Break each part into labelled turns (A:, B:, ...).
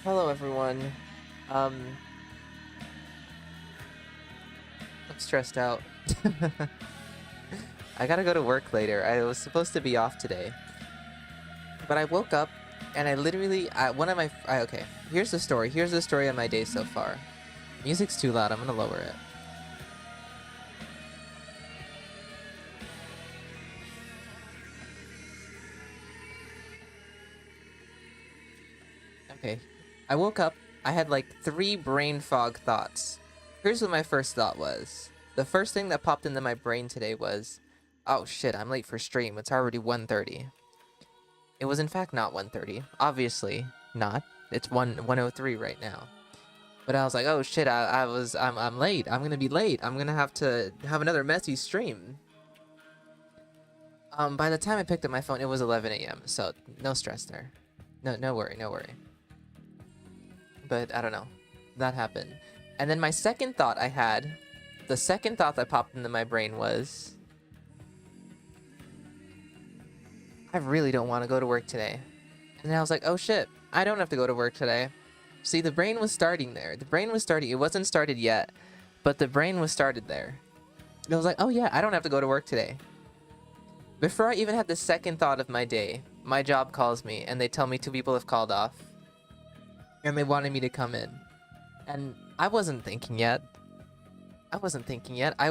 A: Hello everyone. Um, I'm stressed out. I gotta go to work later. I was supposed to be off today. But I woke up and I literally, okay, here's the story. Here's the story of my day so far. Music's too loud. I'm gonna lower it. Okay. I woke up. I had like 3 brain fog thoughts. Here's what my first thought was. The first thing that popped into my brain today was, oh shit, I'm late for stream. It's already 1:30. It was in fact not 1:30. Obviously not. It's 1:03 right now. But I was like, oh shit, I'm late. I'm gonna be late. I'm gonna have to have another messy stream. By the time I picked up my phone, it was 11 a.m. So no stress there. No worry, no worry. But I don't know. That happened. And then my second thought the second thought that popped into my brain was, I really don't want to go to work today. And then I was like, oh shit, I don't have to go to work today. See, the brain was starting there. The brain was starting. It wasn't started yet, but the brain was started there. And I was like, oh yeah, I don't have to go to work today. Before I even had the second thought of my day, my job calls me and they tell me 2 people have called off. And they wanted me to come in. And I wasn't thinking yet. I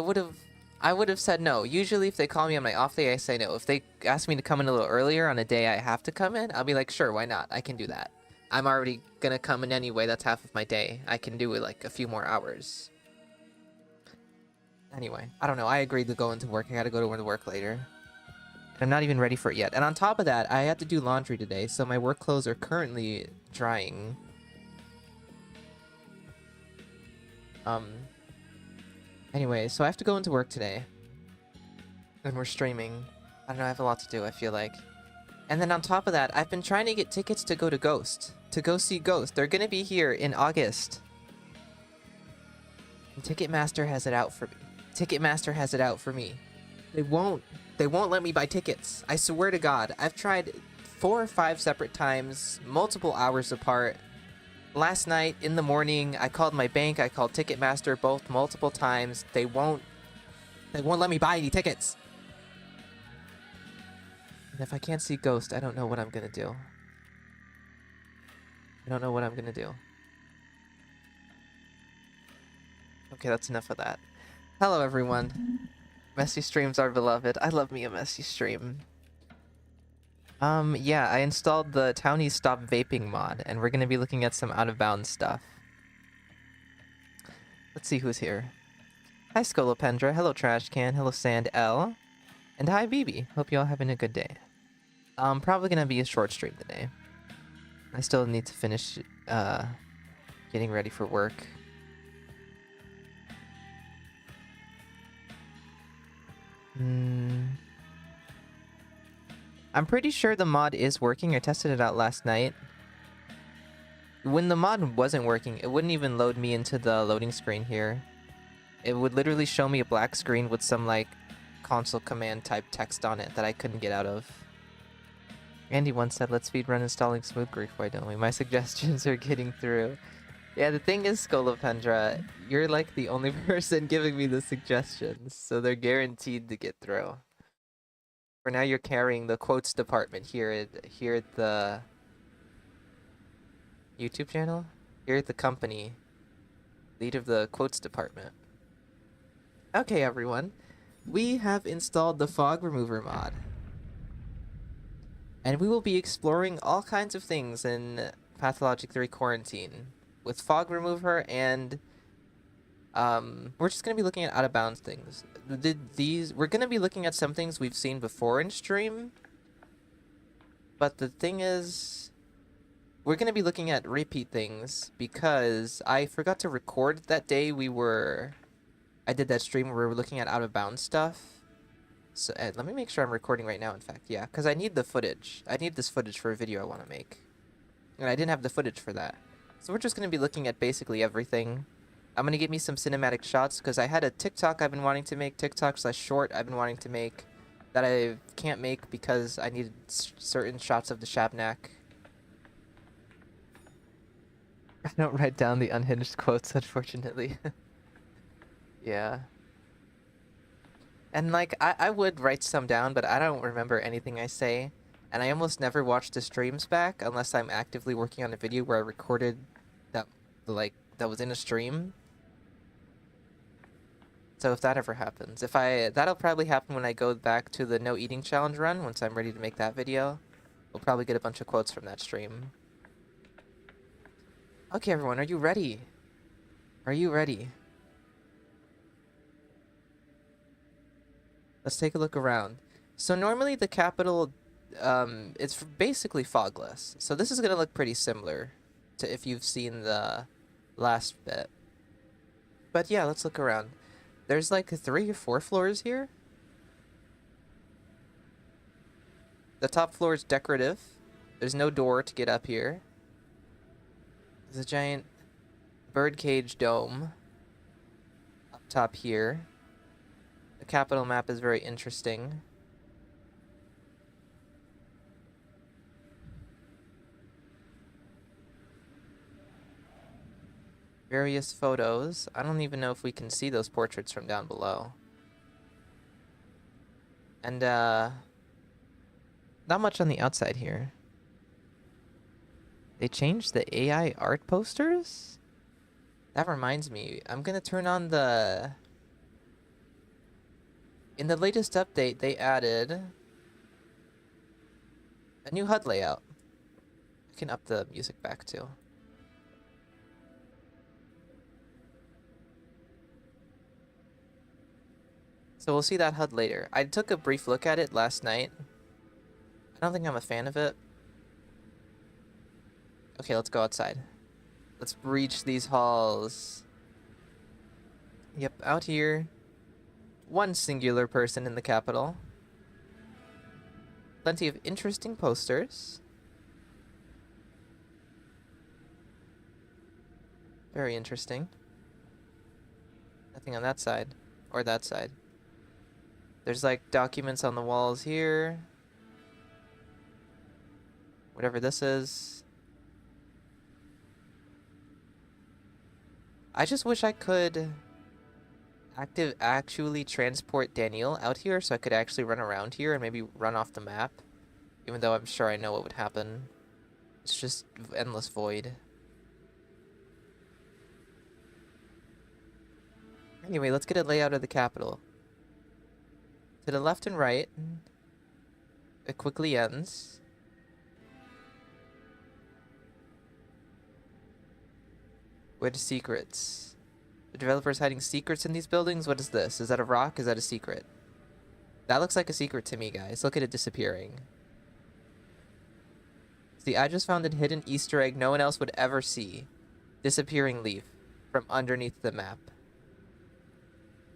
A: would have said no. Usually if they call me on my off day, I say no. If they ask me to come in a little earlier on a day I have to come in, I'll be like, sure, why not? I can do that. I'm already gonna come in anyway. That's half of my day. I can do it like a few more hours. Anyway, I don't know. I agreed to go into work. I gotta go to work later. I'm not even ready for it yet. And on top of that, I had to do laundry today, so my work clothes are currently drying. Anyway, so I have to go into work today. And we're streaming. I don't know, I have a lot to do, I feel like. And then on top of that, I've been trying to get tickets to go to Ghost. To go see Ghost. They're gonna be here in August. And Ticketmaster has it out for me. Ticketmaster has it out for me. They won't let me buy tickets. I swear to God. I've tried 4 or 5 separate times, multiple hours apart. Last night, in the morning, I called my bank, I called Ticketmaster both multiple times. They won't let me buy any tickets. And if I can't see Ghost, I don't know what I'm gonna do. Okay, that's enough of that. Hello, everyone. Messy streams are beloved. I love me a messy stream. Yeah, I installed the Townies Stop Vaping mod, and we're gonna be looking at some out-of-bounds stuff. Let's see who's here. Hi, Scolopendra. Hello, Trashcan. Hello, Sand L. And hi, BB. Hope you all having a good day. Probably gonna be a short stream today. I still need to finish, getting ready for work. I'm pretty sure the mod is working. I tested it out last night. When the mod wasn't working, it wouldn't even load me into the loading screen here. It would literally show me a black screen with some, like, console command type text on it that I couldn't get out of. Andy once said, let's speedrun installing Smooth Greek, why don't we? My suggestions are getting through. Yeah, the thing is, Scolopendra, you're like the only person giving me the suggestions, so they're guaranteed to get through. For now, you're carrying the quotes department here at the YouTube channel. Here at the company, lead of the quotes department. Okay, everyone, we have installed the fog remover mod, and we will be exploring all kinds of things in Pathologic 3 Quarantine with fog remover, and we're just gonna be looking at out-of-bounds things. We're gonna be looking at some things we've seen before in stream, but the thing is, we're gonna be looking at repeat things because I forgot to record that day I did that stream where we were looking at out-of-bounds stuff. So let me make sure I'm recording right now, in fact. Yeah, because I need the footage. I need this footage for a video I want to make. And I didn't have the footage for that. So we're just going to be looking at basically everything. I'm going to get me some cinematic shots because I had a TikTok I've been wanting to make, TikTok/short I've been wanting to make that I can't make because I needed certain shots of the Shabnak. I don't write down the unhinged quotes, unfortunately. Yeah. And like I would write some down, but I don't remember anything I say. And I almost never watch the streams back unless I'm actively working on a video where I recorded that that was in a stream. So if that ever happens, that'll probably happen when I go back to the no eating challenge run once I'm ready to make that video. We'll probably get a bunch of quotes from that stream. Okay, everyone, are you ready? Are you ready? Let's take a look around. So normally the capital, it's basically fogless. So this is gonna look pretty similar to if you've seen the last bit. But yeah, let's look around. There's like 3 or 4 floors here. The top floor is decorative. There's no door to get up here. There's a giant birdcage dome up top here. The capital map is very interesting. Various photos. I don't even know if we can see those portraits from down below. And, not much on the outside here. They changed the AI art posters? That reminds me, I'm gonna turn on the... In the latest update, they added a new HUD layout. I can up the music back too. So we'll see that HUD later. I took a brief look at it last night. I don't think I'm a fan of it. Okay, let's go outside. Let's breach these halls. Yep, out here. One singular person in the capital. Plenty of interesting posters. Very interesting. Nothing on that side. Or that side. There's like documents on the walls here. Whatever this is. I just wish I could actually transport Danielle out here so I could actually run around here and maybe run off the map. Even though I'm sure I know what would happen. It's just endless void. Anyway, let's get a layout of the capital. To the left and right, it quickly ends. Where the secrets? The developer's hiding secrets in these buildings? What is this? Is that a rock? Is that a secret? That looks like a secret to me, guys. Look at it disappearing. See, I just found a hidden Easter egg no one else would ever see. Disappearing leaf from underneath the map.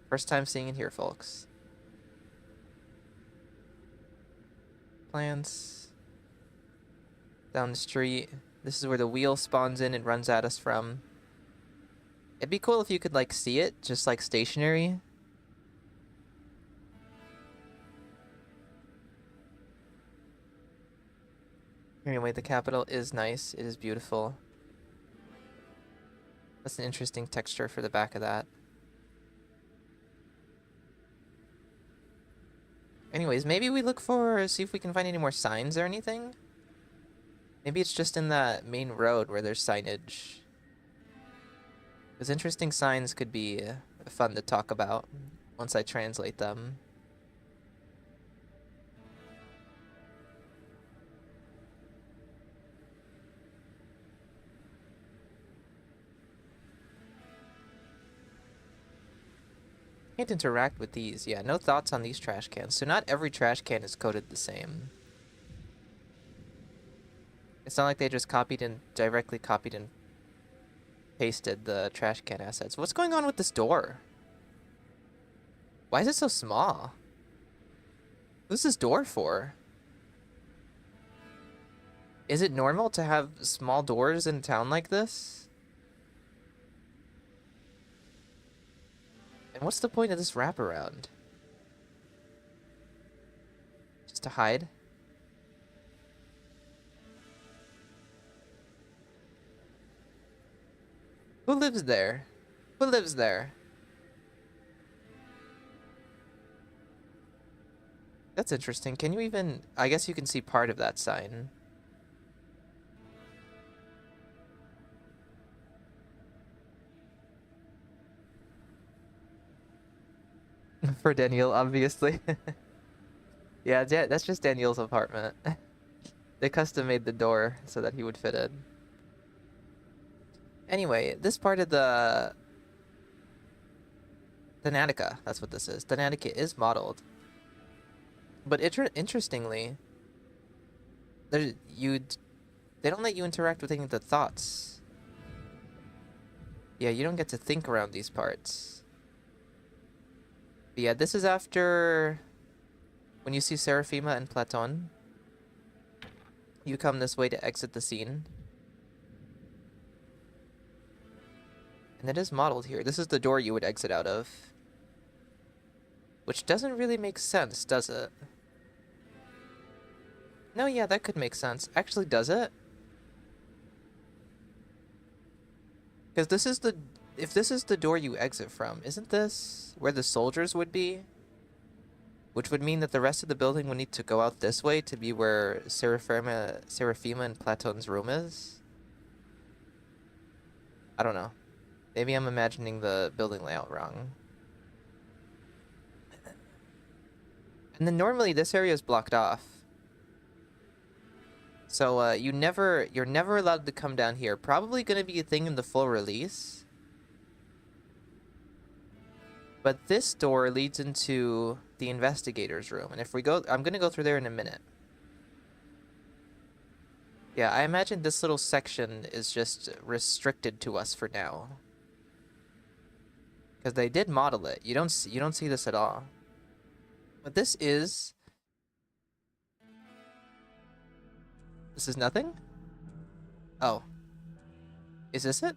A: First time seeing it here, folks. Plants. Down the street. This is where the wheel spawns in and runs at us from. It'd be cool if you could, like, see it, just, like, stationary. Anyway, the capital is nice. It is beautiful. That's an interesting texture for the back of that. Anyways, maybe we look for, see if we can find any more signs or anything. Maybe it's just in that main road where there's signage. Because interesting signs could be fun to talk about once I translate them. Can't interact with these. Yeah, no thoughts on these trash cans. So not every trash can is coded the same. It's not like they just directly copied and pasted the trash can assets. What's going on with this door? Why is it so small? Who's this door for? Is it normal to have small doors in a town like this? And what's the point of this wraparound? Just to hide? lives there? Who lives there? That's interesting. Can you even... I guess you can see part of that sign. For Daniel, obviously. Yeah, that's just Daniel's apartment. They custom made the door so that he would fit in. Anyway, this part of the Natica, that's what this is. The Natica is modeled. But interestingly, they don't let you interact with any of the thoughts. Yeah, you don't get to think around these parts. But yeah, this is after when you see Seraphima and Platon. You come this way to exit the scene. And it is modeled here. This is the door you would exit out of. Which doesn't really make sense, does it? No, yeah, that could make sense. Actually, does it? Because this is the... If this is the door you exit from, isn't this where the soldiers would be? Which would mean that the rest of the building would need to go out this way to be where Seraphima and Platon's room is? I don't know. Maybe I'm imagining the building layout wrong. And then normally this area is blocked off. So you're never allowed to come down here. Probably going to be a thing in the full release. But this door leads into the investigator's room. And if we go... I'm going to go through there in a minute. Yeah, I imagine this little section is just restricted to us for now. Because they did model it. You don't see this at all. But this is... This is nothing? Oh. Is this it?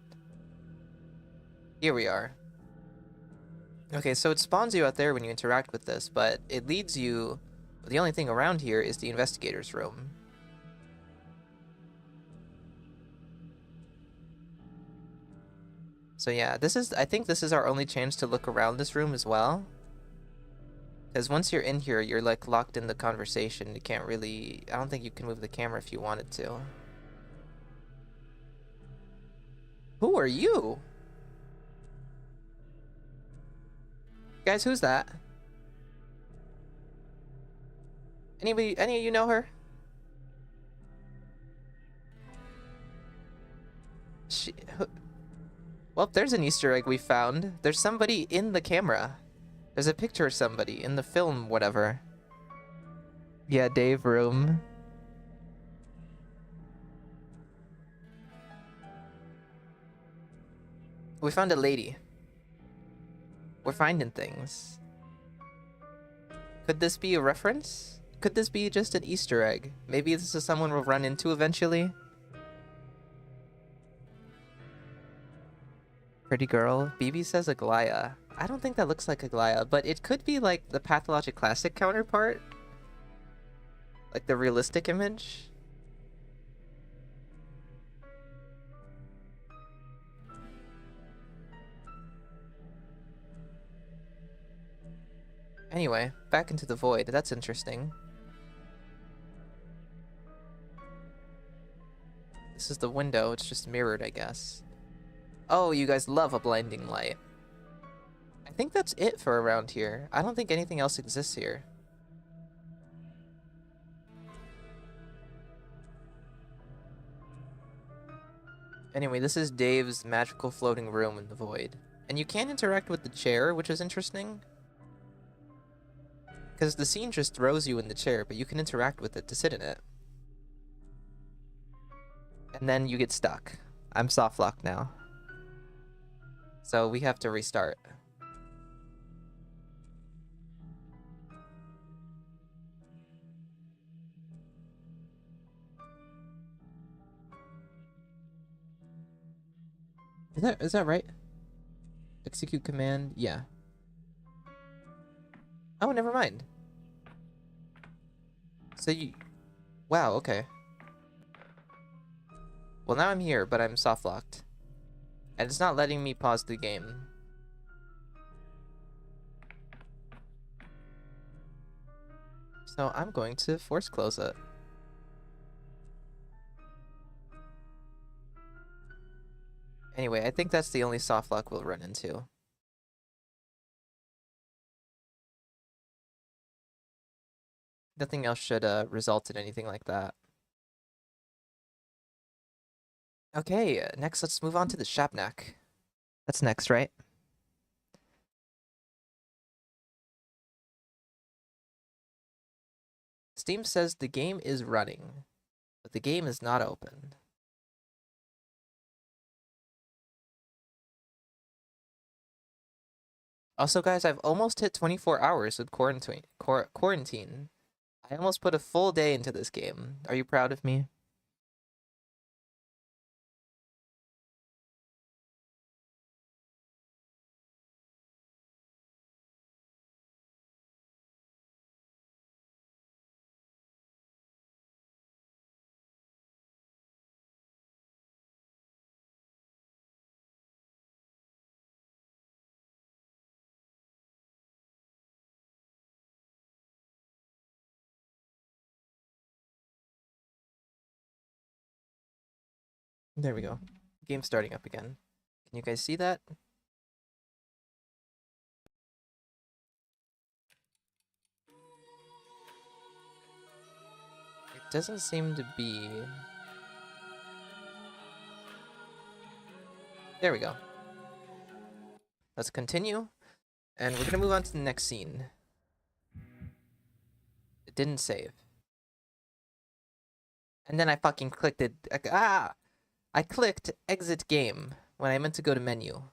A: Here we are. Okay, so it spawns you out there when you interact with this, but it leads you... The only thing around here is the investigator's room. So yeah, I think this is our only chance to look around this room as well. Because once you're in here, you're like locked in the conversation. You can't really... I don't think you can move the camera if you wanted to. Who are you? Guys, who's that? Any of you know her? Well, there's an Easter egg we found. There's somebody in the camera. There's a picture of somebody in the film, whatever. Yeah, Dave room. We found a lady. We're finding things. Could this be a reference? Could this be just an Easter egg? Maybe this is someone we'll run into eventually? Pretty girl. BB says Aglaya. I don't think that looks like Aglaya, but it could be like the Pathologic Classic counterpart. Like the realistic image. Anyway, back into the void. That's interesting. This is the window. It's just mirrored, I guess. Oh, you guys love a blinding light. I think that's it for around here. I don't think anything else exists here. Anyway, this is Dave's magical floating room in the void. And you can interact with the chair, which is interesting. Because the scene just throws you in the chair, but you can interact with it to sit in it. And then you get stuck. I'm soft locked now. So we have to restart. Is that right? Execute command? Yeah. Oh, never mind. So you... Wow, okay. Well, now I'm here, but I'm soft locked. And it's not letting me pause the game. So I'm going to force close it. Anyway, I think that's the only soft lock we'll run into. Nothing else should result in anything like that. Okay, next let's move on to the Shabnak. That's next, right? Steam says the game is running, but the game is not open. Also, guys, I've almost hit 24 hours with quarantine. I almost put a full day into this game. Are you proud of me? There we go. Game starting up again. Can you guys see that? It doesn't seem to be... There we go. Let's continue. And we're gonna move on to the next scene. It didn't save. And then I fucking clicked it. I clicked exit game when I meant to go to menu.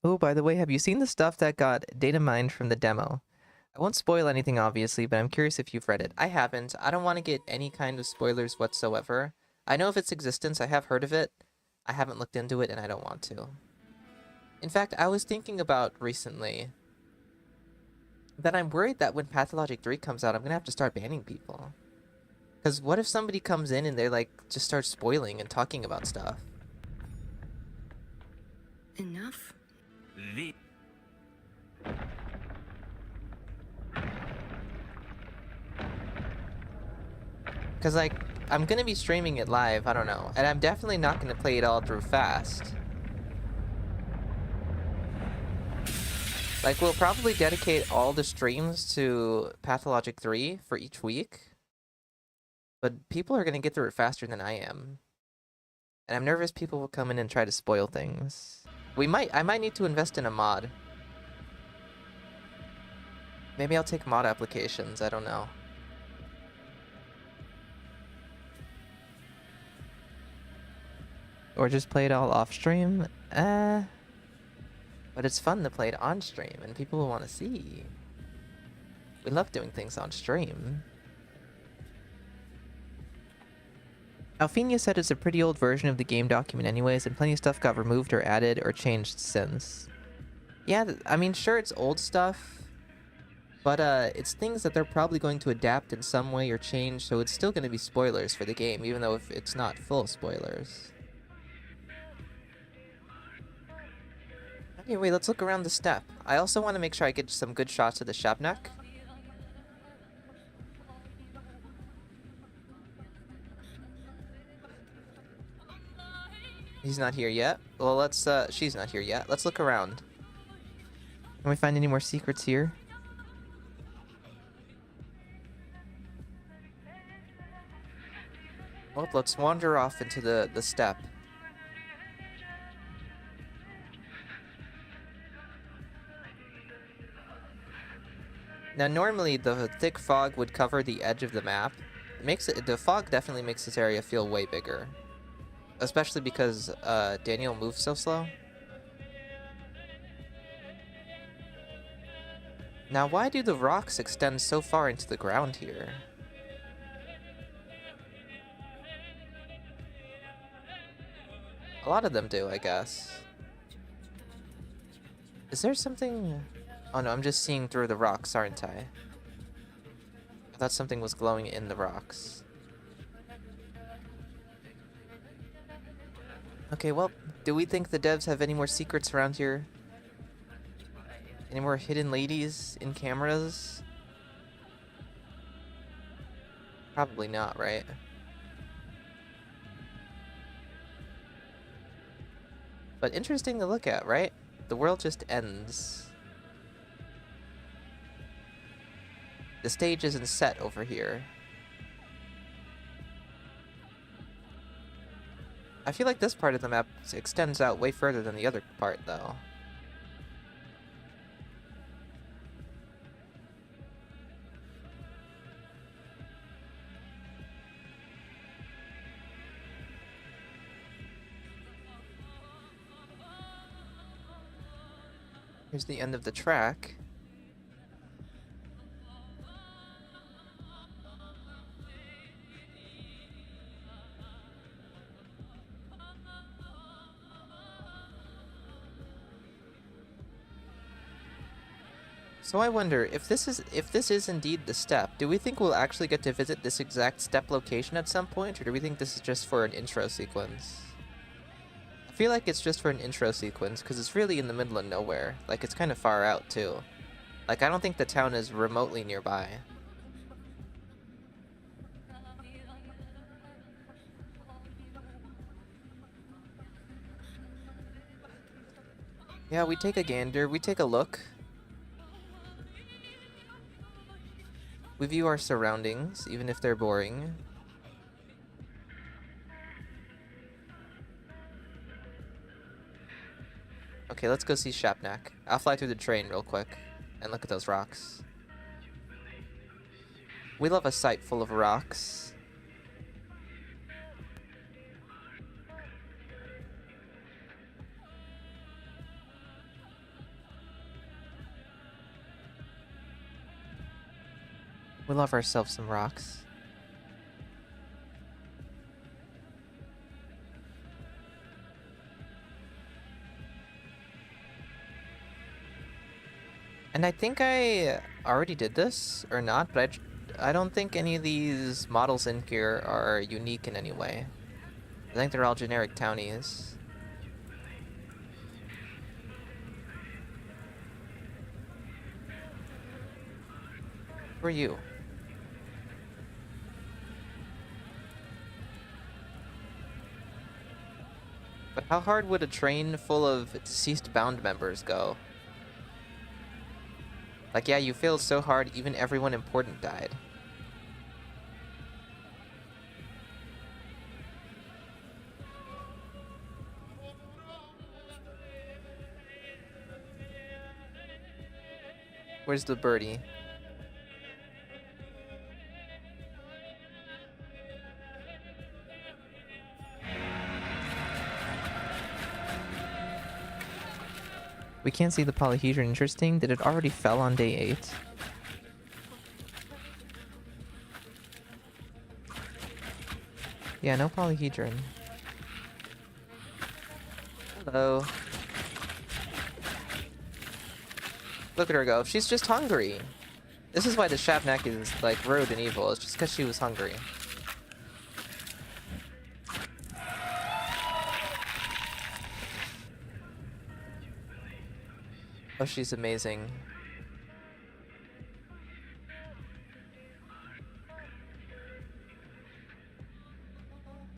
A: Oh, by the way, have you seen the stuff that got data mined from the demo? I won't spoil anything, obviously, but I'm curious if you've read it. I haven't. I don't want to get any kind of spoilers whatsoever. I know of its existence. I have heard of it. I haven't looked into it, and I don't want to. In fact, I was thinking about recently that I'm worried that when Pathologic 3 comes out, I'm going to have to start banning people. Because what if somebody comes in and they're like, just start spoiling and talking about stuff?
B: Enough?
A: Because, like, I'm going to be streaming it live, I don't know. And I'm definitely not going to play it all through fast. Like, we'll probably dedicate all the streams to Pathologic 3 for each week. But people are going to get through it faster than I am. And I'm nervous people will come in and try to spoil things. I might need to invest in a mod. Maybe I'll take mod applications, I don't know. Or just play it all off stream? But it's fun to play it on stream, and people will want to see. We love doing things on stream. Alphenia said it's a pretty old version of the game document anyways, and plenty of stuff got removed or added or changed since. Yeah, I mean, sure, it's old stuff, but it's things that they're probably going to adapt in some way or change, so it's still going to be spoilers for the game, even though if it's not full spoilers. Anyway, let's look around the steppe. I also want to make sure I get some good shots of the Shabnak. He's not here yet. Well, let's, she's not here yet. Let's look around. Can we find any more secrets here? Well, let's wander off into the steppe. Now, normally the thick fog would cover the edge of the map. The fog definitely makes this area feel way bigger. Especially because Daniel moves so slow. Now, why do the rocks extend so far into the ground here? A lot of them do, I guess. Is there something... Oh no, I'm just seeing through the rocks, aren't I? I thought something was glowing in the rocks. Okay, well, do we think the devs have any more secrets around here? Any more hidden ladies in cameras? Probably not, right? But interesting to look at, right? The world just ends. The stage isn't set over here. I feel like this part of the map extends out way further than the other part, though. Here's the end of the track. So I wonder, if this is indeed the Steppe, do we think we'll actually get to visit this exact Steppe location at some point, or do we think this is just for an intro sequence? I feel like it's just for an intro sequence, because it's really in the middle of nowhere. Like, it's kind of far out, too. Like, I don't think the town is remotely nearby. Yeah, we take a gander, we take a look. We view our surroundings, even if they're boring. Okay, let's go see Shapnak. I'll fly through the train real quick and look at those rocks. We love a site full of rocks. We love ourselves some rocks. And I think I already did this, or not, but I don't think any of these models in here are unique in any way. I think they're all generic townies. Who are you? But how hard would a train full of deceased bound members go? Like, yeah, you failed so hard, even everyone important died. Where's the birdie? We can't see the Polyhedron. Interesting. Did it already fell on day 8? Yeah, no Polyhedron. Hello. Look at her go. She's just hungry. This is why the Shapnak is, like, rude and evil. It's just because she was hungry. Oh, she's amazing.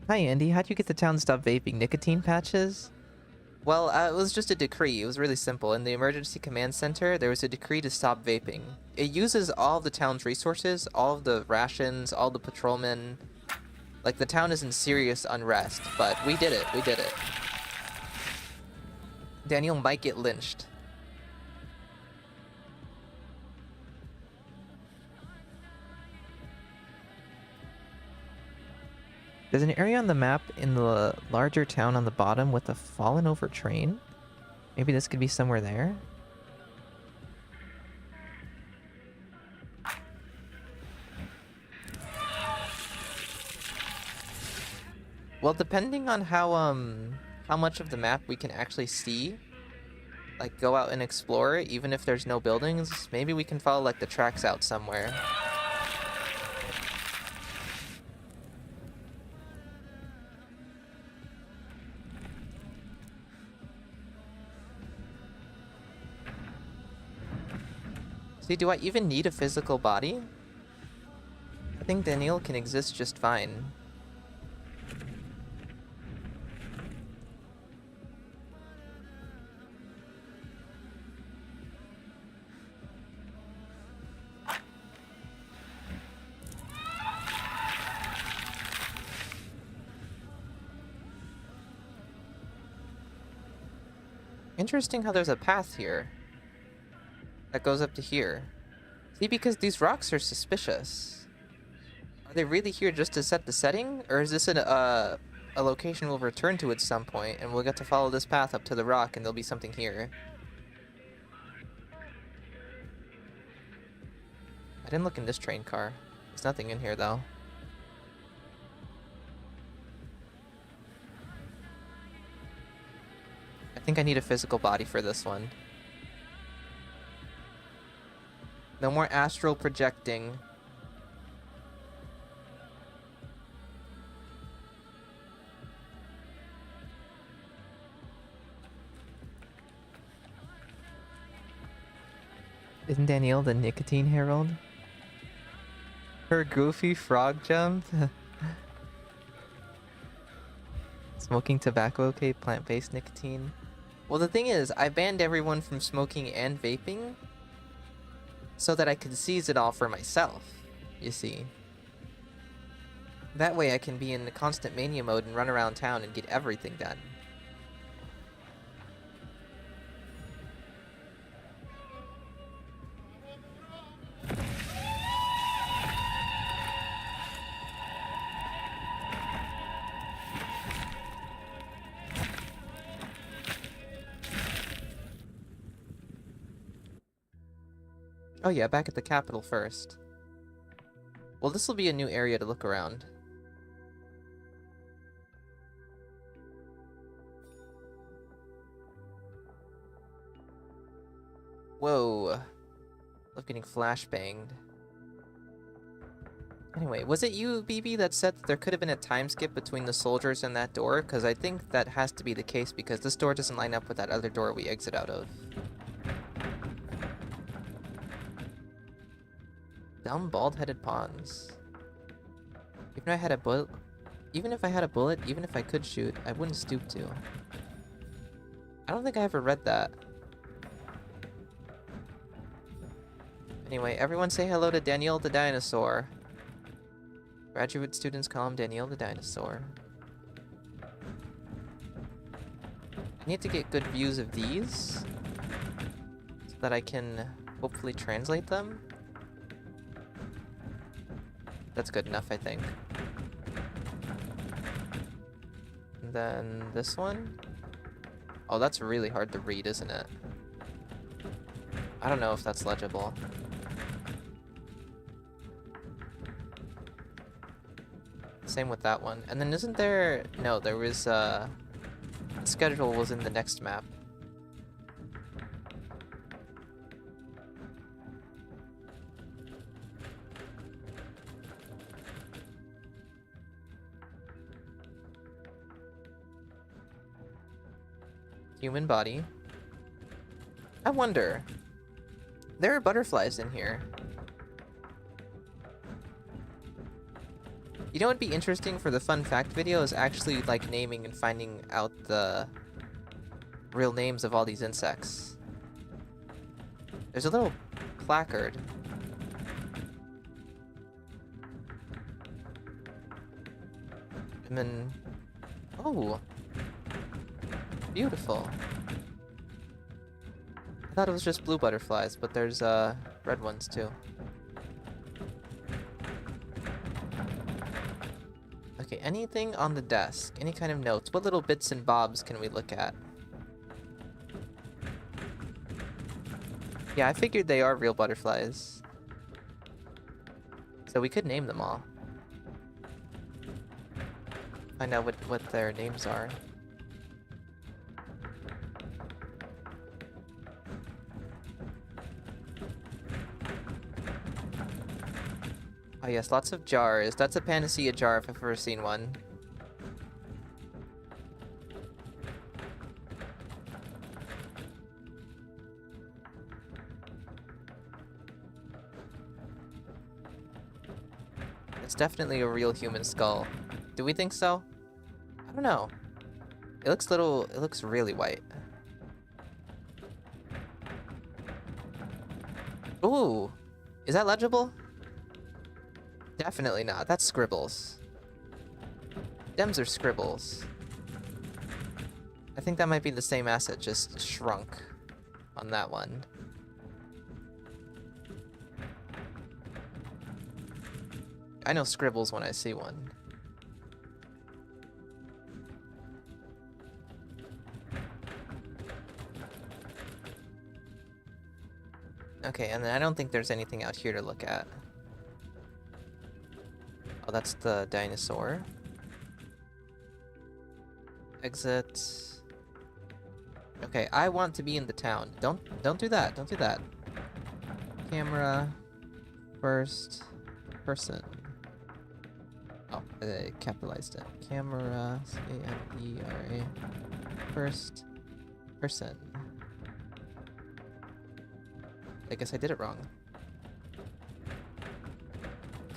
A: Hi, Andy. How'd you get the town to stop vaping? Nicotine patches? Well, it was just a decree. It was really simple. In the emergency command center, there was a decree to stop vaping. It uses all of the town's resources, all of the rations, all the patrolmen. Like, the town is in serious unrest, but we did it. We did it. Daniel might get lynched. There's an area on the map in the larger town on the bottom with a fallen over train. Maybe this could be somewhere there. Well, depending on how much of the map we can actually see, like go out and explore, even if there's no buildings, maybe we can follow like the tracks out somewhere. See, do I even need a physical body? I think Danielle can exist just fine. Interesting how there's a path here that goes up to here. See, because these rocks are suspicious. Are they really here just to set the setting? Or is this a location we'll return to at some point and we'll get to follow this path up to the rock and there'll be something here? I didn't look in this train car. There's nothing in here though. I think I need a physical body for this one. No more astral projecting. Isn't Danielle the nicotine herald? Her goofy frog jump? Smoking tobacco, okay, plant-based nicotine. Well, the thing is, I banned everyone from smoking and vaping so that I could seize it all for myself, you see. That way I can be in the constant mania mode and run around town and get everything done. Oh yeah, back at the capital first. Well, this will be a new area to look around. Whoa. Love getting flashbanged. Anyway, was it you, BB, that said that there could have been a time skip between the soldiers and that door? Because I think that has to be the case because this door doesn't line up with that other door we exit out of. Dumb bald-headed pawns. Even if I had a bullet, even if I could shoot, I wouldn't stoop to. I don't think I ever read that. Anyway, everyone say hello to Danielle the dinosaur. Graduate students call him Danielle the dinosaur. I need to get good views of these so that I can hopefully translate them. That's good enough, I think. And then this one. Oh, that's really hard to read, isn't it? I don't know if that's legible. Same with that one. And then isn't there... No, there was, the schedule was in the next map. Human body. I wonder. There are butterflies in here. You know what would be interesting for the fun fact video is actually like naming and finding out the real names of all these insects. There's a little placard. And then... Oh! Beautiful. I thought it was just blue butterflies, but there's red ones too. Okay, anything on the desk? Any kind of notes? What little bits and bobs can we look at? Yeah, I figured they are real butterflies. So we could name them all. Find out what their names are. Oh yes, lots of jars. That's a panacea jar if I've ever seen one. It's definitely a real human skull. Do we think so? I don't know. It looks really white. Ooh, is that legible? Definitely not. That's scribbles. Dems are scribbles. I think that might be the same asset, just shrunk on that one. I know scribbles when I see one. Okay, and then I don't think there's anything out here to look at. Oh, that's the dinosaur. Exit. Okay, I want to be in the town. Don't do that. Don't do that. Camera. First person. Oh, I capitalized it. Camera. C-A-M-E-R-A. First person. I guess I did it wrong.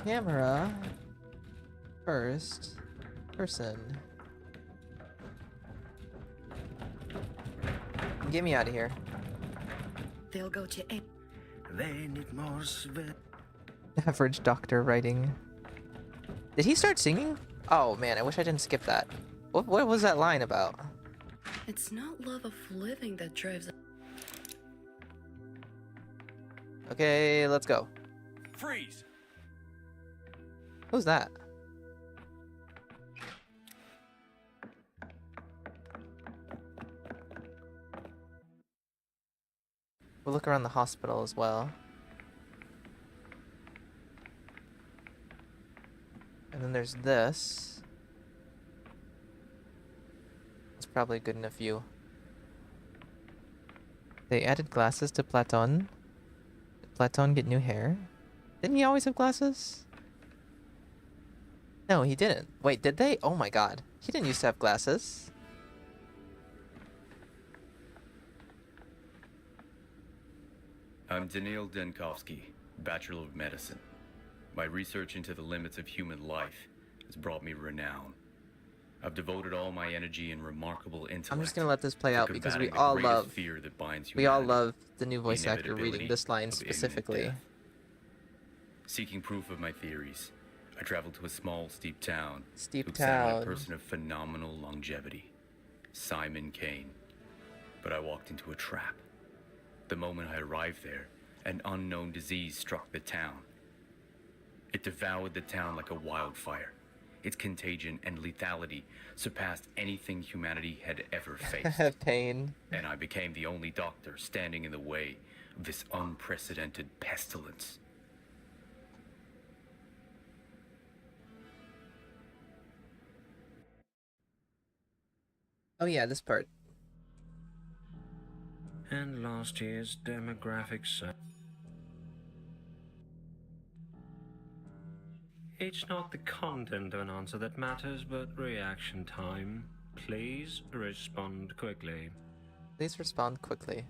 A: Camera. First person. Get me out of here.
B: They'll go to A.
C: They need more sweat.
A: Average doctor writing. Did he start singing? Oh man, I wish I didn't skip that. What was that line about?
B: It's not love of living that drives.
A: Okay, let's go.
C: Freeze!
A: Who's that? We'll look around the hospital as well. And then there's this. It's probably a good enough view. They added glasses to Platon. Did Platon get new hair? Didn't he always have glasses? No, he didn't. Wait, did they? Oh my god. He didn't used to have glasses.
D: I'm Daniil Denkovsky, Bachelor of Medicine. My research into the limits of human life has brought me renown. I've devoted all my energy and remarkable intellect.
A: I'm just gonna let this play
D: to
A: out because we
D: combating the
A: all
D: greatest
A: love
D: fear that binds
A: we all
D: humanity,
A: love the new voice
D: the
A: actor reading
D: inevitability
A: this line
D: of imminent
A: specifically.
D: death. Seeking proof of my theories, I traveled to a small, steep town
A: Steep
D: to examine
A: town.
D: a person of phenomenal longevity, Simon Kane. But I walked into a trap. The moment I arrived there, an unknown disease struck the town. It devoured the town like a wildfire. Its contagion and lethality surpassed anything humanity had ever faced.
A: Pain.
D: And I became the only doctor standing in the way of this unprecedented pestilence.
A: Oh yeah, this part.
C: And last year's demographics. It's not the content of an answer that matters, but reaction time. Please respond quickly.
A: Please respond quickly.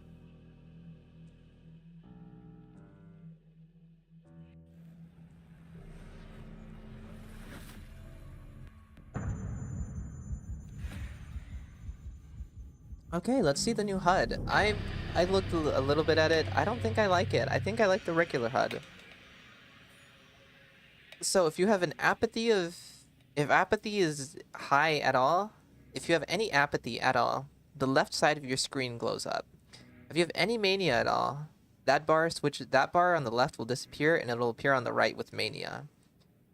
A: Okay, let's see the new HUD. I looked a little bit at it. I don't think I like it. I think I like the regular HUD. So if you have an apathy of... If apathy is high at all, if you have any apathy at all, the left side of your screen glows up. If you have any mania at all, that bar on the left will disappear and it'll appear on the right with mania.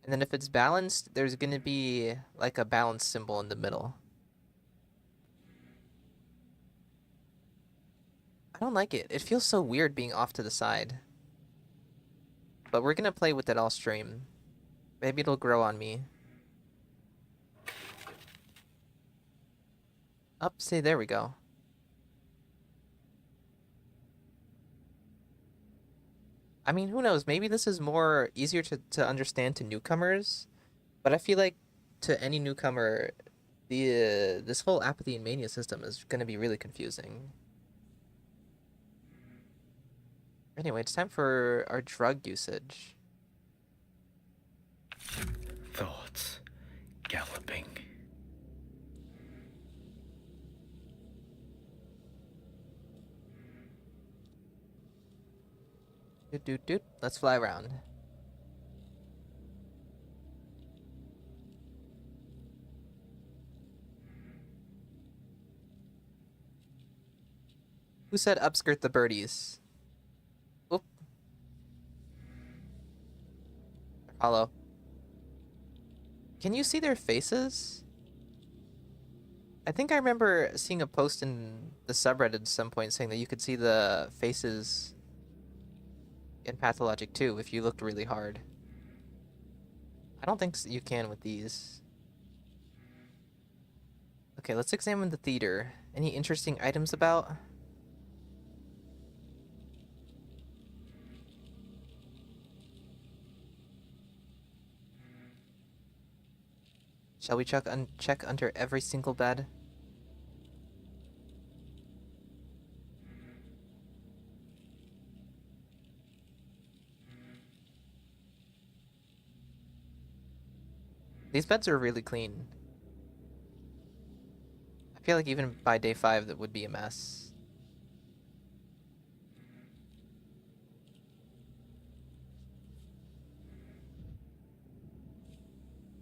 A: And then if it's balanced, there's going to be like a balance symbol in the middle. I don't like it. It feels so weird being off to the side. But we're going to play with it all stream. Maybe it'll grow on me. Up, see, there we go. I mean, who knows? Maybe this is more easier to understand to newcomers. But I feel like to any newcomer, this whole apathy and mania system is going to be really confusing. Anyway, it's time for our drug usage.
D: Thoughts galloping.
A: Doot, doot, doot. Let's fly around. Who said upskirt the birdies? Oop. Hollow. Can you see their faces? I think I remember seeing a post in the subreddit at some point saying that you could see the faces in Pathologic too if you looked really hard. I don't think you can with these. Okay, let's examine the theater. Any interesting items about? Shall we check under every single bed? These beds are really clean. I feel like even by day 5 that would be a mess.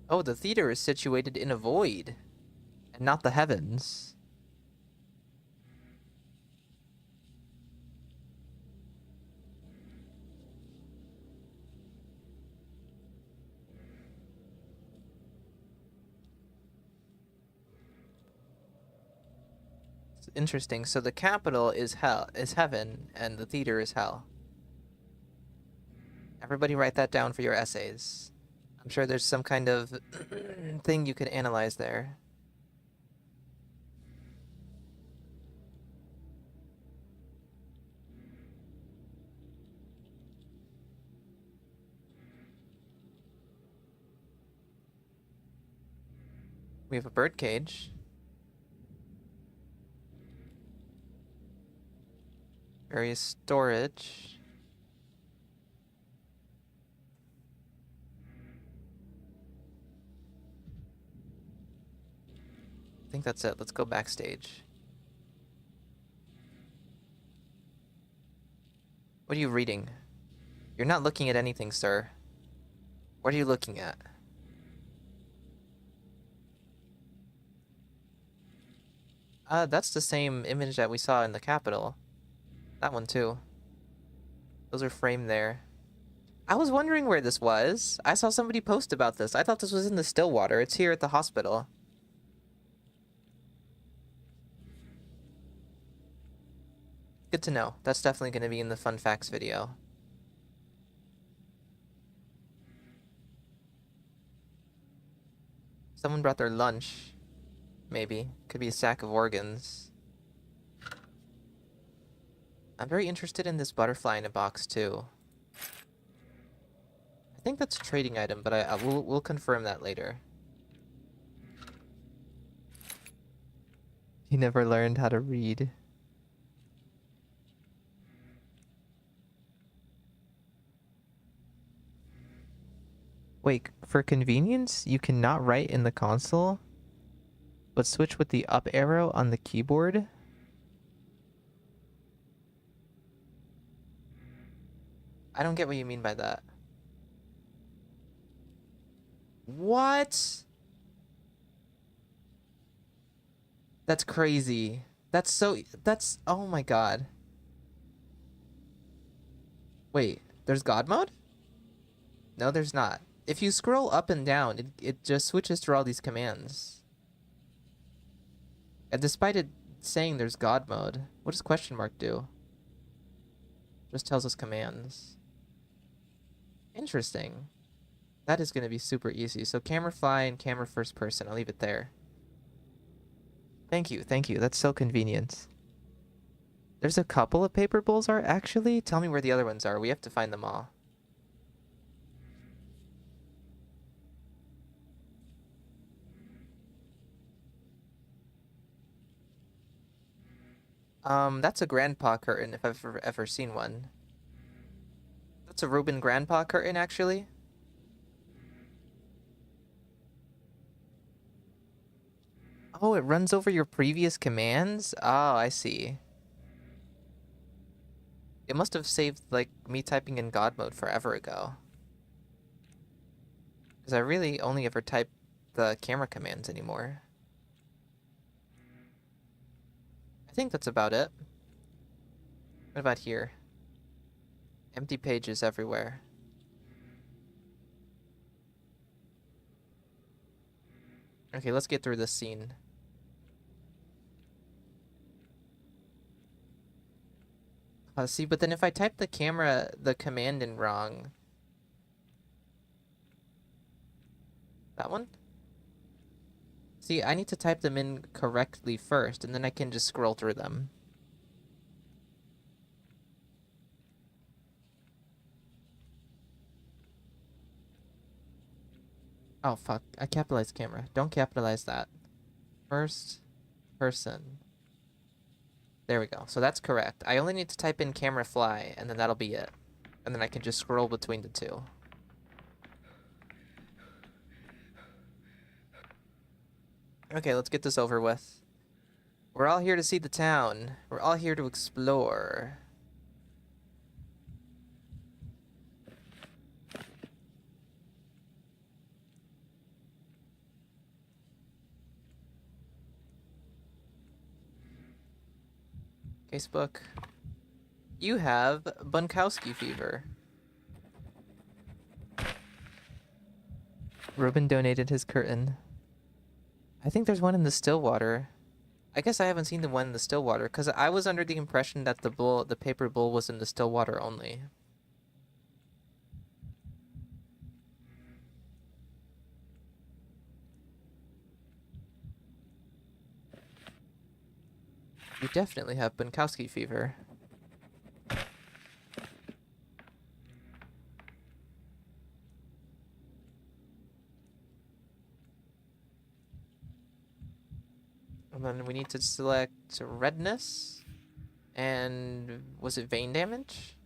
A: Oh, the theater is situated in a void, and not the heavens. It's interesting. So the capital is heaven, and the theater is hell. Everybody write that down for your essays. I'm sure there's some kind of thing you could analyze there. We have a bird cage. Various storage. I think that's it. Let's go backstage. What are you reading? You're not looking at anything, sir. What are you looking at? That's the same image that we saw in the Capitol. That one too. Those are framed there. I was wondering where this was. I saw somebody post about this. I thought this was in the Stillwater. It's here at the hospital. Good to know. That's definitely going to be in the fun facts video. Someone brought their lunch. Maybe. Could be a sack of organs. I'm very interested in this butterfly in a box too. I think that's a trading item, but we'll confirm that later. He never learned how to read. Wait, for convenience, you cannot write in the console, but switch with the up arrow on the keyboard? I don't get what you mean by that. What? That's crazy. That's, oh my god. Wait, there's God mode? No, there's not. If you scroll up and down, it just switches through all these commands. And despite it saying there's God mode, what does question mark do? Just tells us commands. Interesting. That is going to be super easy. So camera fly and camera first person. I'll leave it there. Thank you. Thank you. That's so convenient. There's a couple of paper bowls are actually. Tell me where the other ones are. We have to find them all. That's a grandpa curtain if I've ever seen one. That's a Reuben grandpa curtain, actually. Oh, it runs over your previous commands? Oh, I see. It must have saved, like, me typing in God mode forever ago. Because I really only ever type the camera commands anymore. I think that's about it. What about here? Empty pages everywhere. Okay, let's get through this scene. See, but then if I type the command in wrong... That one? See, I need to type them in correctly first, and then I can just scroll through them. Oh, fuck. I capitalized camera. Don't capitalize that. First person. There we go. So that's correct. I only need to type in camera fly, and then that'll be it. And then I can just scroll between the two. Okay, let's get this over with. We're all here to see the town. We're all here to explore. Facebook. You have Bunkowski fever. Ruben donated his curtain. I think there's one in the Stillwater. I guess I haven't seen the one in the Stillwater, because I was under the impression that the paper bull was in the Stillwater only. You definitely have Bunkowski fever. And then we need to select redness. And was it vein damage?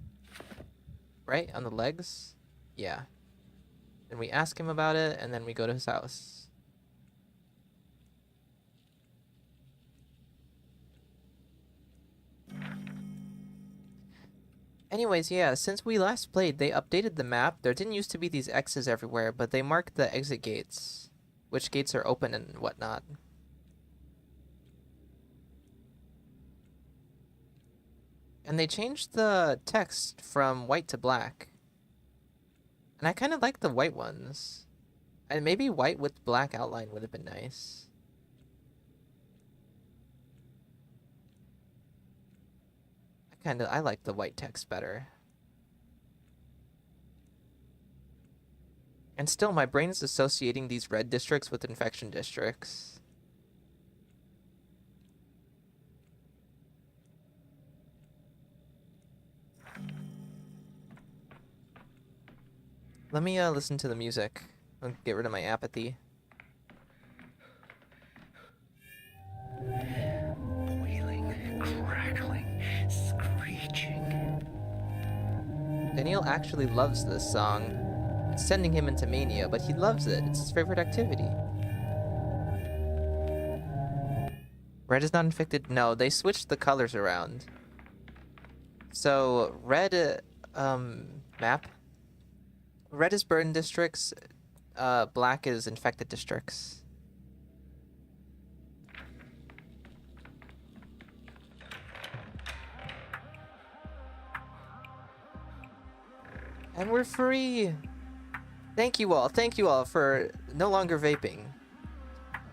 A: Right? On the legs? Yeah. And we ask him about it, and then we go to his house. Anyways, yeah, since we last played, they updated the map. There didn't used to be these X's everywhere, but they marked the exit gates. Which gates are open and whatnot. And they changed the text from white to black. And I kind of like the white ones. And maybe white with black outline would have been nice. I like the white text better. And still, my brain is associating these red districts with infection districts. Let me listen to the music. I'll get rid of my apathy.
D: Boiling, crackling, screeching.
A: Daniel actually loves this song. It's sending him into mania, but he loves it. It's his favorite activity. Red is not infected? No, they switched the colors around. So, red, map. Red is burn districts, black is infected districts. And we're free! Thank you all for no longer vaping.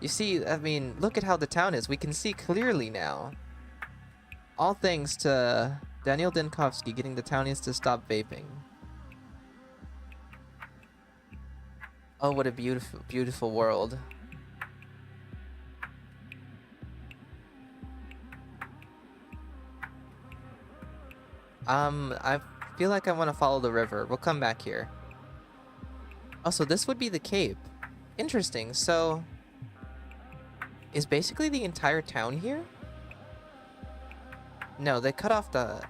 A: You see, I mean, look at how the town is. We can see clearly now. All thanks to Daniel Denkovsky getting the townies to stop vaping. Oh, what a beautiful, beautiful world. I feel like I want to follow the river. We'll come back here. Also, this would be the cape. Interesting. So, is basically the entire town here? No, they cut off the...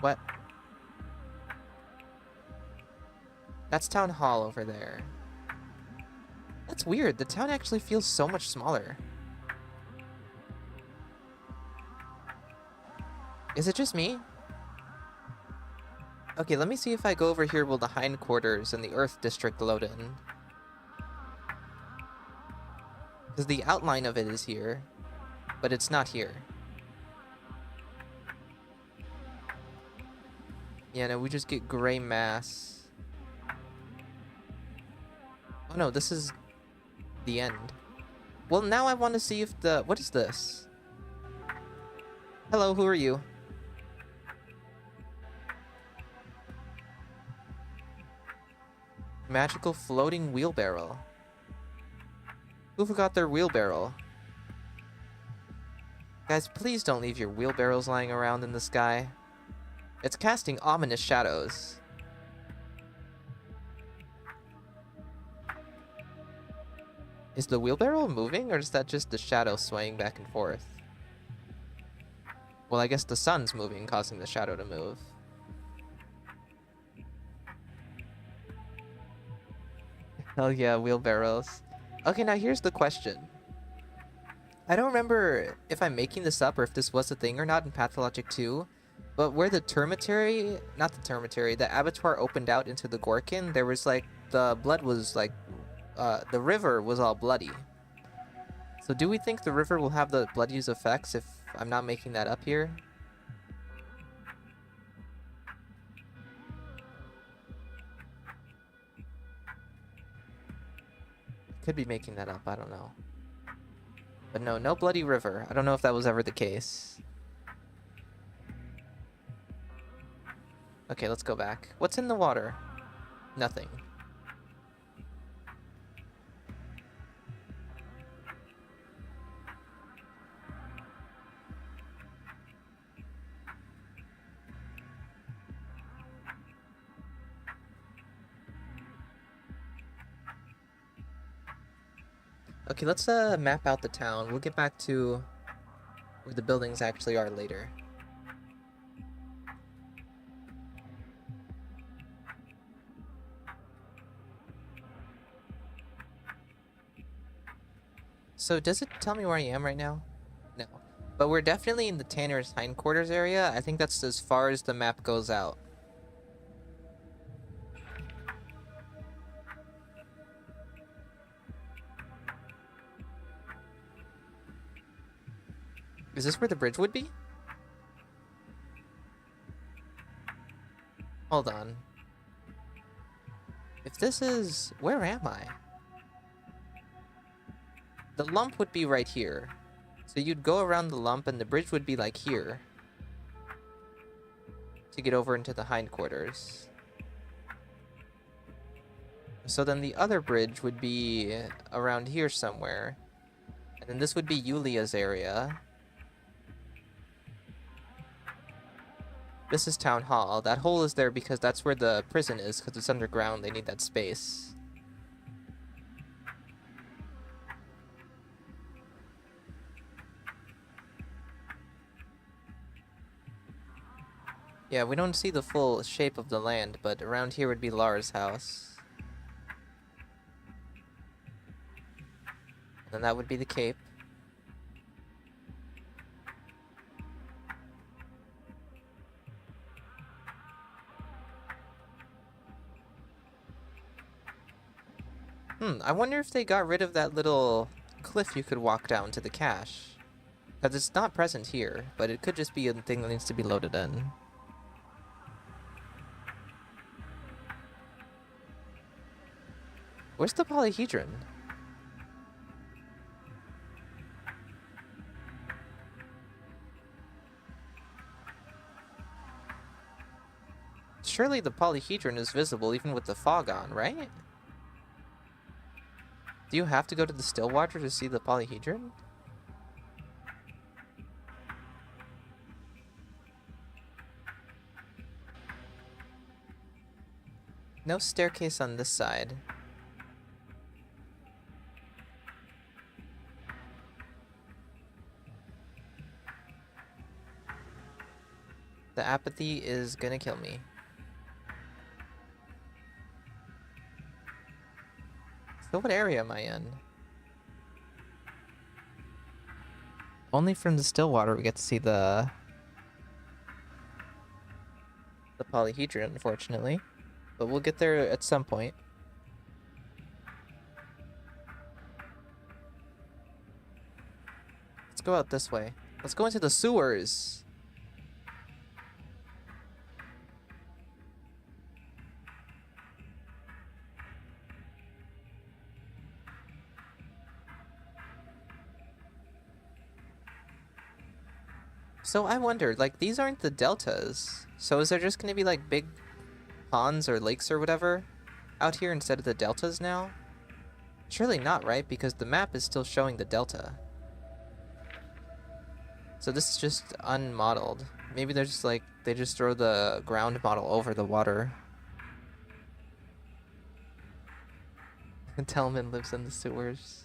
A: What? That's Town Hall over there. That's weird. The town actually feels so much smaller. Is it just me? Okay, let me see if I go over here will the hindquarters and the Earth District load in. Because the outline of it is here, but it's not here. Yeah, no, we just get gray mass. Oh no, this is the end. Well, now I want to see if the... What is this? Hello, who are you? Magical floating wheelbarrow. Who forgot their wheelbarrow? Guys, please don't leave your wheelbarrows lying around in the sky. It's casting ominous shadows. Is the wheelbarrow moving, or is that just the shadow swaying back and forth? Well, I guess the sun's moving, causing the shadow to move. Hell yeah, wheelbarrows. Okay, now here's the question. I don't remember if I'm making this up or if this was a thing or not in Pathologic 2, but where the termitary, not the termitary, the abattoir opened out into the Gorkin, there was like, the blood was like, the river was all bloody. So do we think the river will have the blood use effects if I'm not making that up here? Could be making that up, I don't know. But no, no bloody river. I don't know if that was ever the case. Okay, let's go back. What's in the water? Nothing. Okay, let's map out the town. We'll get back to where the buildings actually are later. So does it tell me where I am right now? No. But we're definitely in the Tanner's hindquarters area. I think that's as far as the map goes out. Is this where the bridge would be? Hold on. If this is... Where am I? The lump would be right here. So you'd go around the lump and the bridge would be like here. To get over into the hindquarters. So then the other bridge would be around here somewhere. And then this would be Yulia's area. This is Town Hall. That hole is there because that's where the prison is, because it's underground. They need that space. Yeah, we don't see the full shape of the land, but around here would be Lara's house. And that would be the cape. I wonder if they got rid of that little cliff you could walk down to the cache. Because it's not present here, but it could just be a thing that needs to be loaded in. Where's the Polyhedron? Surely the Polyhedron is visible even with the fog on, right? Do you have to go to the Stillwater to see the Polyhedron? No staircase on this side. The apathy is gonna kill me. So what area am I in? Only from the still water we get to see the polyhedron, unfortunately. But we'll get there at some point. Let's go out this way. Let's go into the sewers. So I wondered, like, these aren't the deltas. So is there just going to be, like, big ponds or lakes or whatever out here instead of the deltas now? Surely not, right? Because the map is still showing the delta. So this is just unmodeled. Maybe they're just, like, they just throw the ground model over the water. Tellman lives in the sewers.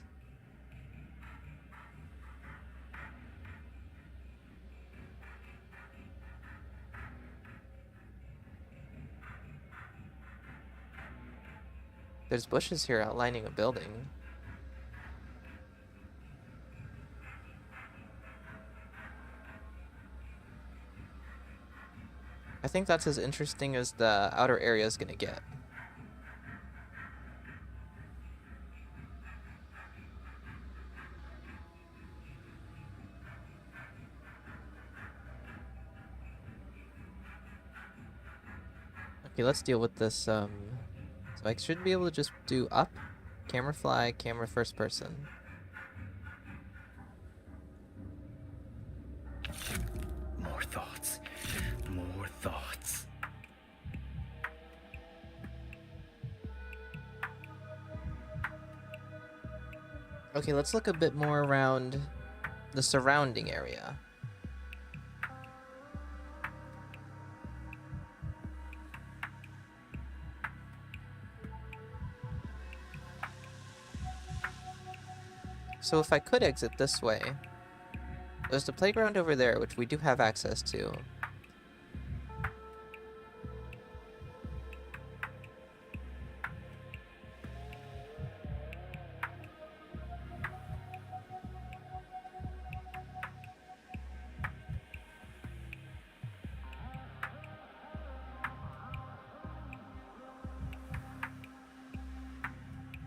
A: There's bushes here outlining a building. I think that's as interesting as the outer area is gonna get. Okay, let's deal with this, so I should be able to just do up, camera fly, camera first person.
D: More thoughts. More thoughts.
A: Okay, let's look a bit more around the surrounding area. So if I could exit this way, there's the playground over there, which we do have access to.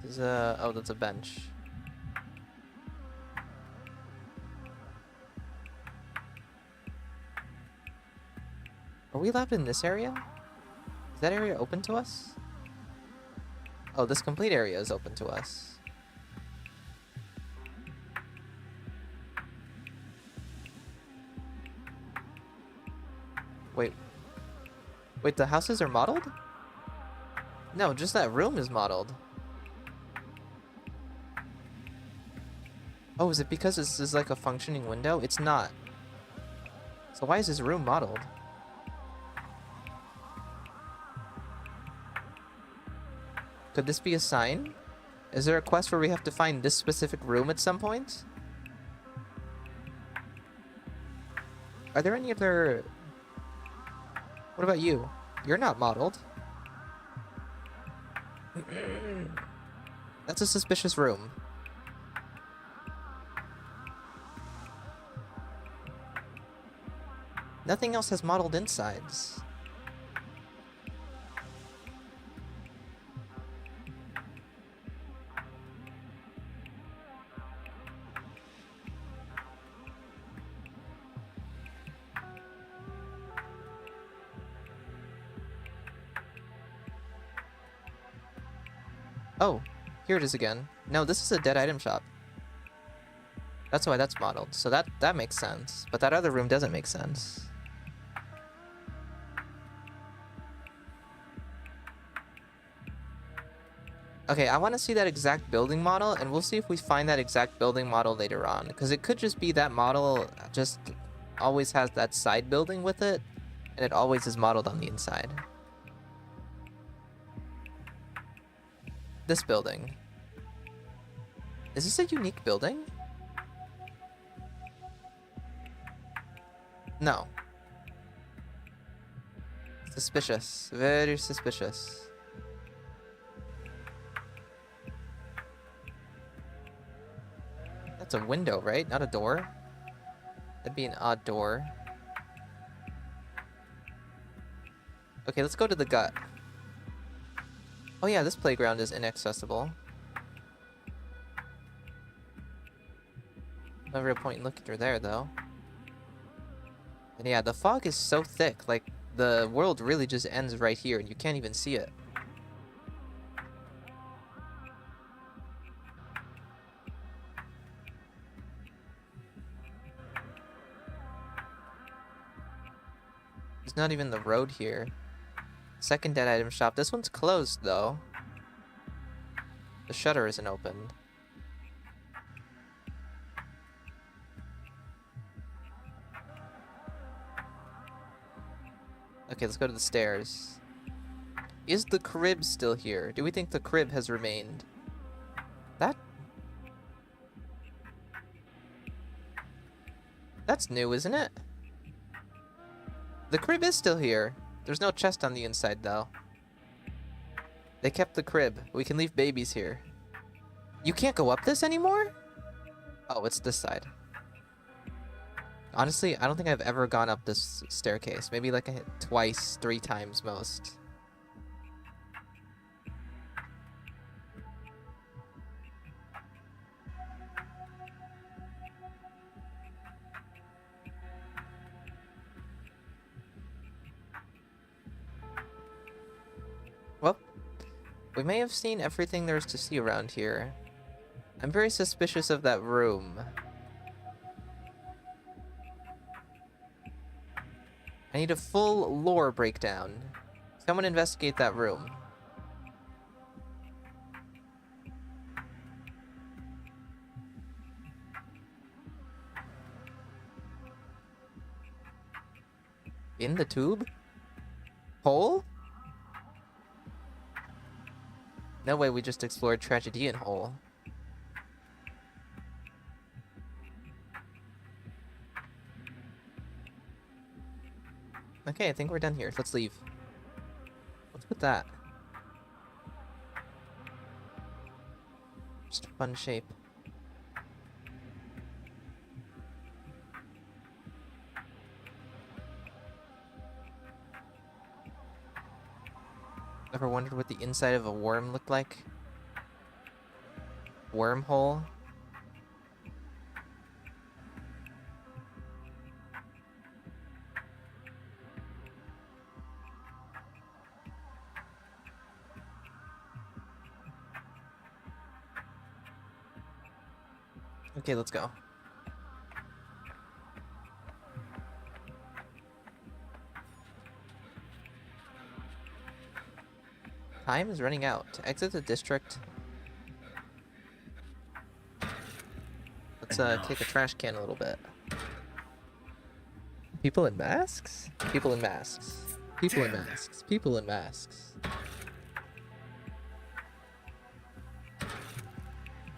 A: There's a, oh, that's a bench. Are we allowed in this area? Is that area open to us? Oh, this complete area is open to us. Wait. Wait, the houses are modeled? No, just that room is modeled. Oh, is it because this is like a functioning window? It's not. So why is this room modeled? Could this be a sign? Is there a quest where we have to find this specific room at some point? Are there any other... What about you? You're not modeled. That's a suspicious room. Nothing else has modeled insides. Oh, here it is again. No, this is a dead item shop. That's why that's modeled. So that makes sense. But that other room doesn't make sense. Okay, I want to see that exact building model, and we'll see if we find that exact building model later on. Because it could just be that model just always has that side building with it, and it always is modeled on the inside. This building. Is this a unique building? No. Suspicious. Very suspicious. That's a window, right? Not a door? That'd be an odd door. Okay, let's go to the gut. Oh yeah, this playground is inaccessible. No real point in looking through there, though. And yeah, the fog is so thick, like, the world really just ends right here, and you can't even see it. There's not even the road here. Second dead item shop. This one's closed, though. The shutter isn't opened. Okay, let's go to the stairs. Is the crib still here? Do we think the crib has remained? That's new, isn't it? The crib is still here. There's no chest on the inside, though. They kept the crib. We can leave babies here. You can't go up this anymore? Oh, it's this side. Honestly, I don't think I've ever gone up this staircase. Maybe like twice, 3 times most. Well, we may have seen everything there's to see around here. I'm very suspicious of that room. I need a full lore breakdown. Someone investigate that room. In the tube? Hole? No way we just explored tragedy in hole. Okay, I think we're done here. Let's leave. What's with that? Just a fun shape. Ever wondered what the inside of a worm looked like? Wormhole? Okay, let's go. Time is running out. To exit the district. Let's kick a trash can a little bit. People in masks? People in masks. People in masks. People in masks.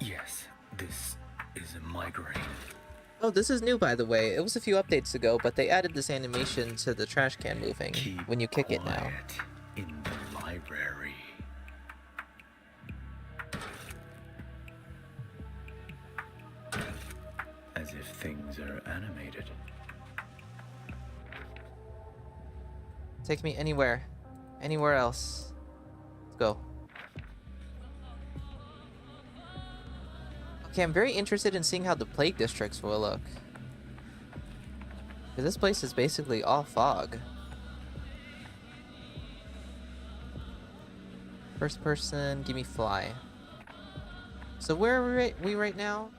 D: Yes, this is a migraine.
A: Oh, this is new, by the way. It was a few updates ago, but they added this animation to the trash can moving when you kick it now.
D: Quiet in the library. As if things are animated.
A: Take me anywhere. Anywhere else. Let's go. Okay, I'm very interested in seeing how the plague districts will look. 'Cause this place is basically all fog. First person, give me fly. So where are we right now?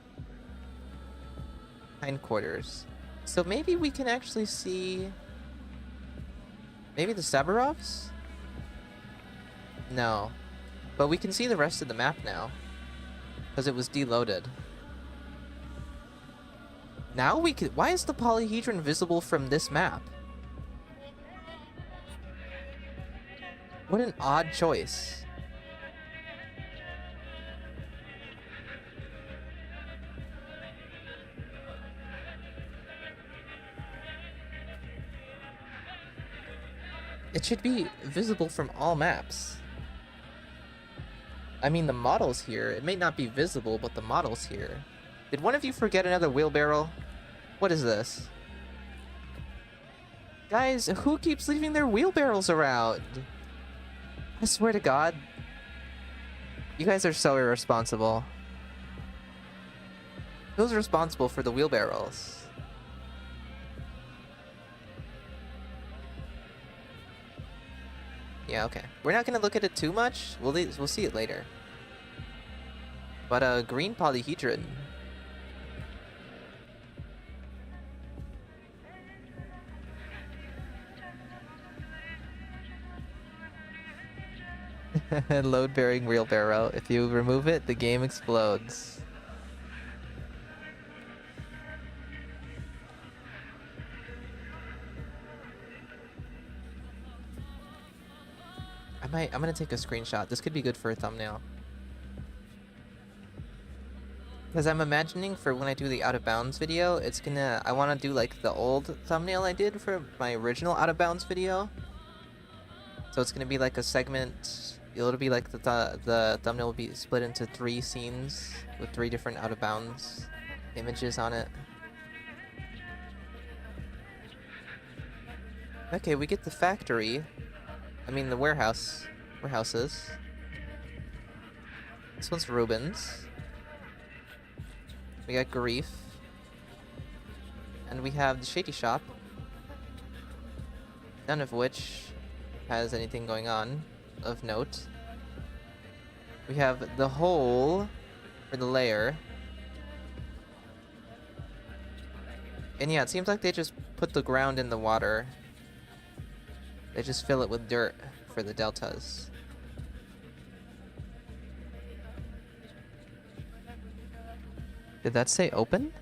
A: Hindquarters. So maybe we can actually see... Maybe the Sabarovs? No. But we can see the rest of the map now. Because it was deloaded. Now we can... Why is the Polyhedron visible from this map? What an odd choice. It should be visible from all maps. I mean, the models here, it may not be visible, but the models here, Did one of you forget another wheelbarrow? What is this? Guys, who keeps leaving their wheelbarrows around? I swear to God. You guys are so irresponsible. Who's responsible for the wheelbarrows? Yeah, okay. We're not gonna look at it too much. We'll see it later. But green polyhedron. Load-bearing wheelbarrow. If you remove it, the game explodes. I'm gonna take a screenshot. This could be good for a thumbnail. Because I'm imagining for when I do the out of bounds video, I want to do like the old thumbnail I did for my original out of bounds video. So it's gonna be like a segment. It'll be like the thumbnail will be split into 3 scenes with 3 different out of bounds images on it. Okay, we get the factory. I mean the warehouses. This one's Rubens. We got Grief. And we have the Shady Shop. None of which has anything going on of note. We have the hole for the layer. And yeah, it seems like they just put the ground in the water. They just fill it with dirt for the deltas. Did that say open?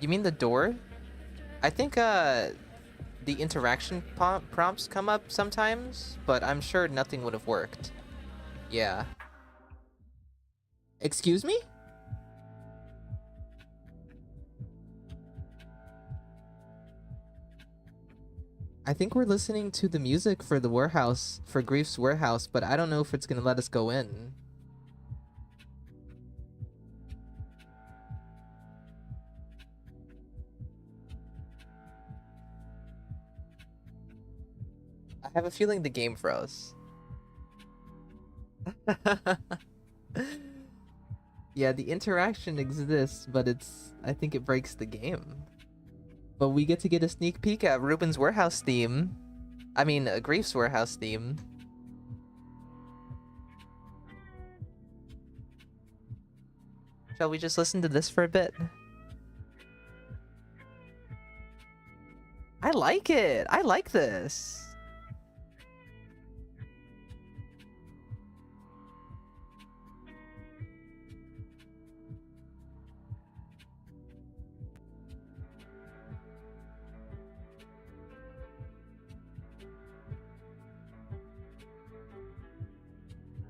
A: You mean the door? I think the interaction prompts come up sometimes, but I'm sure nothing would have worked. Yeah. Excuse me? I think we're listening to the music for the warehouse, for Grief's warehouse, but I don't know if it's gonna let us go in. I have a feeling the game froze. Yeah, the interaction exists, but I think it breaks the game. But we get to get a sneak peek at Ruben's warehouse theme. I mean, Grief's warehouse theme. Shall we just listen to this for a bit? I like it! I like this!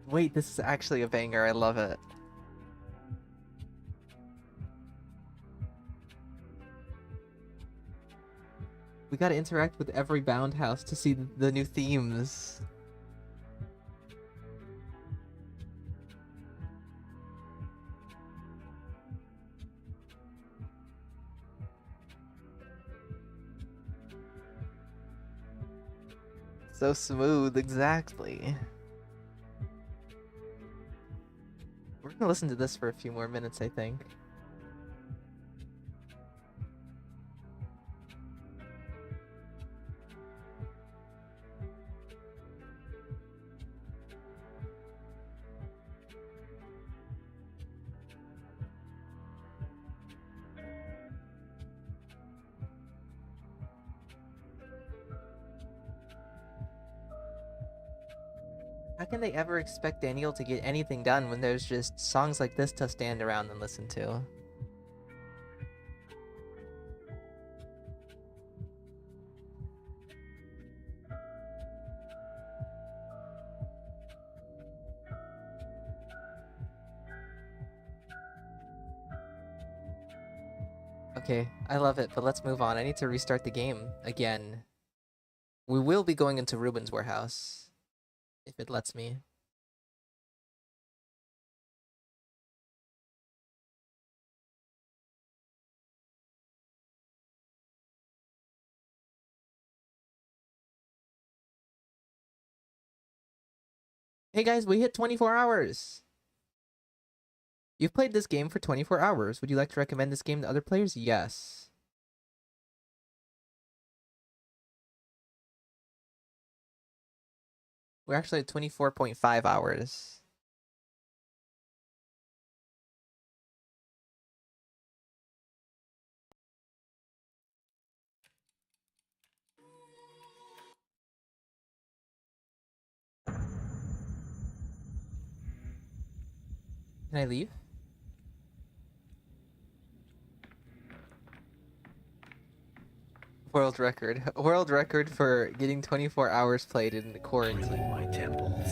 A: Wait, this is actually a banger. I love it. We gotta interact with every bound house to see the new themes. So smooth, exactly. We're gonna listen to this for a few more minutes, I think. How can they ever expect Daniel to get anything done when there's just songs like this to stand around and listen to? Okay, I love it, but let's move on. I need to restart the game again. We will be going into Ruben's warehouse, if it lets me. Hey guys, we hit 24 hours! You've played this game for 24 hours. Would you like to recommend this game to other players? Yes. We're actually at 24.5 hours. Can I leave? World record. World record for getting 24 hours played in quarantine.
D: My temples.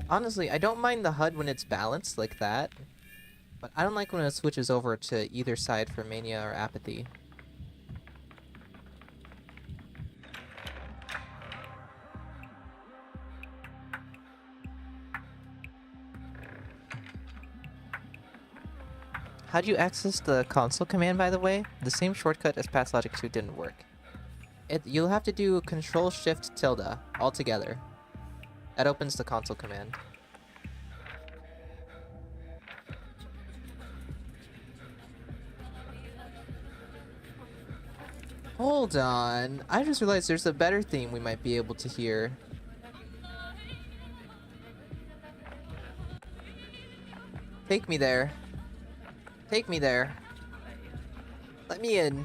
A: Honestly, I don't mind the HUD when it's balanced like that, but I don't like when it switches over to either side for mania or apathy. How do you access the console command, by the way? The same shortcut as Pathologic 2 didn't work. You'll have to do Control-Shift-Tilde all together. That opens the console command. Hold on. I just realized there's a better theme we might be able to hear. Take me there. Take me there. Let me in.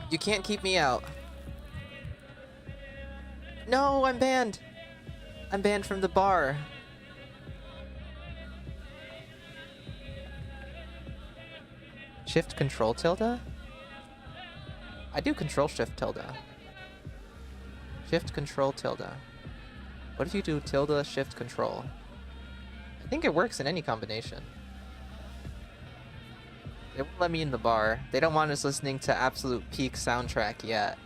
A: You can't keep me out. No, I'm banned. I'm banned from the bar. Shift Control Tilde? I do Control Shift Tilde. Shift Control Tilde. What if you do Tilde Shift Control? I think it works in any combination. They won't let me in the bar. They don't want us listening to absolute peak soundtrack yet.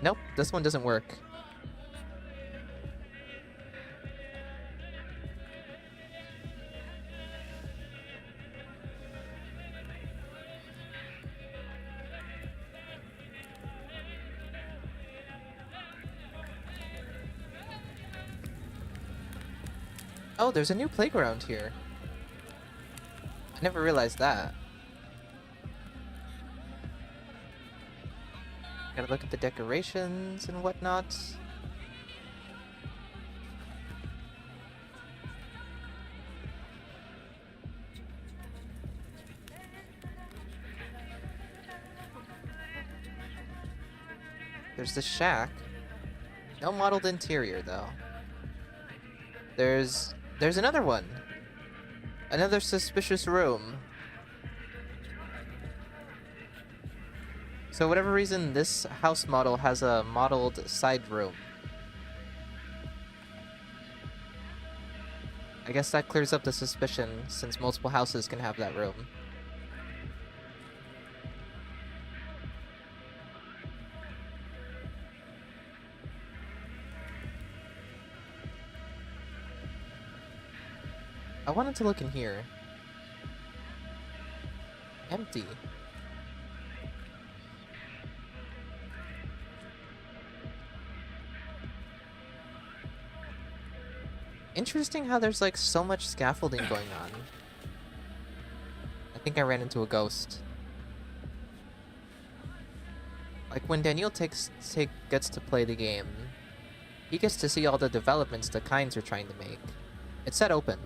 A: Nope, this one doesn't work. Oh, there's a new playground here. I never realized that. Gotta look at the decorations and whatnot. There's the shack. No modeled interior, though. There's another one. Another suspicious room. So whatever reason, this house model has a modeled side room. I guess that clears up the suspicion, since multiple houses can have that room. I wanted to look in here. Empty. Interesting how there's like so much scaffolding going on. I think I ran into a ghost. Like when Daniel gets to play the game, he gets to see all the developments the kinds are trying to make. It's set open.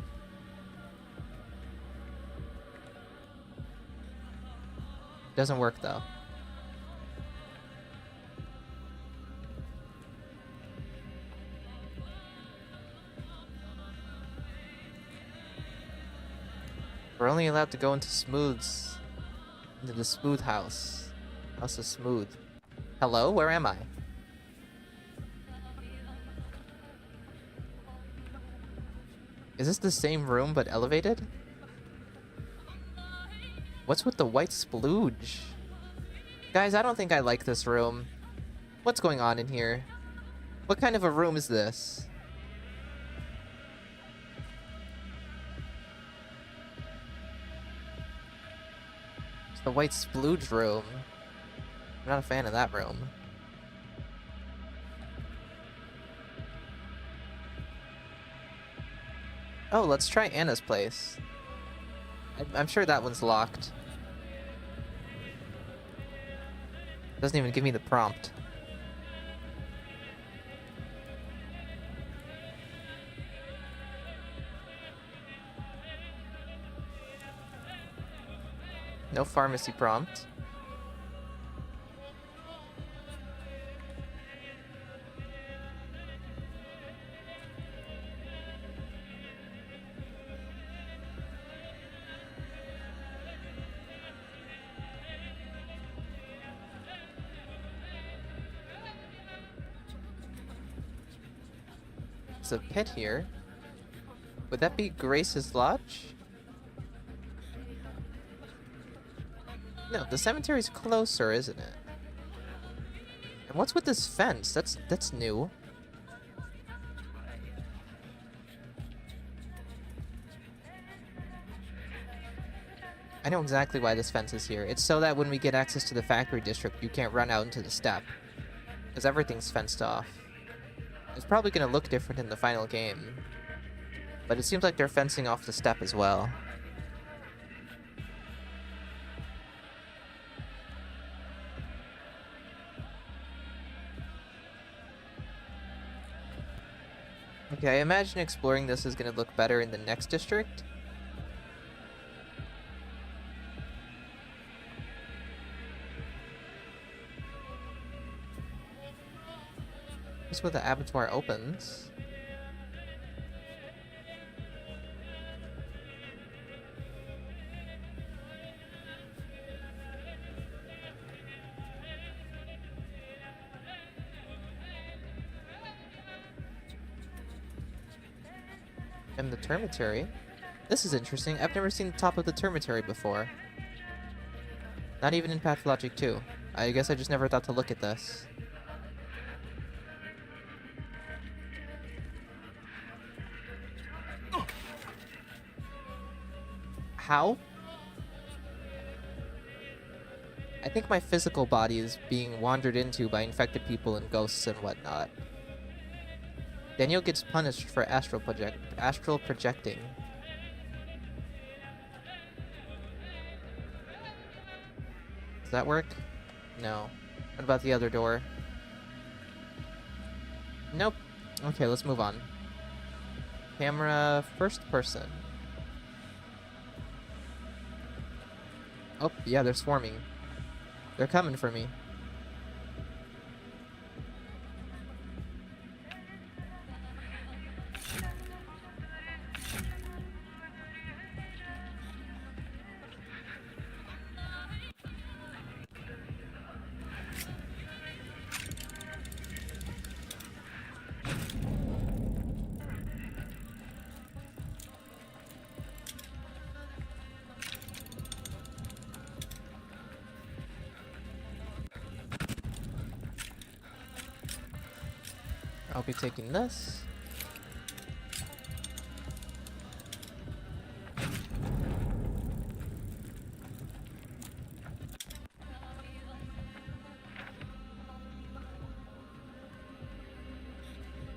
A: Doesn't work though. We're only allowed to go into smooths. Into the smooth house. House is smooth. Hello? Where am I? Is this the same room but elevated? What's with the white splooge? Guys, I don't think I like this room. What's going on in here? What kind of a room is this? It's the white splooge room. I'm not a fan of that room. Oh, let's try Anna's place. I'm sure that one's locked. Doesn't even give me the prompt. No pharmacy prompt. There's a pit here. Would that be Grace's lodge? No, the cemetery's closer, isn't it? And what's with this fence? That's new. I know exactly why this fence is here. It's so that when we get access to the factory district, you can't run out into the steppe. Because everything's fenced off. It's probably going to look different in the final game. But it seems like they're fencing off the steppe as well. Okay, I imagine exploring this is going to look better in the next district. This is where the abattoir opens. And the termitary. This is interesting. I've never seen the top of the termitary before. Not even in Pathologic 2. I guess I just never thought to look at this. How? I think my physical body is being wandered into by infected people and ghosts and whatnot. Daniel gets punished for astral projecting. Does that work? No. What about the other door? Nope. Okay, let's move on. Camera first person. Oh, yeah, they're swarming. They're coming for me. I'll be taking this.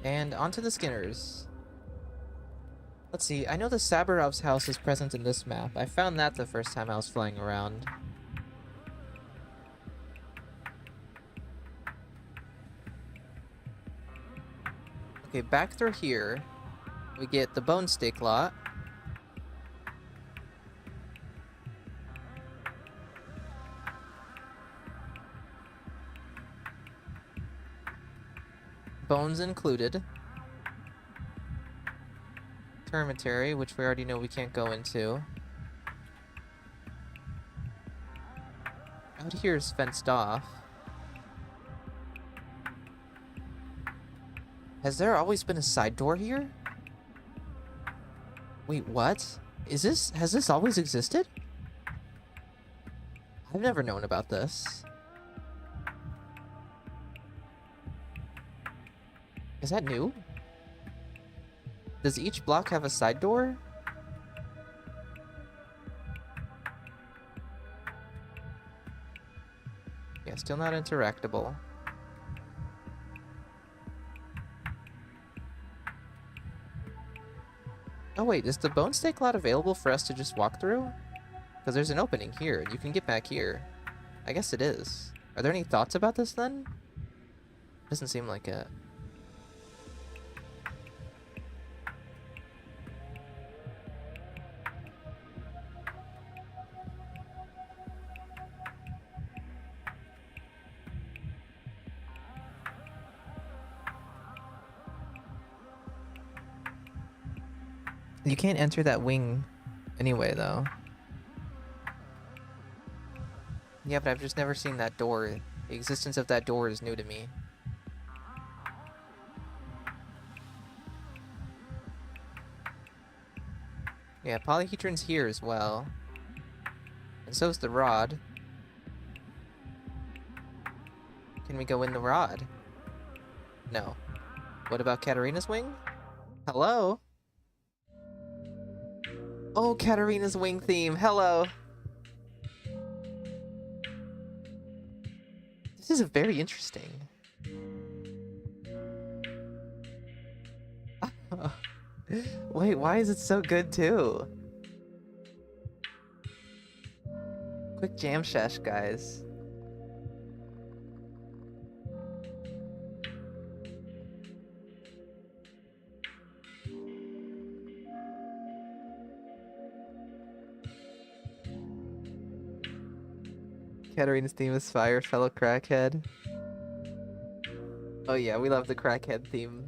A: And onto the Skinners. Let's see, I know the Sabarov's house is present in this map. I found that the first time I was flying around. Okay, back through here, we get the bone steak lot. Bones included. Termitary, which we already know we can't go into. Out here is fenced off. Has there always been a side door here? Wait, what? Has this always existed? I've never known about this. Is that new? Does each block have a side door? Yeah, still not interactable. Oh wait, is the bone steak lot available for us to just walk through? Because there's an opening here, and you can get back here. I guess it is. Are there any thoughts about this then? Doesn't seem like it. You can't enter that wing anyway, though. Yeah, but I've just never seen that door. The existence of that door is new to me. Yeah, Polyhedron's here as well. And so's the rod. Can we go in the rod? No. What about Katarina's wing? Hello? Oh, Katarina's wing theme. Hello. This is very interesting. Wait, why is it so good too? Quick jam sesh, guys. Katarina's theme is fire, fellow crackhead. Oh yeah, we love the crackhead theme.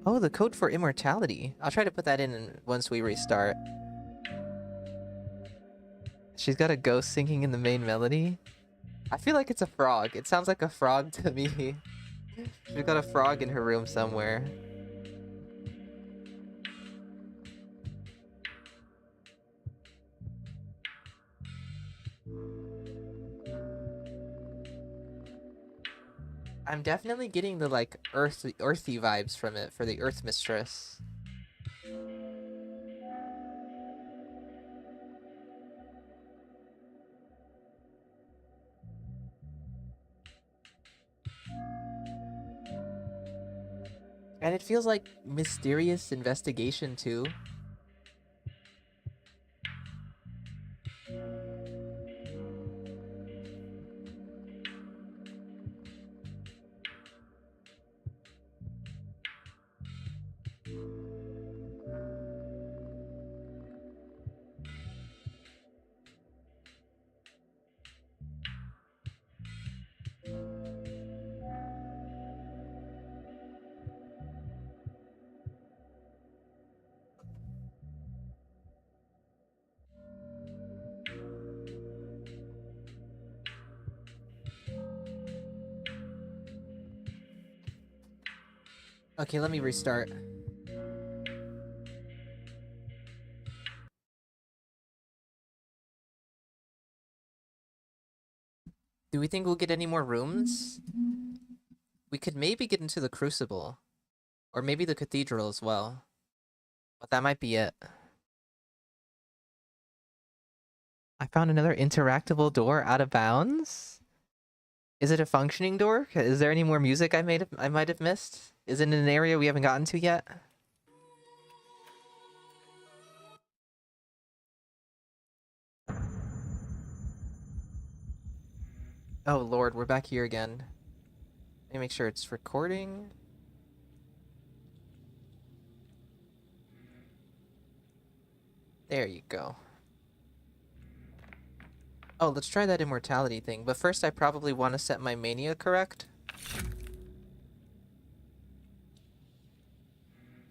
A: Oh, the code for immortality. I'll try to put that in once we restart. She's got a ghost singing in the main melody. I feel like it's a frog. It sounds like a frog to me. She's got a frog in her room somewhere. I'm definitely getting the like earthy vibes from it for the Earth Mistress. And it feels like mysterious investigation too. Okay, let me restart. Do we think we'll get any more rooms? We could maybe get into the Crucible. Or maybe the Cathedral as well. But that might be it. I found another interactable door out of bounds? Is it a functioning door? Is there any more music I might have missed? Is it in an area we haven't gotten to yet? Oh lord, we're back here again. Let me make sure it's recording. There you go. Oh, let's try that immortality thing, but first I probably want to set my mania correct.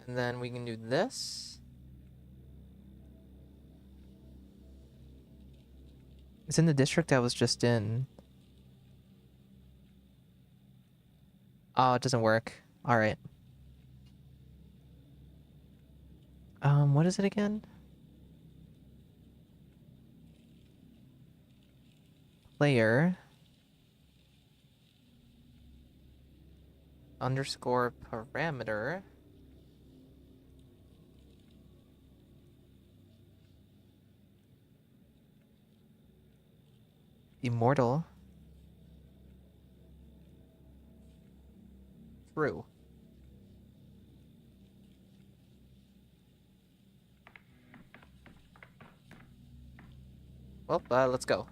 A: And then we can do this. It's in the district I was just in. Oh, it doesn't work. All right. What is it again? Player underscore parameter. Immortal. True. Well, let's go.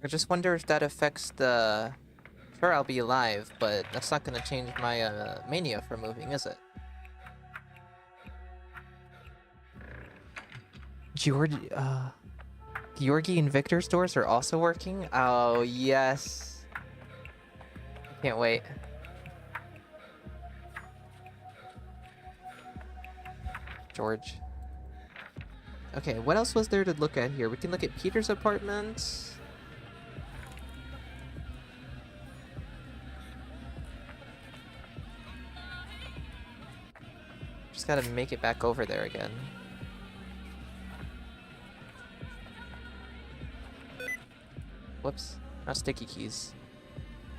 A: I just wonder if that affects the... Sure, I'll be alive, but that's not gonna change my mania for moving, is it? Georgi and Victor stores are also working? Oh, yes. Can't wait. George. Okay, what else was there to look at here? We can look at Peter's apartment. Just gotta make it back over there again. Whoops, not sticky keys.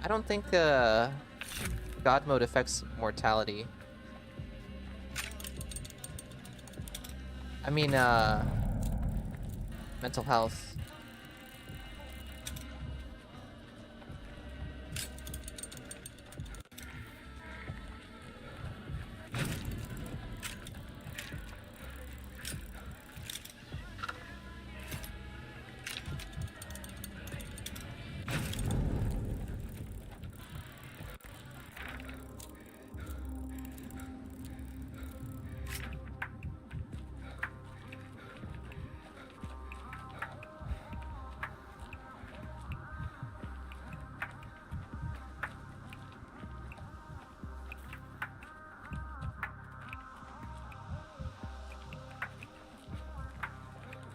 A: I don't think God mode affects mortality. I mean, mental health.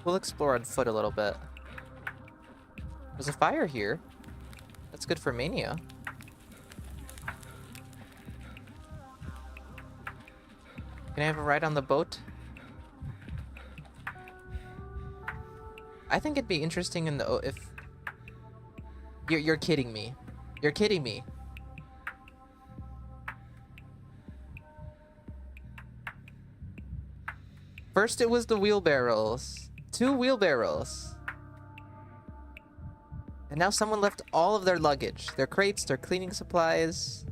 A: We'll explore on foot a little bit. There's a fire here. That's good for mania. Can I have a ride on the boat? I think it'd be interesting in the if you're kidding me. You're kidding me. First it was the wheelbarrows. 2 wheelbarrows. And now someone left all of their luggage. Their crates, their cleaning supplies.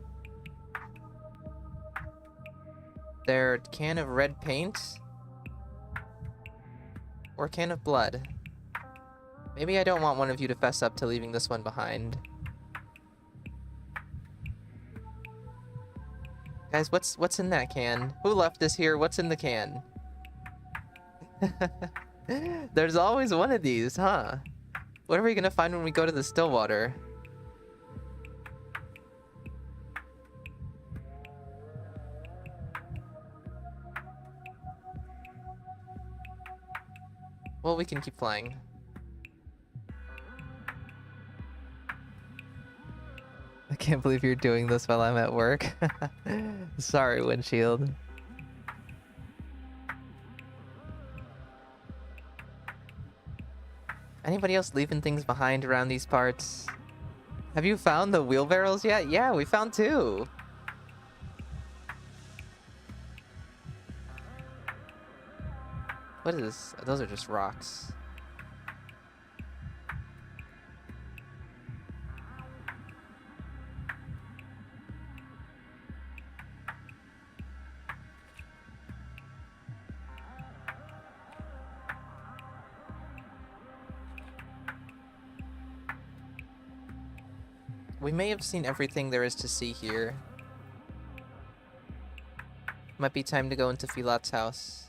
A: Their can of red paint. Or can of blood. Maybe I don't want one of you to fess up to leaving this one behind. Guys, what's in that can? Who left this here? What's in the can? There's always one of these, huh? What are we gonna find when we go to the Stillwater? Well, we can keep flying. I can't believe you're doing this while I'm at work. Sorry, windshield. Anybody else leaving things behind around these parts? Have you found the wheelbarrows yet? Yeah, we found 2. What is this? Those are just rocks. We may have seen everything there is to see here. Might be time to go into Filat's house.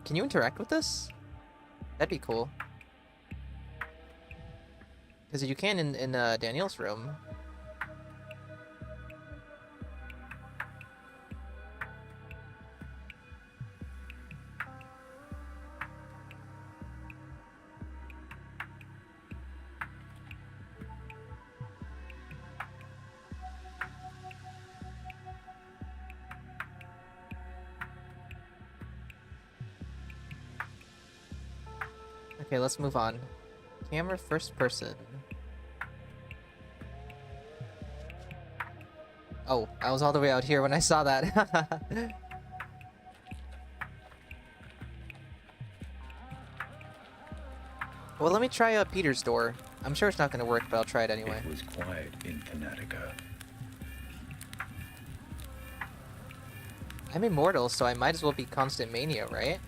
A: Can you interact with this? That'd be cool. Because you can in Daniel's room. Okay, let's move on. Camera first person. Oh, I was all the way out here when I saw that. Well, let me try Peter's door. I'm sure it's not going to work, but I'll try it anyway.
D: It was quiet in Thanatica.
A: I'm immortal, so I might as well be Constant Mania, right?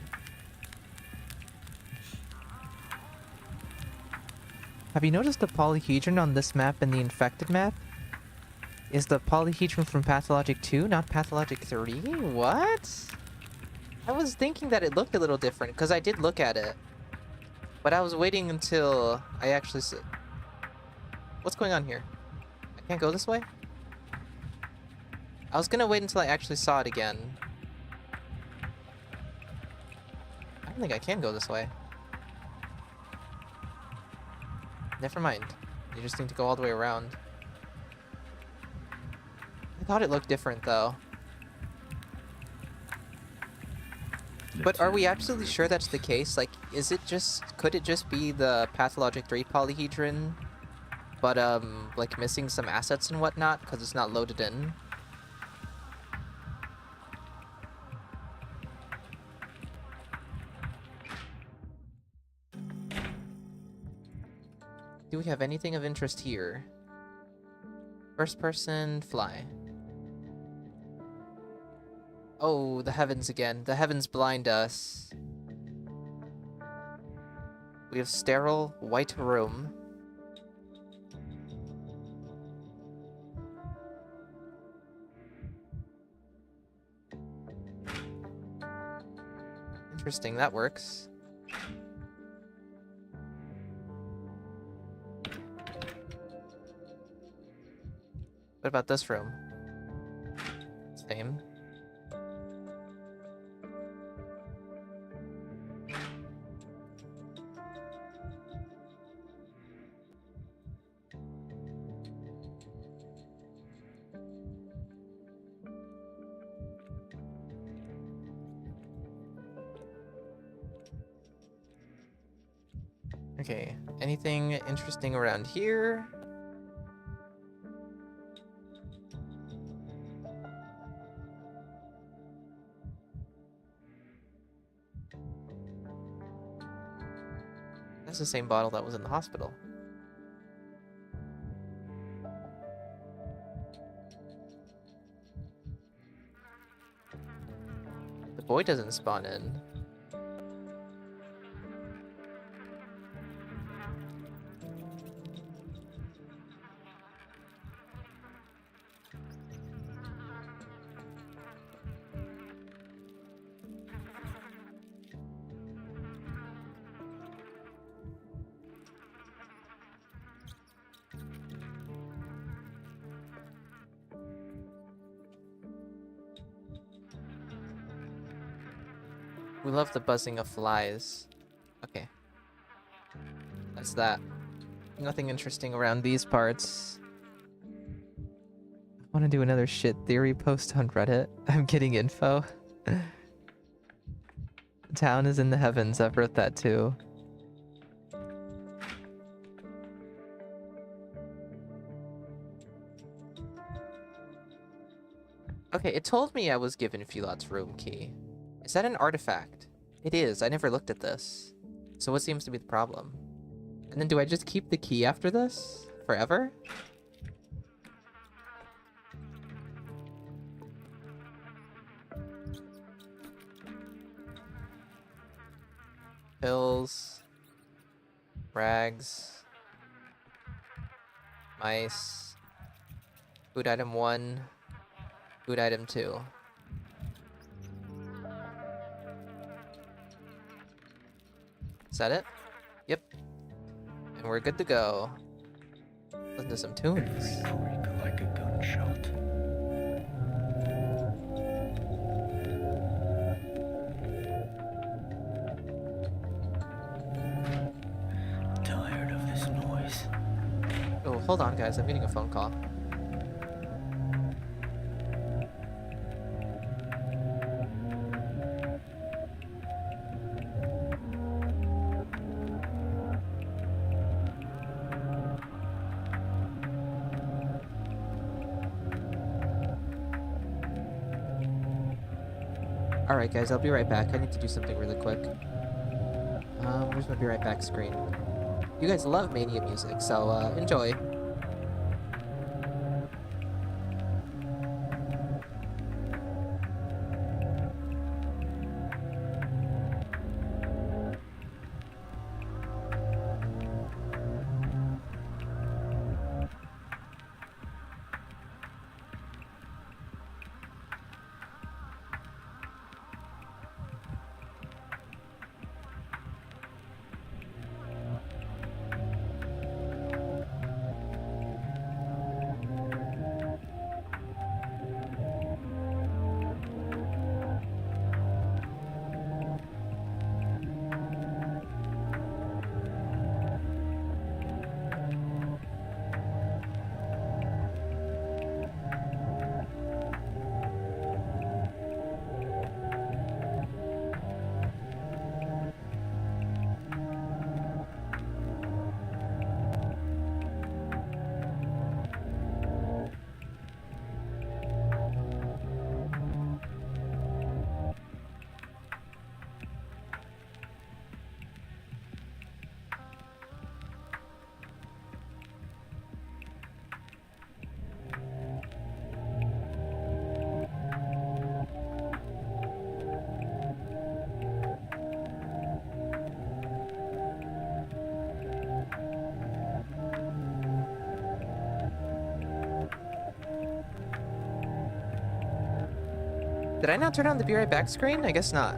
A: Have you noticed the polyhedron on this map and the infected map? Is the polyhedron from Pathologic 2, not Pathologic 3? What? I was thinking that it looked a little different, because I did look at it. But I was waiting until I actually said... What's going on here? I can't go this way? I was gonna wait until I actually saw it again. I don't think I can go this way. Never mind. You just need to go all the way around. I thought it looked different, though. But are we absolutely sure that's the case? Like, is it just... Could it just be the Pathologic 3 polyhedron? But, like, missing some assets and whatnot? Because it's not loaded in? Do we have anything of interest here? First person, fly. Oh, the heavens again. The heavens blind us. We have sterile, white room. Interesting, that works. What about this room? Same. Okay, anything interesting around here? That's the same bottle that was in the hospital. The boy doesn't spawn in. We love the buzzing of flies. Okay. That's that. Nothing interesting around these parts. I want to do another shit theory post on Reddit. I'm getting info. The town is in the heavens. I've wrote that too. Okay, it told me I was given Fulot's room key. Is that an artifact? It is. I never looked at this. So what seems to be the problem? And then do I just keep the key after this? Forever? Pills. Rags. Mice. Food item 1. Food item 2. Is that it? Yep. And we're good to go. Listen to some tunes.
D: Every creak like a gunshot. Tired of this noise.
A: Oh, hold on, guys. I'm getting a phone call. Alright guys, I'll be right back. I need to do something really quick. Where's my be right back screen? You guys love Mania music, so enjoy. Did I not turn on the be right back screen? I guess not.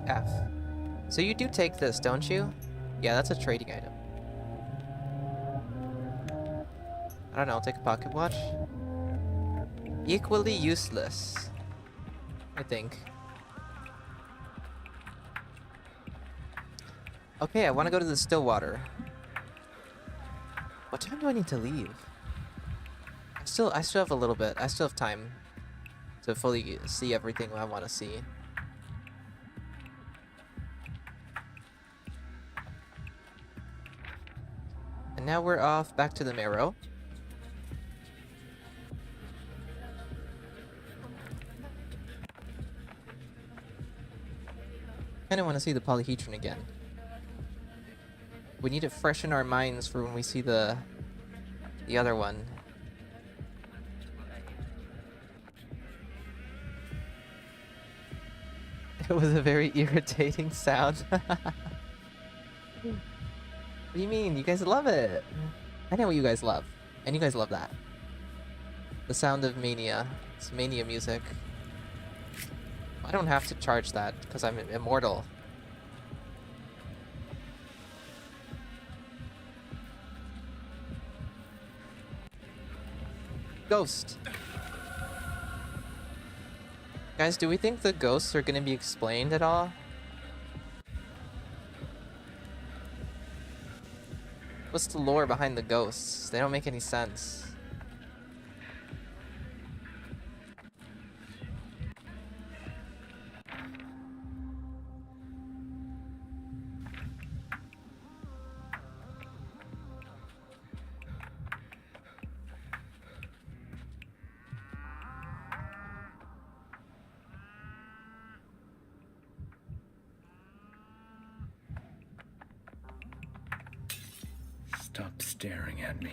A: F. So you do take this, don't you? Yeah, that's a trading item. I don't know, I'll take a pocket watch. Equally useless, I think. Okay, I want to go to the Stillwater. What time do I need to leave? I still have a little bit. I still have time to fully see everything I want to see. And now we're off back to the Marrow. Kinda want to see the Polyhedron again. We need to freshen our minds for when we see the other one. It was a very irritating sound. What do you mean? You guys love it. I know what you guys love. And you guys love that. The sound of Mania. It's Mania music. I don't have to charge that because I'm immortal. Ghost. Guys, do we think the ghosts are gonna be explained at all? What's the lore behind the ghosts? They don't make any sense.
D: Stop staring at me.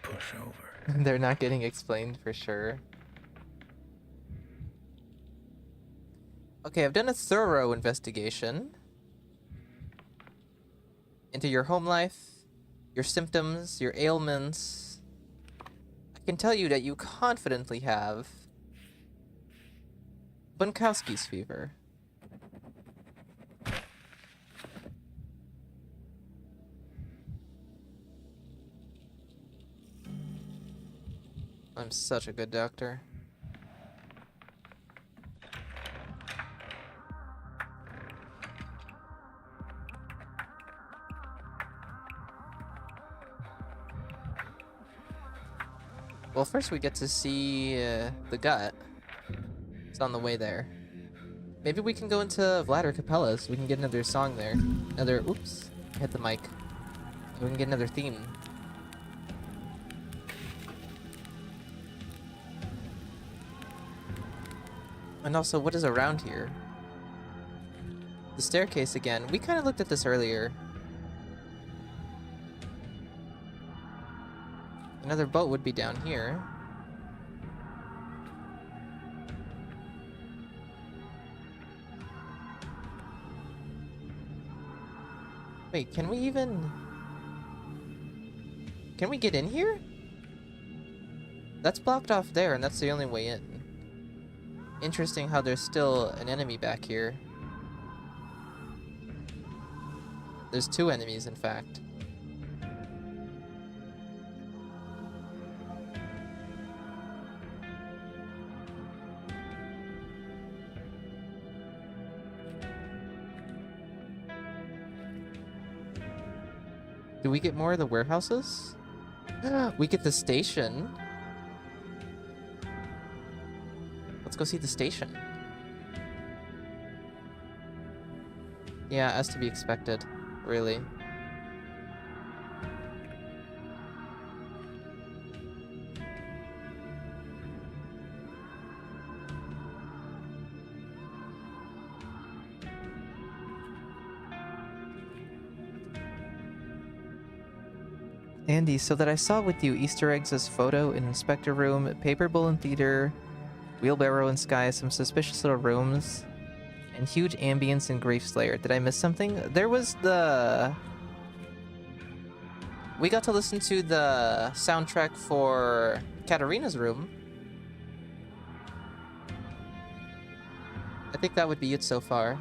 D: Push over.
A: They're not getting explained for sure. Okay, I've done a thorough investigation into your home life, your symptoms, your ailments. I can tell you that you confidently have Bunkowski's fever. I'm such a good doctor. Well, first we get to see the gut. It's on the way there. Maybe we can go into Vladar Capella so we can get another song there. Oops. Hit the mic. We can get another theme. And also, what is around here? The staircase again. We kind of looked at this earlier. Another boat would be down here. Wait, can we even... Can we get in here? That's blocked off there, and that's the only way in. Interesting how there's still an enemy back here. There's two enemies, in fact. Do we get more of the warehouses? We get the station. Let's go see the station. Yeah, as to be expected, really. Andy, so that I saw with you Easter eggs as photo in inspector room, paper bull in theater, wheelbarrow in sky, some suspicious little rooms, and huge ambience in Grief Slayer. Did I miss something? There was the... We got to listen to the soundtrack for Katarina's room. I think that would be it so far.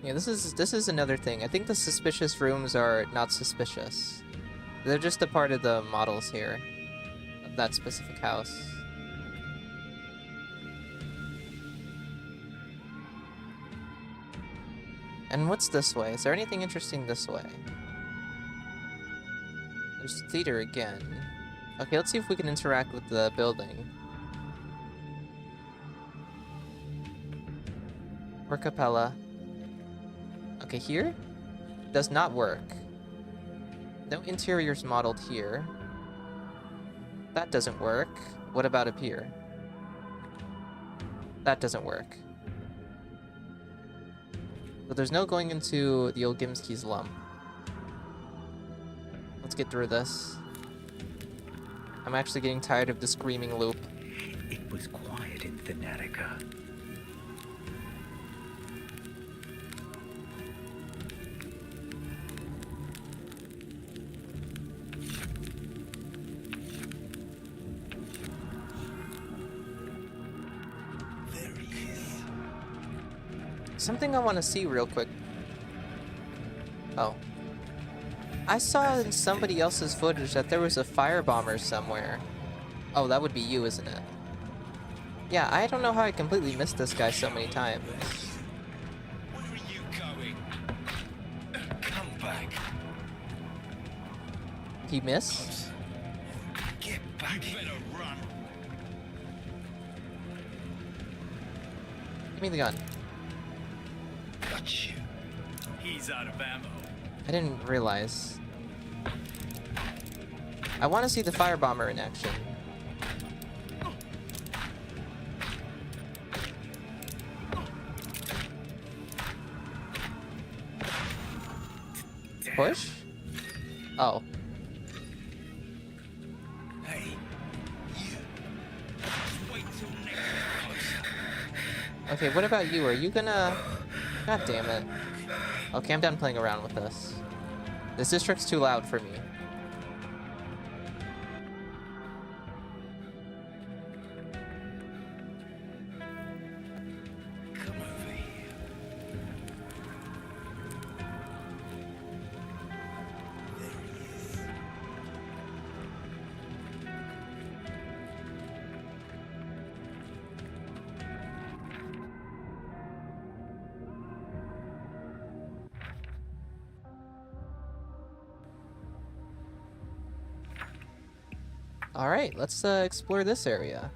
A: Yeah, this is another thing. I think the suspicious rooms are not suspicious. They're just a part of the models here of that specific house. And what's this way? Is there anything interesting this way? There's theater again. Okay, let's see if we can interact with the building. Or Capella. Okay, here? Does not work. No interiors modeled here. That doesn't work. What about up here? That doesn't work. But there's no going into the old Gimski's lump. Let's get through this. I'm actually getting tired of the screaming loop.
D: It was quiet in Thanatica.
A: Something I want to see real quick. Oh. I saw in somebody else's footage that there was a firebomber somewhere. Oh, that would be you, isn't it? Yeah, I don't know how I completely missed this guy so many times.
E: Where are you going? Come back.
A: He missed?
E: Get back. You better run.
A: Give me the gun.
E: Got you. He's out of ammo.
A: I didn't realize. I want to see the firebomber in action. Push? Oh.
E: Hey, you. Just wait till next closer.
A: Okay, what about you? Are you gonna... God damn it. Okay, I'm done playing around with this. This district's too loud for me.
E: Come over here. There he is.
A: Alright, let's explore this area.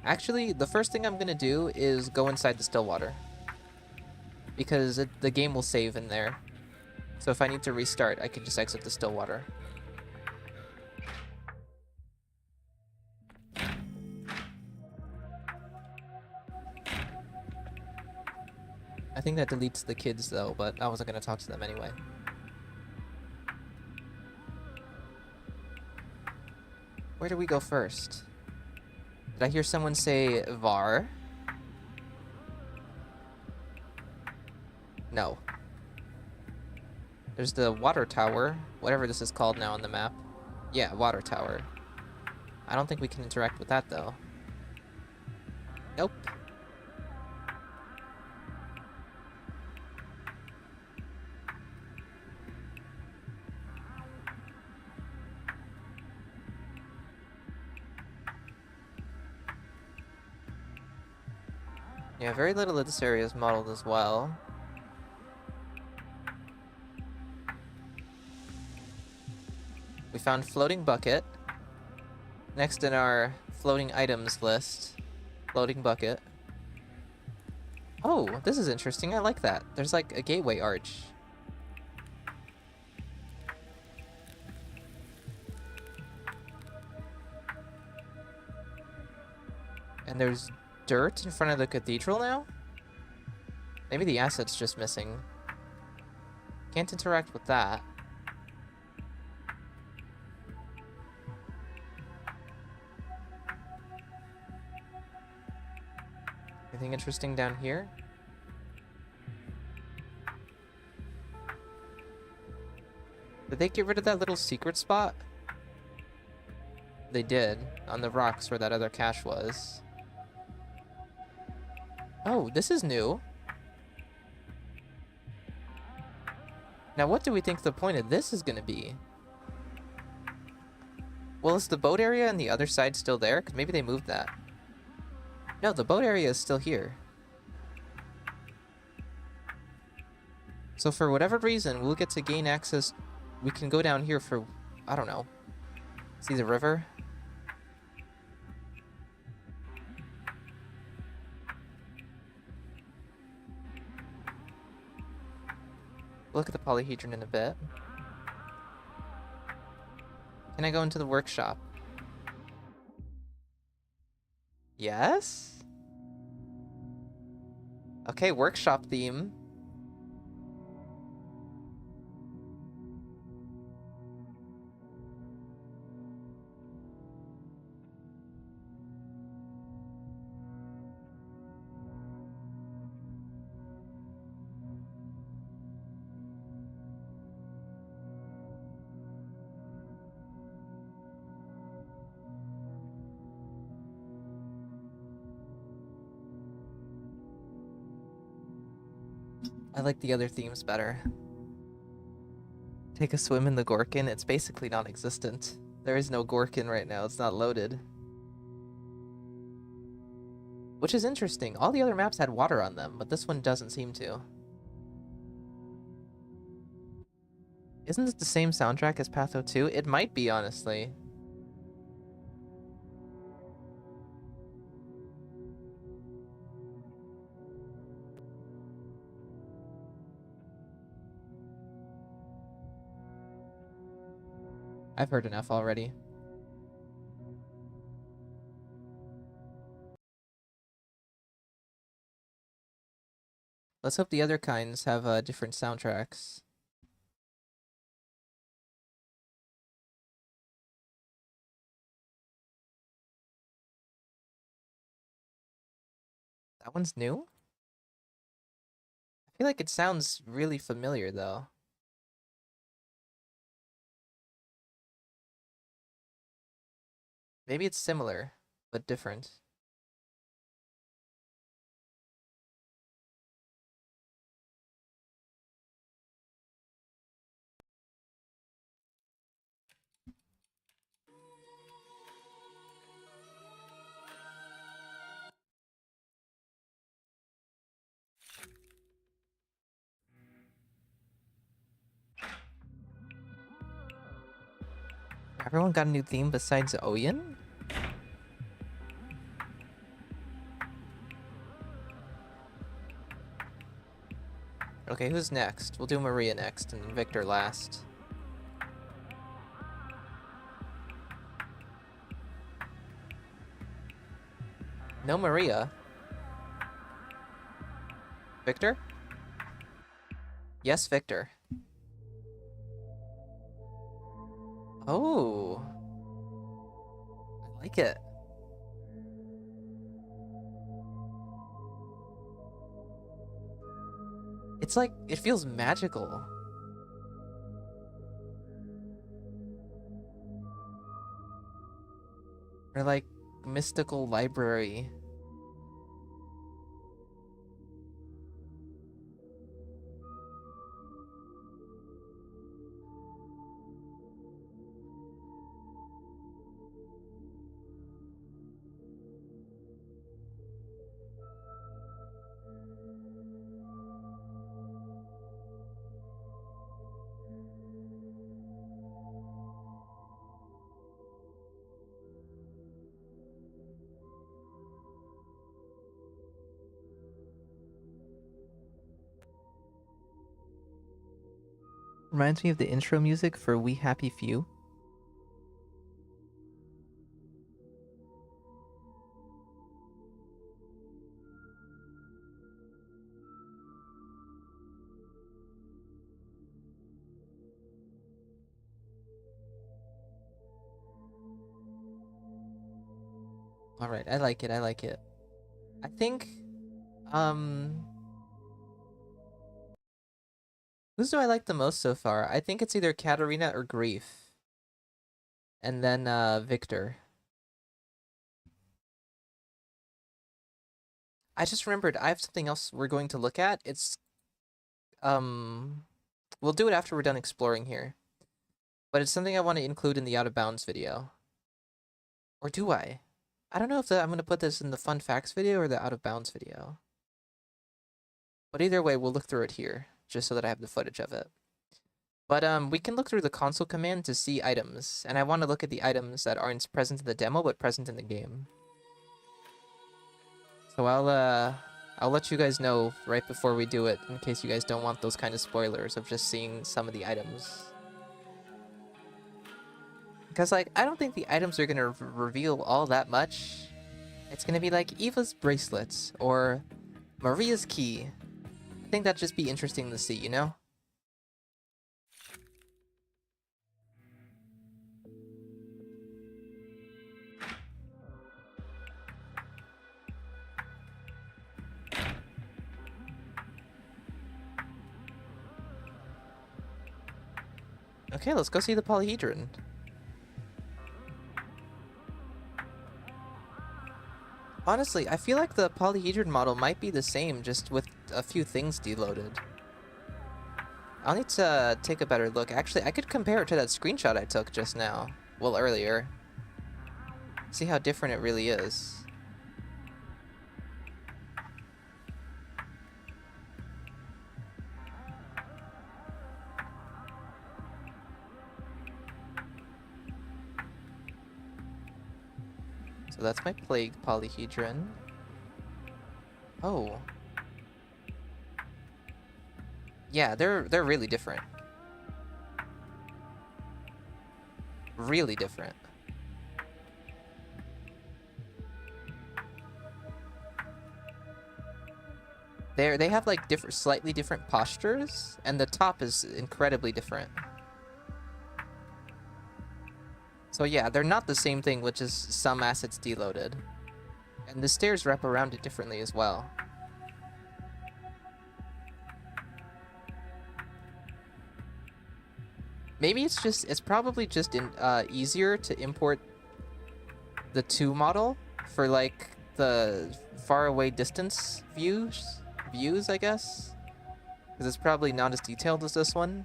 A: Actually, the first thing I'm gonna do is go inside the still water. Because the game will save in there. So if I need to restart, I can just exit the still water. I think that deletes the kids though, but I wasn't gonna talk to them anyway. Where do we go first? Did I hear someone say VAR? No. There's the water tower, whatever this is called now on the map. Yeah, water tower. I don't think we can interact with that though. Nope. Yeah, very little of this area is modeled as well. We found floating bucket. Next in our floating items list, floating bucket. Oh, this is interesting. I like that. There's like a gateway arch. And there's dirt in front of the cathedral now? Maybe the asset's just missing. Can't interact with that. Anything interesting down here? Did they get rid of that little secret spot? They did, on the rocks where that other cache was. Oh, this is new. Now what do we think the point of this is going to be? Well, is the boat area on the other side still there? Because maybe they moved that. No, the boat area is still here. So for whatever reason, we'll get to gain access. We can go down here for, I don't know. See the river? Look at the polyhedron in a bit. Can I go into the workshop? Yes? Okay, workshop theme. I like the other themes better. Take a swim in the Gorkin. It's basically non-existent. There is no Gorkin right now. It's not loaded. Which is interesting. All the other maps had water on them, but this one doesn't seem to. Isn't it the same soundtrack as Patho 2? It might be, honestly. I've heard enough already. Let's hope the other kinds have different soundtracks. That one's new? I feel like it sounds really familiar, though. Maybe it's similar, but different. Everyone got a new theme besides Oyen? Okay, who's next? We'll do Maria next and Victor last. No Maria. Victor? Yes, Victor. Oh. I like it. It's like, it feels magical. Or like mystical library. Reminds me of the intro music for We Happy Few. Alright, I like it, I like it. I think, whose do I like the most so far? I think it's either Katarina or Grief. And then, Victor. I just remembered, I have something else we're going to look at. It's, we'll do it after we're done exploring here. But it's something I want to include in the Out of Bounds video. Or do I? I don't know if I'm going to put this in the Fun Facts video or the Out of Bounds video. But either way, we'll look through it here, just so that I have the footage of it. But we can look through the console command to see items, and I want to look at the items that aren't present in the demo, but present in the game. So I'll let you guys know right before we do it, in case you guys don't want those kind of spoilers of just seeing some of the items. Because, like, I don't think the items are going to reveal all that much. It's going to be like Eva's bracelets, or Maria's key. I think that'd just be interesting to see, you know? Okay, let's go see the Polyhedron. Honestly, I feel like the Polyhedron model might be the same, just with a few things deloaded. I'll need to take a better look. Actually, I could compare it to that screenshot I took just now. Well, earlier. See how different it really is. So that's my Plague Polyhedron. Oh. Yeah, they're really different. Really different. They have like slightly different postures, and the top is incredibly different. So yeah, they're not the same thing, which is some assets deloaded. And the stairs wrap around it differently as well. Maybe it's probably just easier to import the 2 model for like the far away distance views, I guess. Because it's probably not as detailed as this one.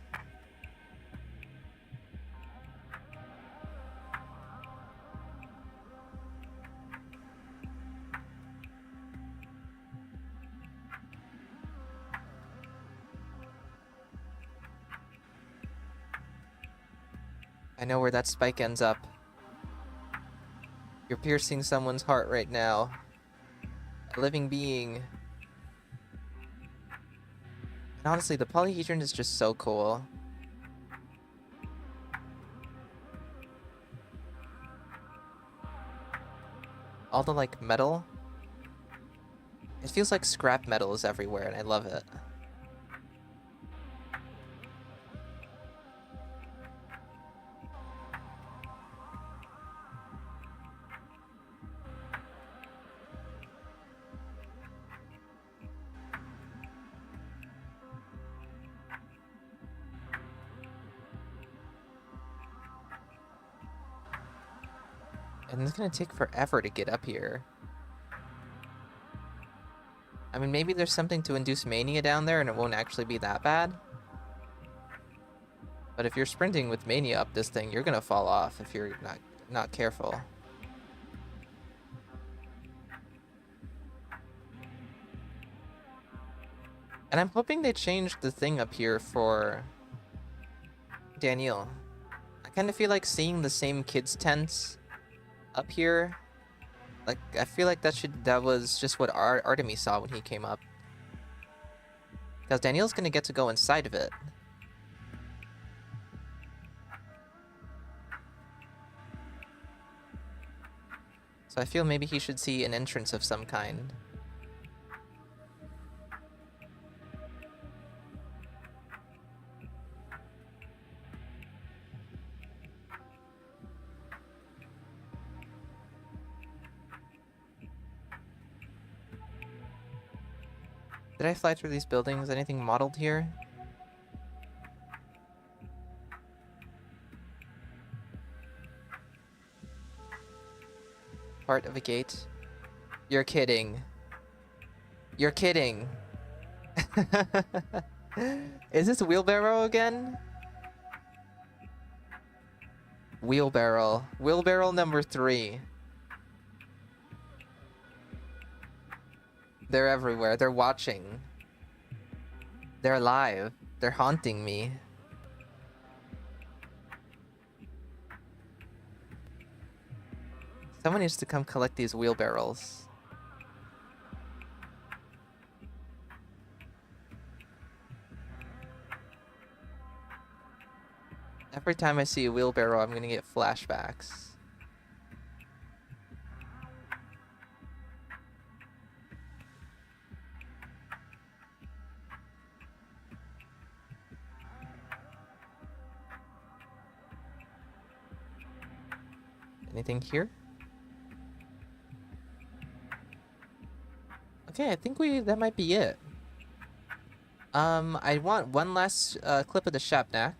A: I know where that spike ends up. You're piercing someone's heart right now. A living being. Honestly, the Polyhedron is just so cool. All the, like, metal. It feels like scrap metal is everywhere, and I love it. And it's gonna take forever to get up here. I mean, maybe there's something to induce mania down there and it won't actually be that bad. But if you're sprinting with mania up this thing, you're gonna fall off if you're not careful. And I'm hoping they changed the thing up here for Daniel. I kind of feel like seeing the same kids' tents up here. Like, I feel like that was just what Artemis saw when he came up. Because Daniel's gonna get to go inside of it. So I feel maybe he should see an entrance of some kind. Did I fly through these buildings? Anything modeled here? Part of a gate? You're kidding. You're kidding. Is this wheelbarrow again? Wheelbarrow. Wheelbarrow number 3. They're everywhere. They're watching. They're alive. They're haunting me. Someone needs to come collect these wheelbarrows. Every time I see a wheelbarrow, I'm gonna get flashbacks. Anything here? Okay, I think that might be it. I want one last clip of the Shapnak.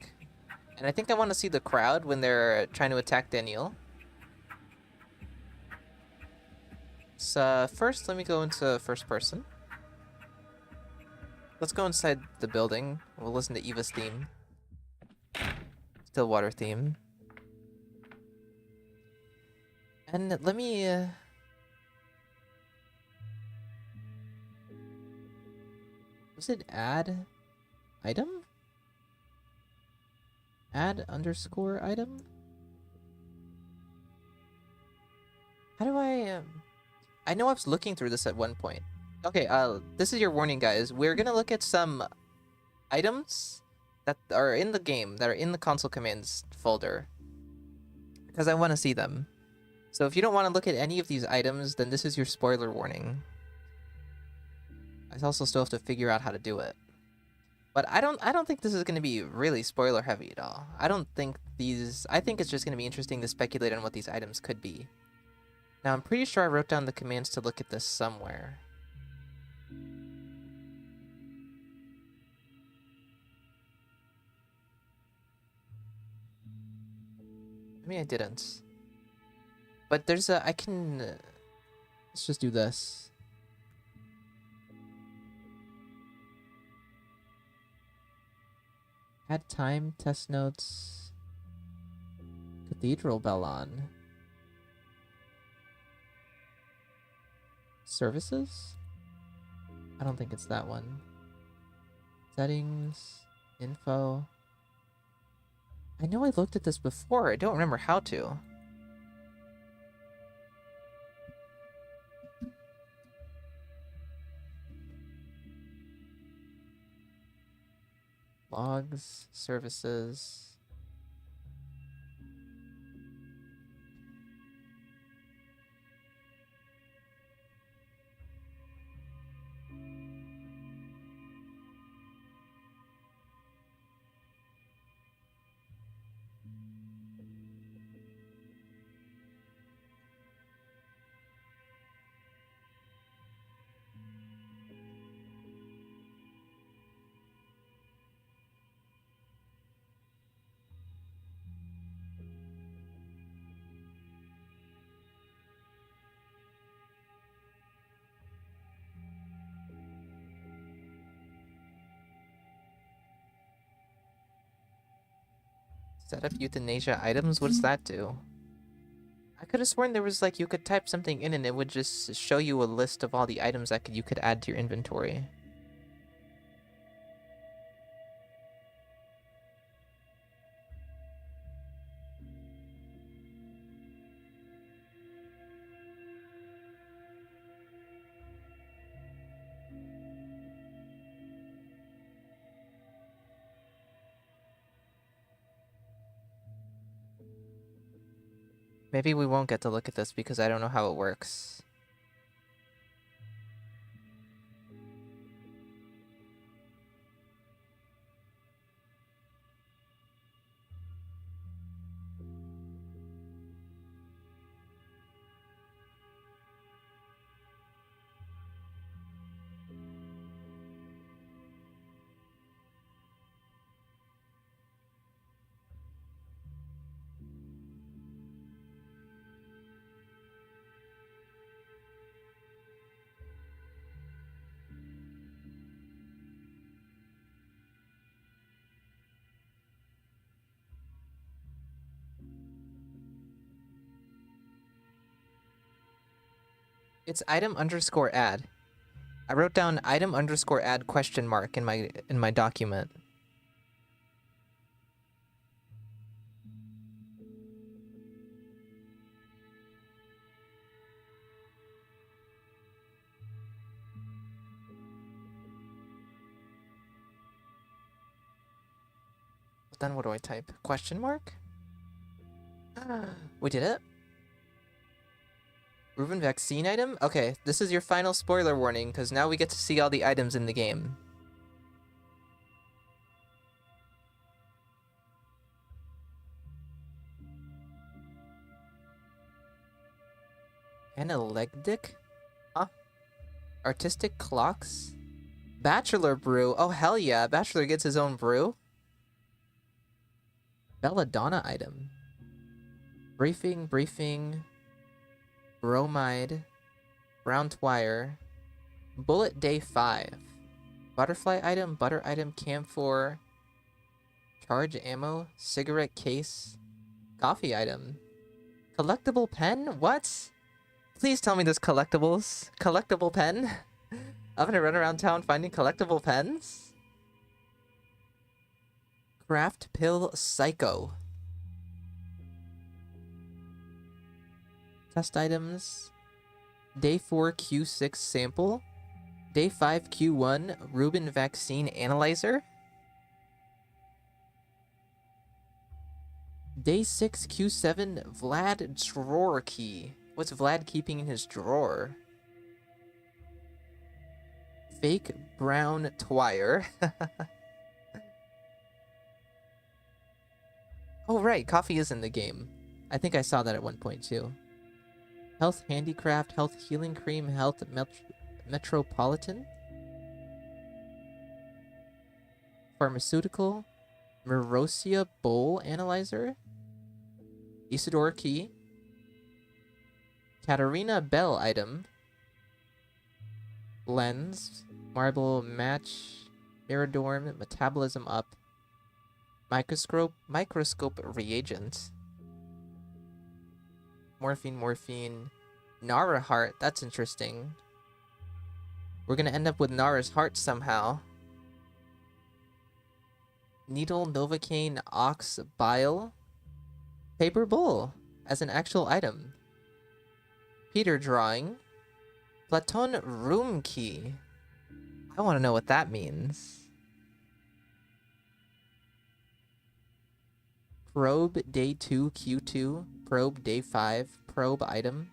A: And I think I want to see the crowd when they're trying to attack Daniel. So first, let me go into first person. Let's go inside the building. We'll listen to Eva's theme. Stillwater theme. And let me... was it add item? Add underscore item? How do I know I was looking through this at one point. Okay, this is your warning, guys. We're gonna look at some items that are in the game, that are in the console commands folder. Because I want to see them. So if you don't want to look at any of these items, then this is your spoiler warning. I also still have to figure out how to do it. But I don't think this is going to be really spoiler heavy at all. I think it's just going to be interesting to speculate on what these items could be. Now, I'm pretty sure I wrote down the commands to look at this somewhere. Maybe I didn't. But there's a... let's just do this. Add time, test notes, cathedral bell on. Services? I don't think it's that one. Settings, info. I know I looked at this before, I don't remember how to. Logs, services. Set up euthanasia items? What does that do? I could have sworn there was like you could type something in and it would just show you a list of all the items that you could add to your inventory. Maybe we won't get to look at this because I don't know how it works. It's item underscore add. I wrote down item underscore add question mark in my document. Then what do I type? Question mark? We did it? Proven vaccine item? Okay, this is your final spoiler warning, because now we get to see all the items in the game. Analectic? Huh? Artistic clocks? Bachelor brew? Oh hell yeah, Bachelor gets his own brew. Belladonna item. Briefing. Bromide, brown twire, bullet day 5, butterfly item, butter item, camphor, charge ammo, cigarette case, coffee item, collectible pen. What? Please tell me there's collectibles. Collectible pen. I'm gonna run around town finding collectible pens. Craft pill psycho. Test items. Day 4 Q6 sample. Day 5 Q1 Rubin vaccine analyzer. Day 6 Q7 Vlad drawer key. What's Vlad keeping in his drawer? Fake brown twire. Oh right, coffee is in the game. I think I saw that at one point too. Health handicraft, health healing cream, health metropolitan. Pharmaceutical. Merosia bowl analyzer. Isidore key. Katarina Bell item. Lens. Marble match. Miradorm. Metabolism up. Microscope reagent. Morphine. Nara heart. That's interesting. We're gonna end up with Nara's heart somehow. Needle, Novocaine, ox, bile. Paper bowl as an actual item. Peter drawing. Platon room key. I want to know what that means. Probe day 2, Q2. Probe day 5, probe item.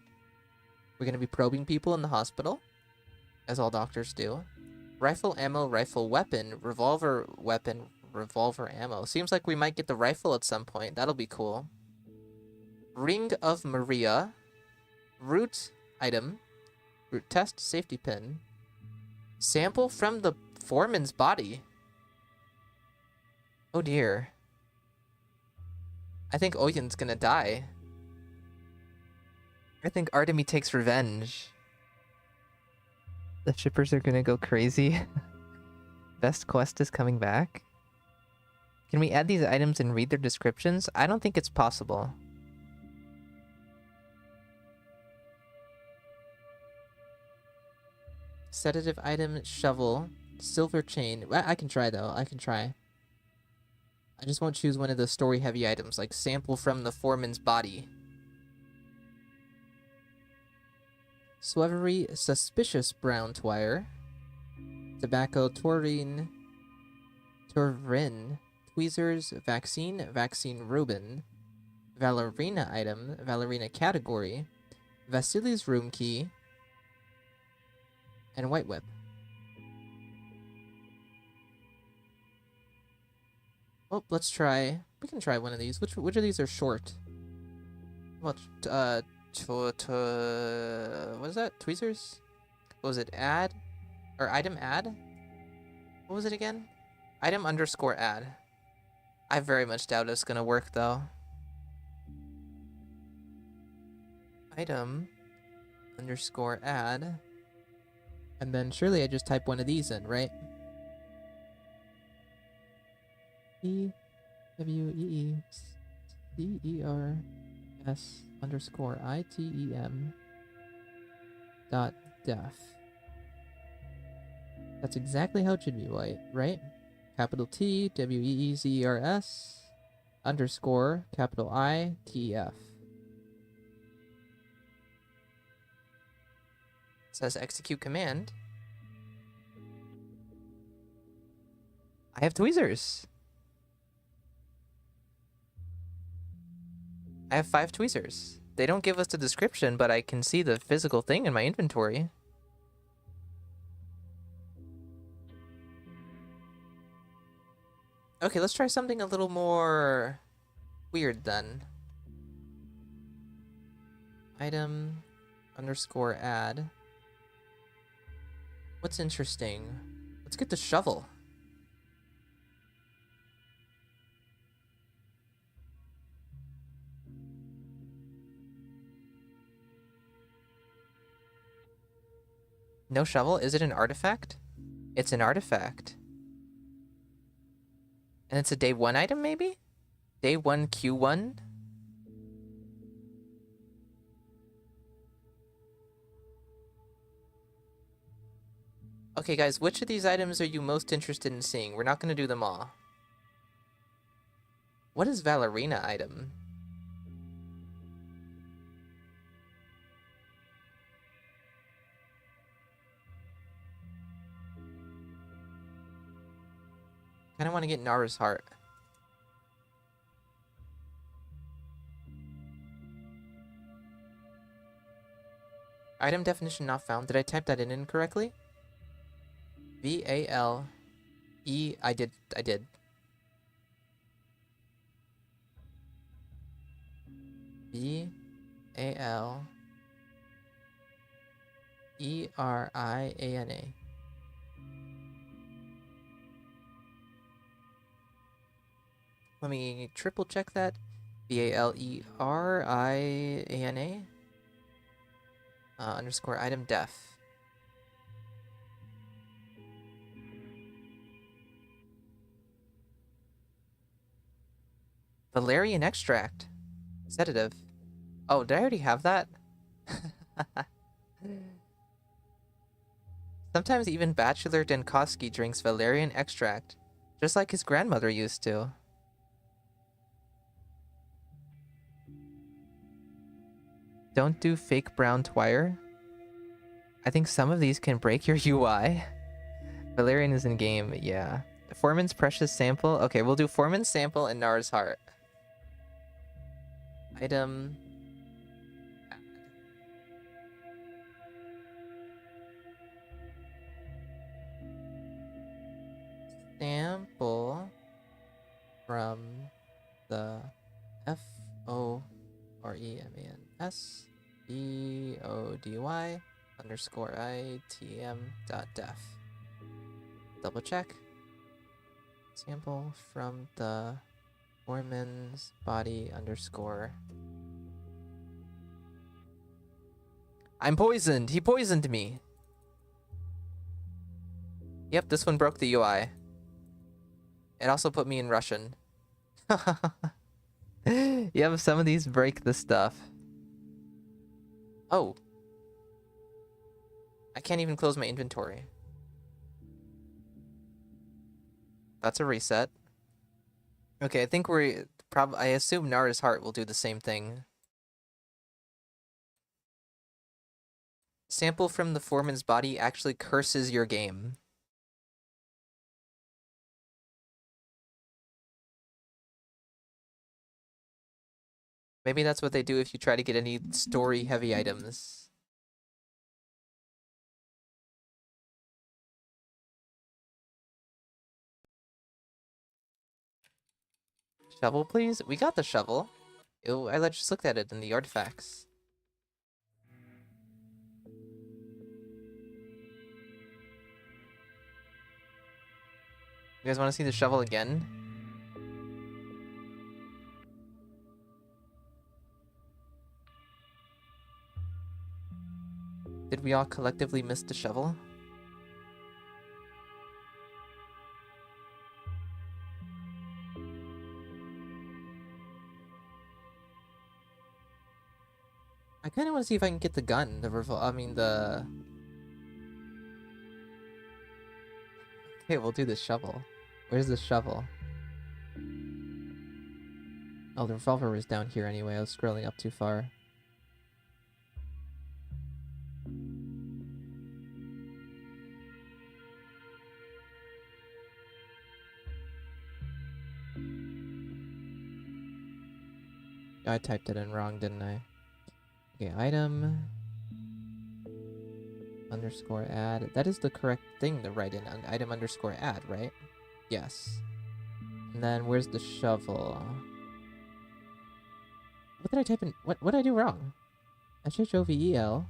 A: We're going to be probing people in the hospital, as all doctors do. Rifle ammo, rifle weapon, revolver weapon, revolver ammo. Seems like we might get the rifle at some point. That'll be cool. Ring of Maria. Root item. Root test, safety pin. Sample from the foreman's body. Oh dear. I think Oyun's gonna die. I think Artemy takes revenge. The shippers are gonna go crazy. Best quest is coming back. Can we add these items and read their descriptions? I don't think it's possible. Sedative item, shovel, silver chain. Well, I can try though. I can try. I just won't choose one of the story heavy items like sample from the foreman's body. Swevery, suspicious brown twire. Tobacco, taurine, tweezers, vaccine, vaccine Reuben. Valerina item, Valerina category. Vasily's room key. And white whip. Oh, let's try. We can try one of these. Which of these are short? What? What is that? Tweezers? What was it? Add? Or item add? What was it again? Item underscore add. I very much doubt it's gonna work though. Item underscore add. And then surely I just type one of these in, right? EWEECERS_ITEM dot def. That's exactly how it should be, right? Capital T, WEEZERS, underscore, capital I, TEF. It says execute command. I have tweezers. I have 5 tweezers. They don't give us the description, but I can see the physical thing in my inventory. Okay, let's try something a little more weird then. Item underscore add. What's interesting? Let's get the shovel. No shovel? Is it an artifact? It's an artifact. And it's a day 1 item, maybe? Day 1 Q1? Okay, guys, which of these items are you most interested in seeing? We're not going to do them all. What is Valerina item? I kind of want to get Nara's heart. Item definition not found. Did I type that in incorrectly? V-A-L-E... I did. V-A-L-E-R-I-A-N-A. Let me triple check that. V-A-L-E-R-I-A-N-A. Underscore item def. Valerian extract. Sedative. Oh, did I already have that? Sometimes even Bachelor Denkoski drinks Valerian extract, just like his grandmother used to. Don't do fake brown twire. I think some of these can break your UI. Valerian is in game, yeah. Foreman's precious sample. Okay, we'll do Foreman's sample and Nara's heart. Item. Sample from the FOREMANS BODY _ITM .def. Double check. Sample from the foreman's body _ I'm poisoned! He poisoned me! Yep, this one broke the UI. It also put me in Russian. Yep, some of these break the stuff. Oh. I can't even close my inventory. That's a reset. Okay, I think I assume Nara's heart will do the same thing. Sample from the foreman's body actually curses your game. Maybe that's what they do if you try to get any story-heavy items. Shovel, please? We got the shovel. Ew, I just looked at it in the artifacts. You guys want to see the shovel again? Did we all collectively miss the shovel? I kind of want to see if I can get the gun, the... Okay, we'll do the shovel. Where's the shovel? Oh, the revolver was down here anyway. I was scrolling up too far. I typed it in wrong, didn't I? Okay, item _add. That is the correct thing to write in. Item _add, right? Yes. And then where's the shovel? What did I type in? What did I do wrong? SHOVEL.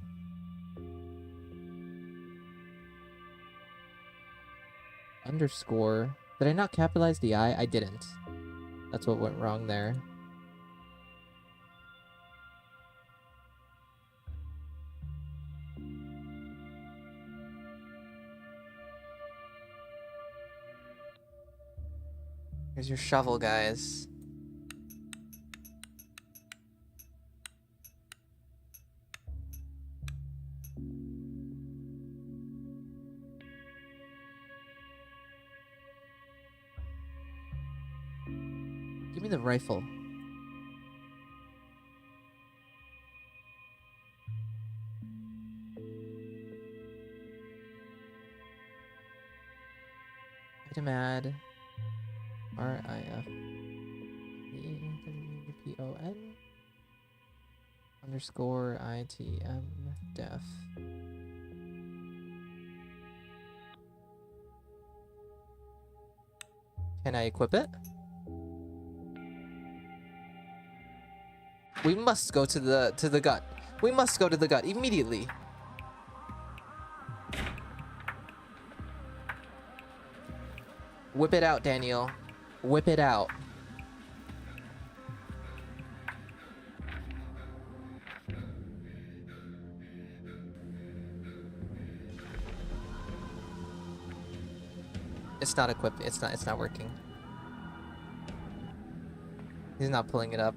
A: _ Did I not capitalize the I? I didn't. That's what went wrong there. Here's your shovel, guys. Give me the rifle. Item add. RIFEWPON _ITM def. Can I equip it? We must go to the gut. We must go to the gut immediately. Whip it out, Daniel. Whip it out. It's not equipped. It's not working. He's not pulling it up.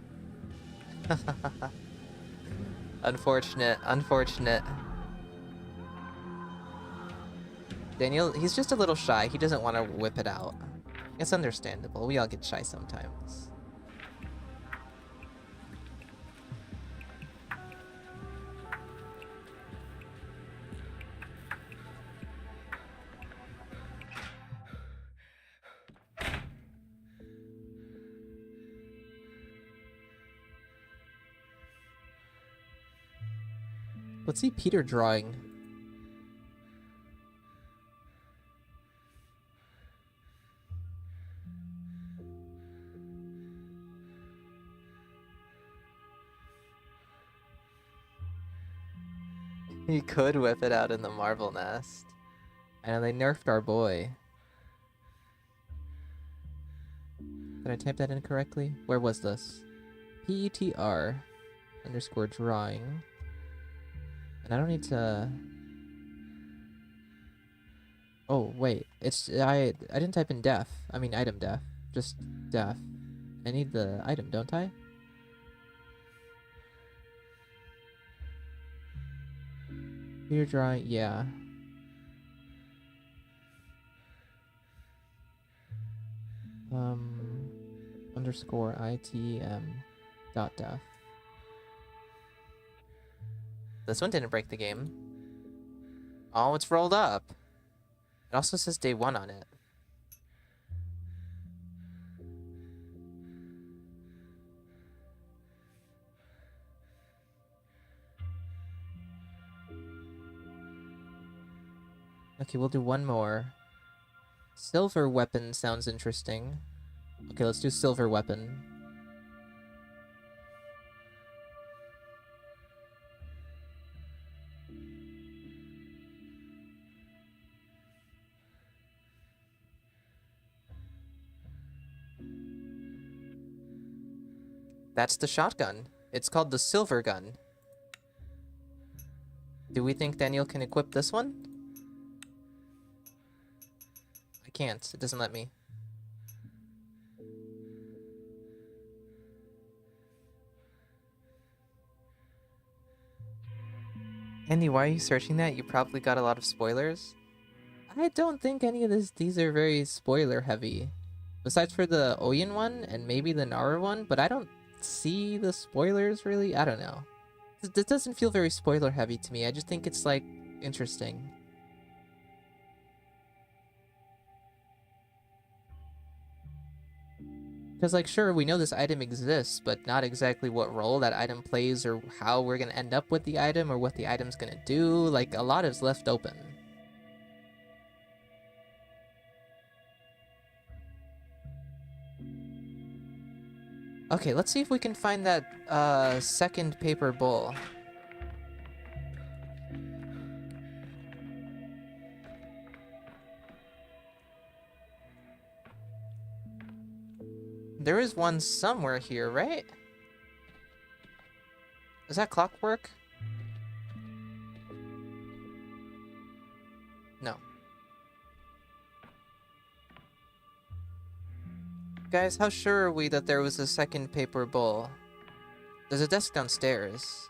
A: Unfortunate. Daniel, he's just a little shy. He doesn't want to whip it out. It's understandable. We all get shy sometimes. Let's see Peter drawing. He could whip it out in the marble nest. I know they nerfed our boy. Did I type that in correctly? Where was this? PETR _ drawing. And I don't need to... Oh, wait. I didn't type in def. I mean item def. Just def. I need the item, don't I? Peter drawing, yeah. _ ITM .def. This one didn't break the game. Oh, it's rolled up. It also says day 1 on it. Okay, we'll do one more. Silver weapon sounds interesting. Okay, let's do silver weapon. That's the shotgun. It's called the silver gun. Do we think Daniel can equip this one? I can't. It doesn't let me. Andy, why are you searching that? You probably got a lot of spoilers. I don't think any of these are very spoiler heavy. Besides for the Oyen one and maybe the Nara one, but I don't see the spoilers really. I don't know. This doesn't feel very spoiler heavy to me. I just think it's like interesting. Because, like, sure, we know this item exists, but not exactly what role that item plays or how we're going to end up with the item or what the item's going to do. Like, a lot is left open. Okay, let's see if we can find that second paper bowl. There is one somewhere here, right? Is that clockwork? No. Guys, how sure are we that there was a second paper bowl? There's a desk downstairs.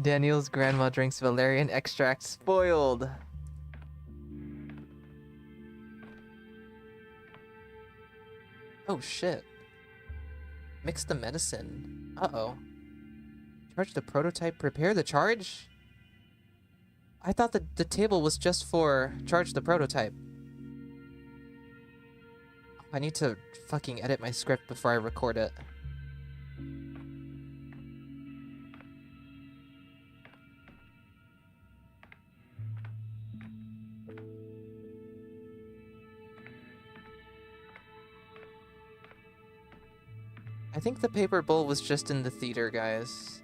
A: Daniel's grandma drinks valerian extract. Spoiled. Oh shit. Mix the medicine. Uh-oh. Charge the prototype, prepare the charge? I thought that the table was just for charge the prototype. I need to fucking edit my script before I record it. I think the paper bowl was just in the theater, guys.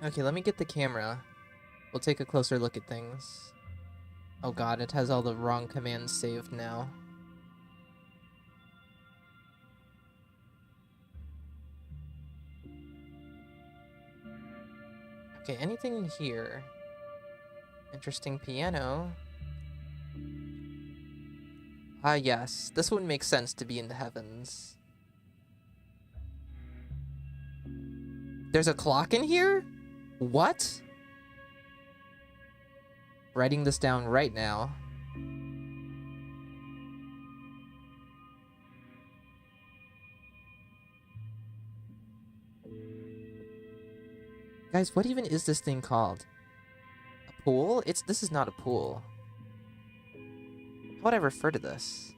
A: Okay, let me get the camera. We'll take a closer look at things. Oh god, it has all the wrong commands saved now. Okay, anything in here? Interesting piano. Ah, yes. This one makes sense to be in the heavens. There's a clock in here? What? Writing this down right now. Guys, what even is this thing called? A pool? This is not a pool. How would I refer to this?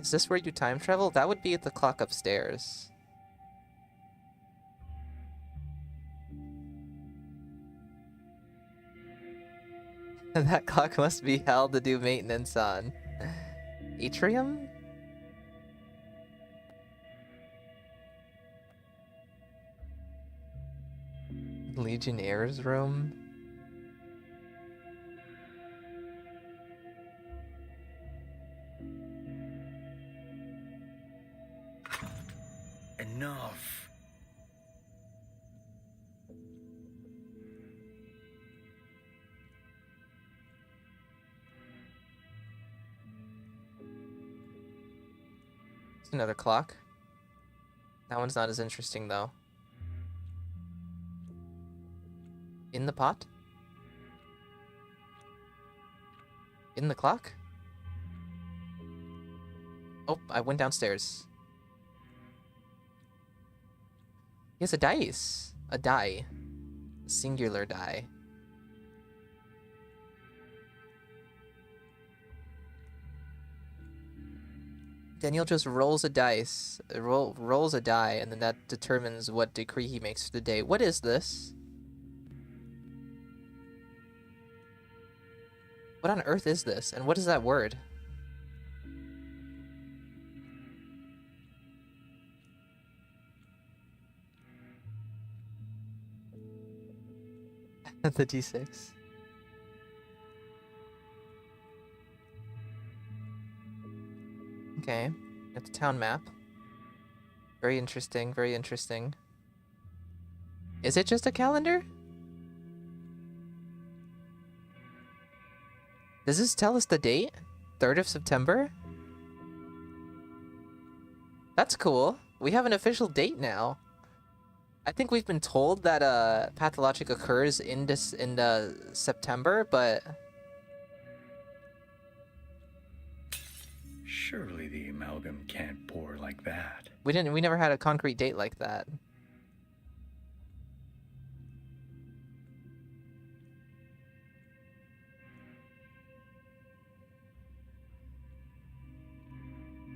A: Is this where you time travel? That would be at the clock upstairs. That clock must be held to do maintenance on. Atrium? Legionnaire's room?
D: Enough.
A: It's another clock. That one's not as interesting though. In the pot? In the clock? Oh, I went downstairs. He has a dice. A die. A singular die. Daniel just rolls a dice. Rolls a die, and then that determines what decree he makes for the day. What is this? What on earth is this? And what is that word? The D6. Okay, got the town map. Very interesting, very interesting. Is it just a calendar? Does this tell us the date? 3rd of September? That's cool. We have an official date now. I think we've been told that Pathologic occurs in September, but
D: Surely the amalgam can't pour like that.
A: we never had a concrete date like that.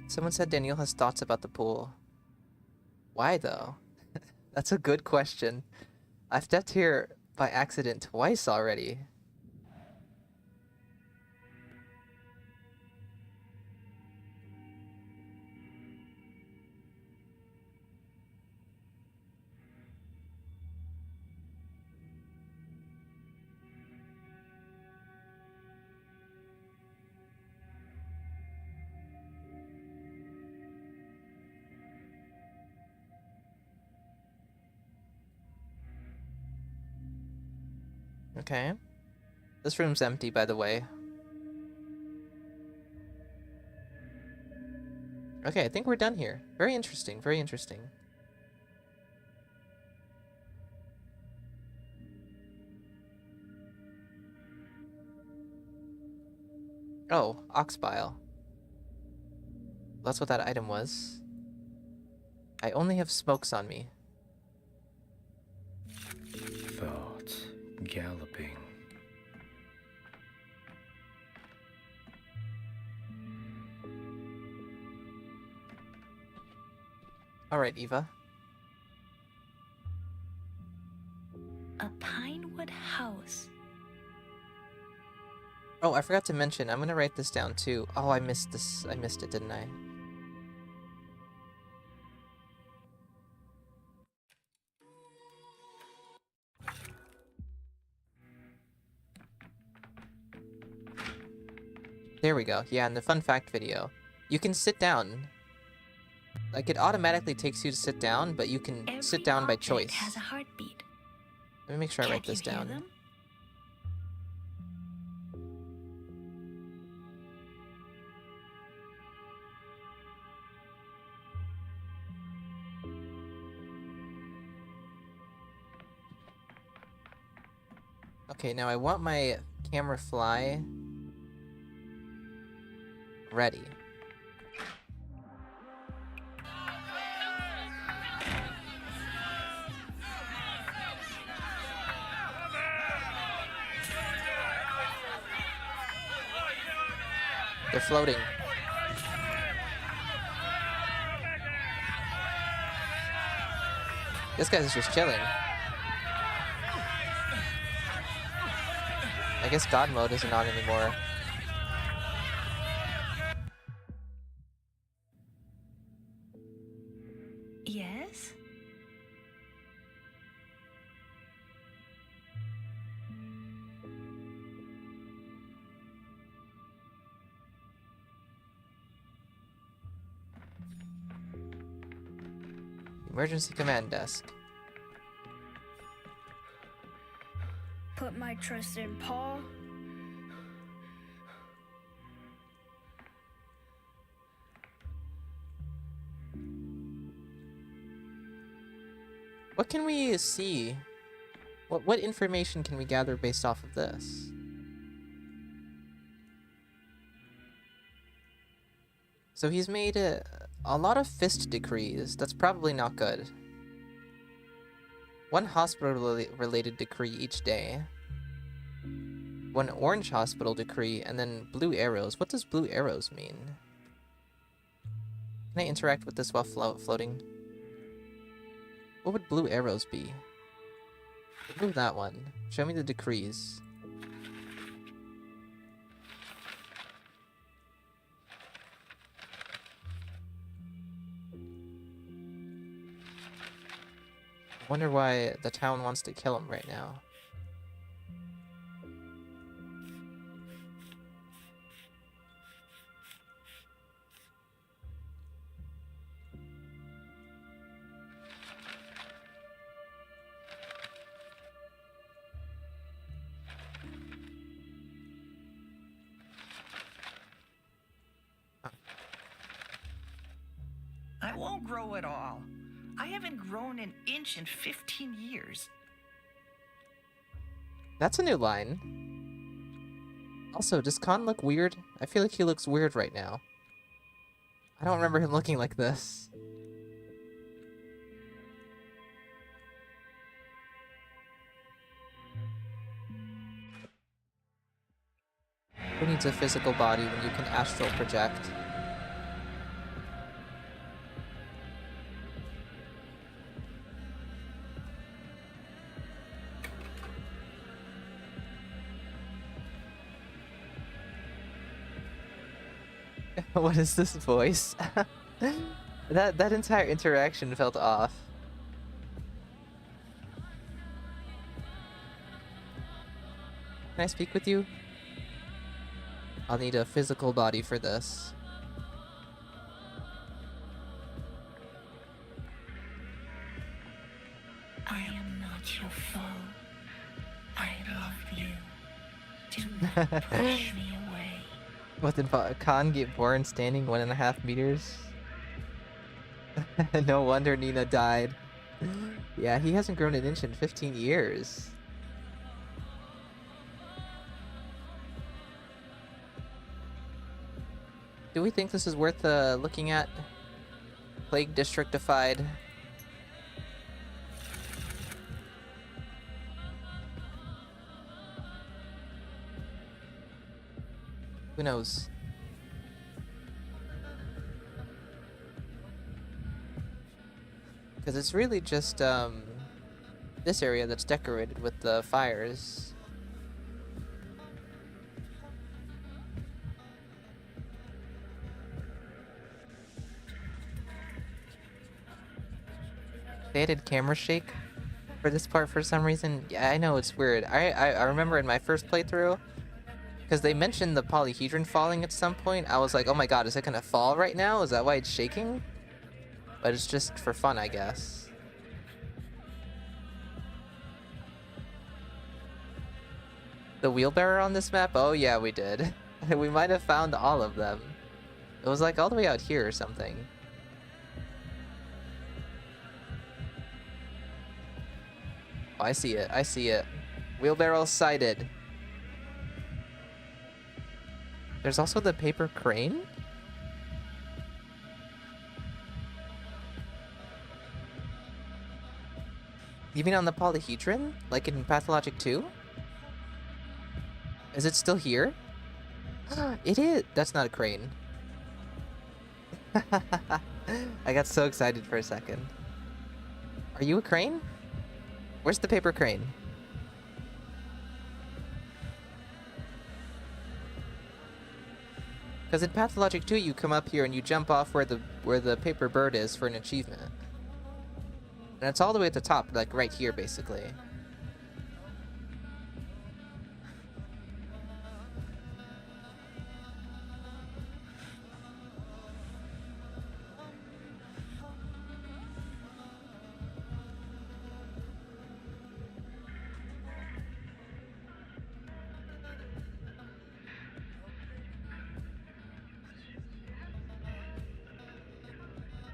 A: Someone said Daniel has thoughts about the pool. Why though? That's a good question. I've stepped here by accident twice already. Okay. This room's empty, by the way. Okay, I think we're done here. Very interesting, very interesting. Oh, ox bile. That's what that item was. I only have smokes on me.
D: Thoughts galloping.
A: Alright, Eva.
F: A pinewood house.
A: Oh, I forgot to mention, I'm gonna write this down too. Oh, I missed this. I missed it, didn't I? There we go. Yeah, in the fun fact video. You can sit down. Like, it automatically takes you to sit down, but you can sit down by
F: object
A: choice.
F: has a heartbeat.
A: Let me make sure I write
F: Can't
A: this
F: you hear
A: down.
F: them?
A: Okay, now I want my camera fly ready. They're floating. This guy's just chilling. I guess God mode isn't on anymore.
F: Yes?
A: Emergency command desk.
G: Put my trust in Paul.
A: What can we see? What information can we gather based off of this? So he's made a lot of fist decrees. That's probably not good. One hospital-related decree each day. One orange hospital decree, and then blue arrows. What does blue arrows mean? Can I interact with this while floating? What would blue arrows be? Remove that one. Show me the decrees. I wonder why the town wants to kill him right now.
H: I won't grow at all. I haven't grown an inch in 15 years.
A: That's a new line. Also, does Khan look weird? I feel like he looks weird right now. I don't remember him looking like this. Who needs a physical body when you can astral project? What is this voice? That entire interaction felt off. Can I speak with you? I'll need a physical body for this.
F: I am not your foe. I love you. Do not push me away.
A: What did Khan get born standing 1.5 meters? No wonder Nina died. Yeah, he hasn't grown an inch in 15 years. Do we think this is worth looking at? Plague Districtified. Who knows? Because it's really just this area that's decorated with the fires. They added camera shake for this part for some reason. Yeah, I know, it's weird. I remember in my first playthrough, because they mentioned the Polyhedron falling at some point. I was like, oh my god, is it gonna fall right now? Is that why it's shaking? But it's just for fun, I guess. The wheelbarrow on this map? Oh yeah, we did. We might have found all of them. It was like all the way out here or something. Oh, I see it. I see it. Wheelbarrow sighted. There's also the paper crane? You mean on the Polyhedron? Like in Pathologic 2? Is it still here? It is. That's not a crane. I got so excited for a second. Are you a crane? Where's the paper crane? Because in Pathologic 2, you come up here and you jump off where the paper bird is for an achievement. And it's all the way at the top, like right here, basically.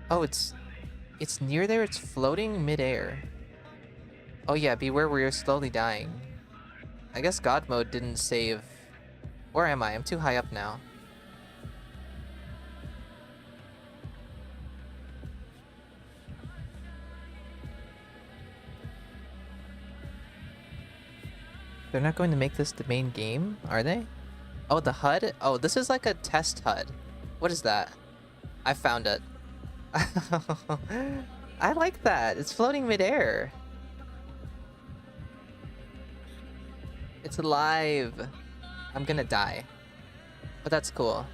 A: Oh, it's near there. It's floating midair. Oh yeah, beware where you're slowly dying. I guess God mode didn't save. Where am I? I'm too high up now. They're not going to make this the main game, are they? Oh, the HUD? Oh, this is like a test HUD. What is that? I found it. I like that. It's floating midair. It's alive. I'm gonna die. But that's cool.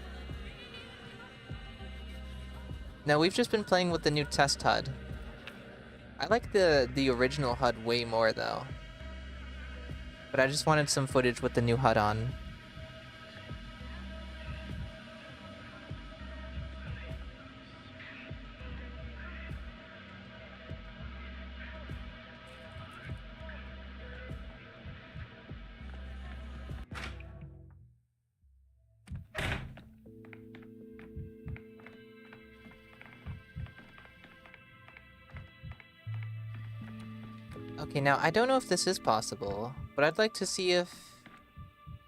A: No, we've just been playing with the new test HUD. I like the original HUD way more though. But I just wanted some footage with the new HUD on. Okay, now I don't know if this is possible, but I'd like to see if...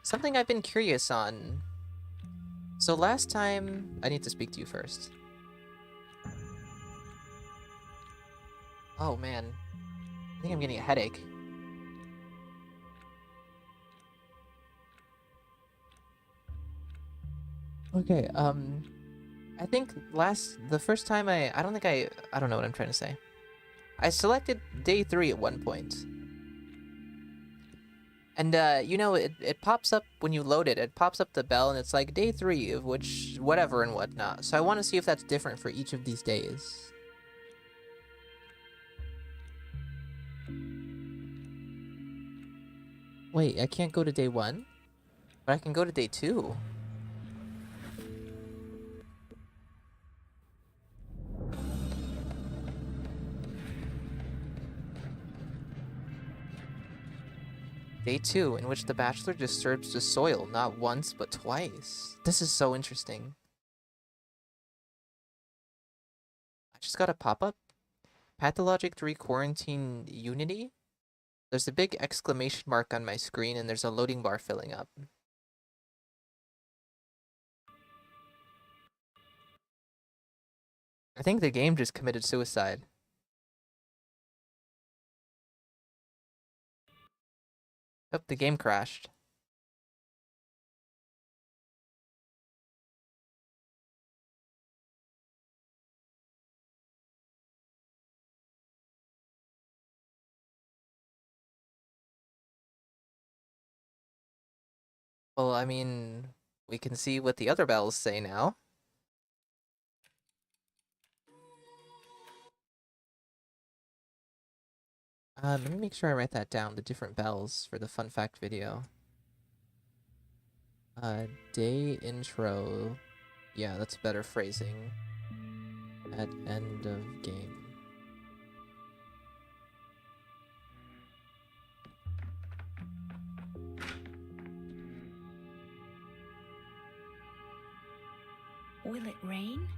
A: Something I've been curious on. So last time... I need to speak to you first. Oh man. I think I'm getting a headache. Okay, I think the first time I don't know what I'm trying to say. I selected day 3 at one point. And, you know, it pops up when you load it. It pops up the bell and it's like day 3 of which, whatever and whatnot. So I want to see if that's different for each of these days. Wait, I can't go to day 1? But I can go to day 2. Day 2, in which the Bachelor disturbs the soil not once, but twice. This is so interesting. I just got a pop-up. Pathologic 3 Quarantine Unity? There's a big exclamation mark on my screen, and there's a loading bar filling up. I think the game just committed suicide. Oh, the game crashed. Well, I mean, we can see what the other bells say now. Let me make sure I write that down, the different bells for the fun fact video. Day intro. Yeah, that's better phrasing. At end of game.
F: Will it rain?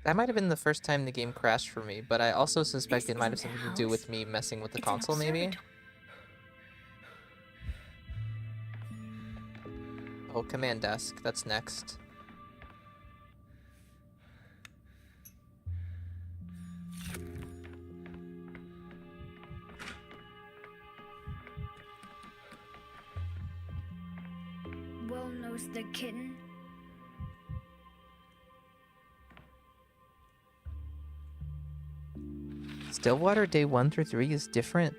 A: That might have been the first time the game crashed for me, but I also suspect it might have something to do with me messing with the console, maybe? Oh, command desk. That's next.
G: Well knows the kitten.
A: Stillwater day 1 through 3 is different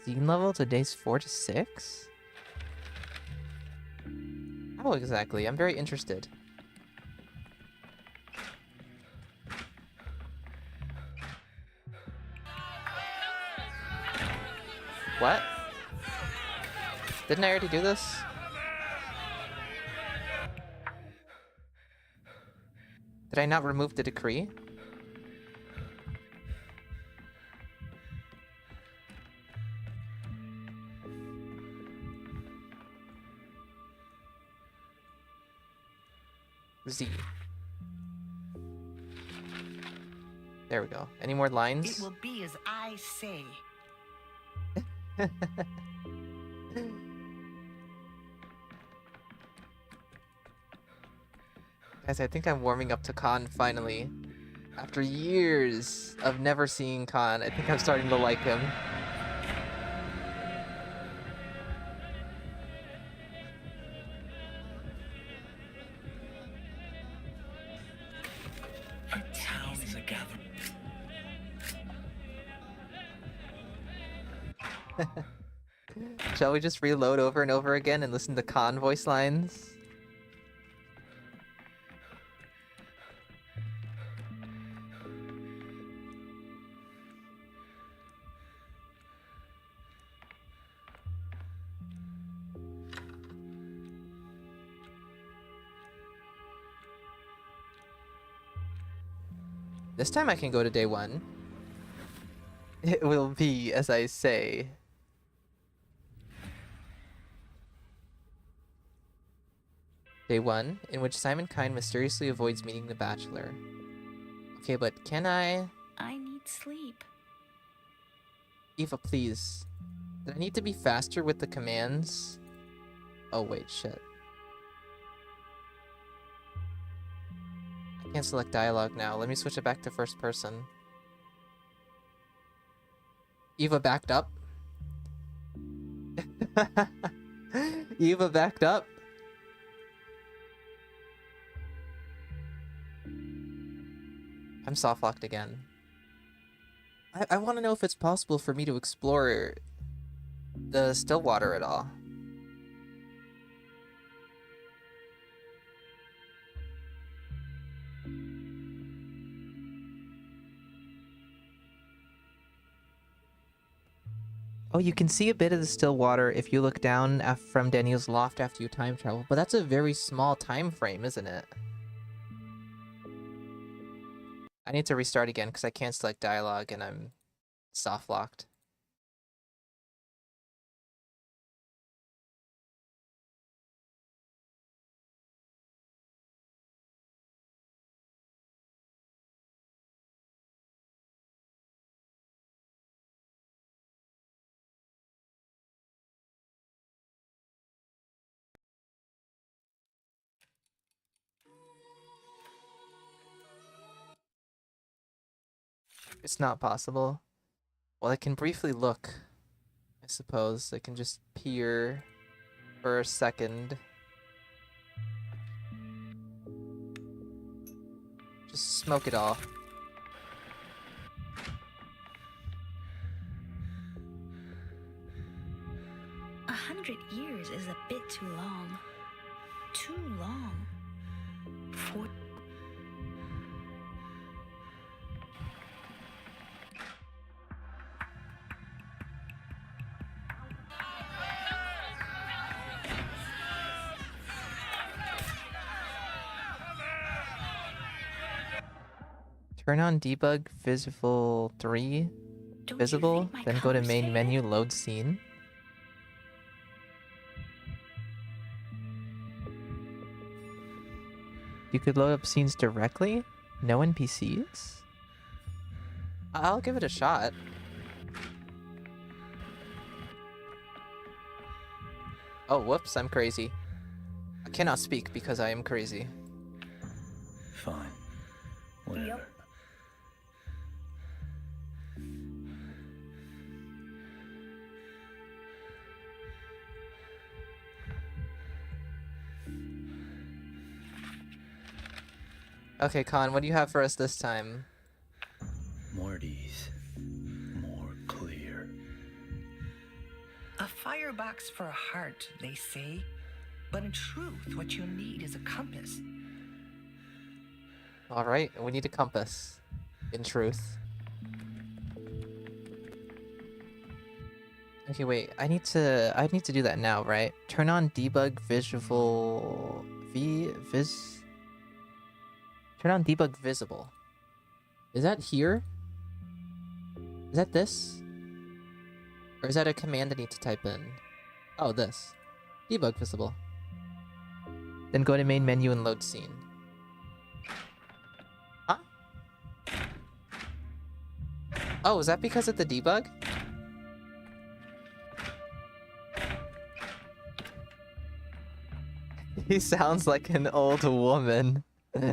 A: scene level to days 4 to 6? How exactly? I'm very interested. What? Didn't I already do this? Did I not remove the decree? Z. There we go. Any more
H: It
A: lines?
H: will be as I say.
A: Guys, I think I'm warming up to Khan finally. After years of never seeing Khan, I think I'm starting to like him.
E: The towns are gathering.
A: Shall we just reload over and over again and listen to Khan voice lines? This time I can go to day 1. It will be as I say. Day 1, in which Simon Kine mysteriously avoids meeting the Bachelor. Okay, but can I...
B: I need sleep.
A: Eva, please. Did I need to be faster with the commands? Oh, wait, shit. I can't select dialogue now. Let me switch it back to first person. Eva backed up. Eva backed up. I'm soft locked again. I want to know if it's possible for me to explore the Stillwater at all. Oh, you can see a bit of the Stillwater if you look down from Daniel's loft after you time travel, but that's a very small time frame, isn't it? I need to restart again because I can't select dialogue and I'm soft locked. It's not possible. Well, I can briefly look. I suppose I can just peer for a second. Just smoke it all.
B: A 100 years is a bit too long. Too long. For
A: Turn on debug visible 3.
B: Don't you
A: Visible,
B: think my
A: then go to
B: color's
A: main
B: faded?
A: menu, load scene. You could load up scenes directly? No NPCs? I'll give it a shot. Oh, whoops, I'm crazy. I cannot speak because I am crazy.
D: Fine. Whatever.
G: Yep.
A: Okay, Con, what do you have for us this time?
D: More at ease. More clear.
H: A firebox for a heart, they say. But in truth, what you need is a compass.
A: Alright, we need a compass. In truth. Okay, wait, I need to do that now, right? Turn on debug visual Turn on debug visible. Is that here? Is that this? Or is that a command I need to type in? Oh, this. Debug visible. Then go to main menu and load scene. Huh? Oh, is that because of the debug? He sounds like an old woman.
F: A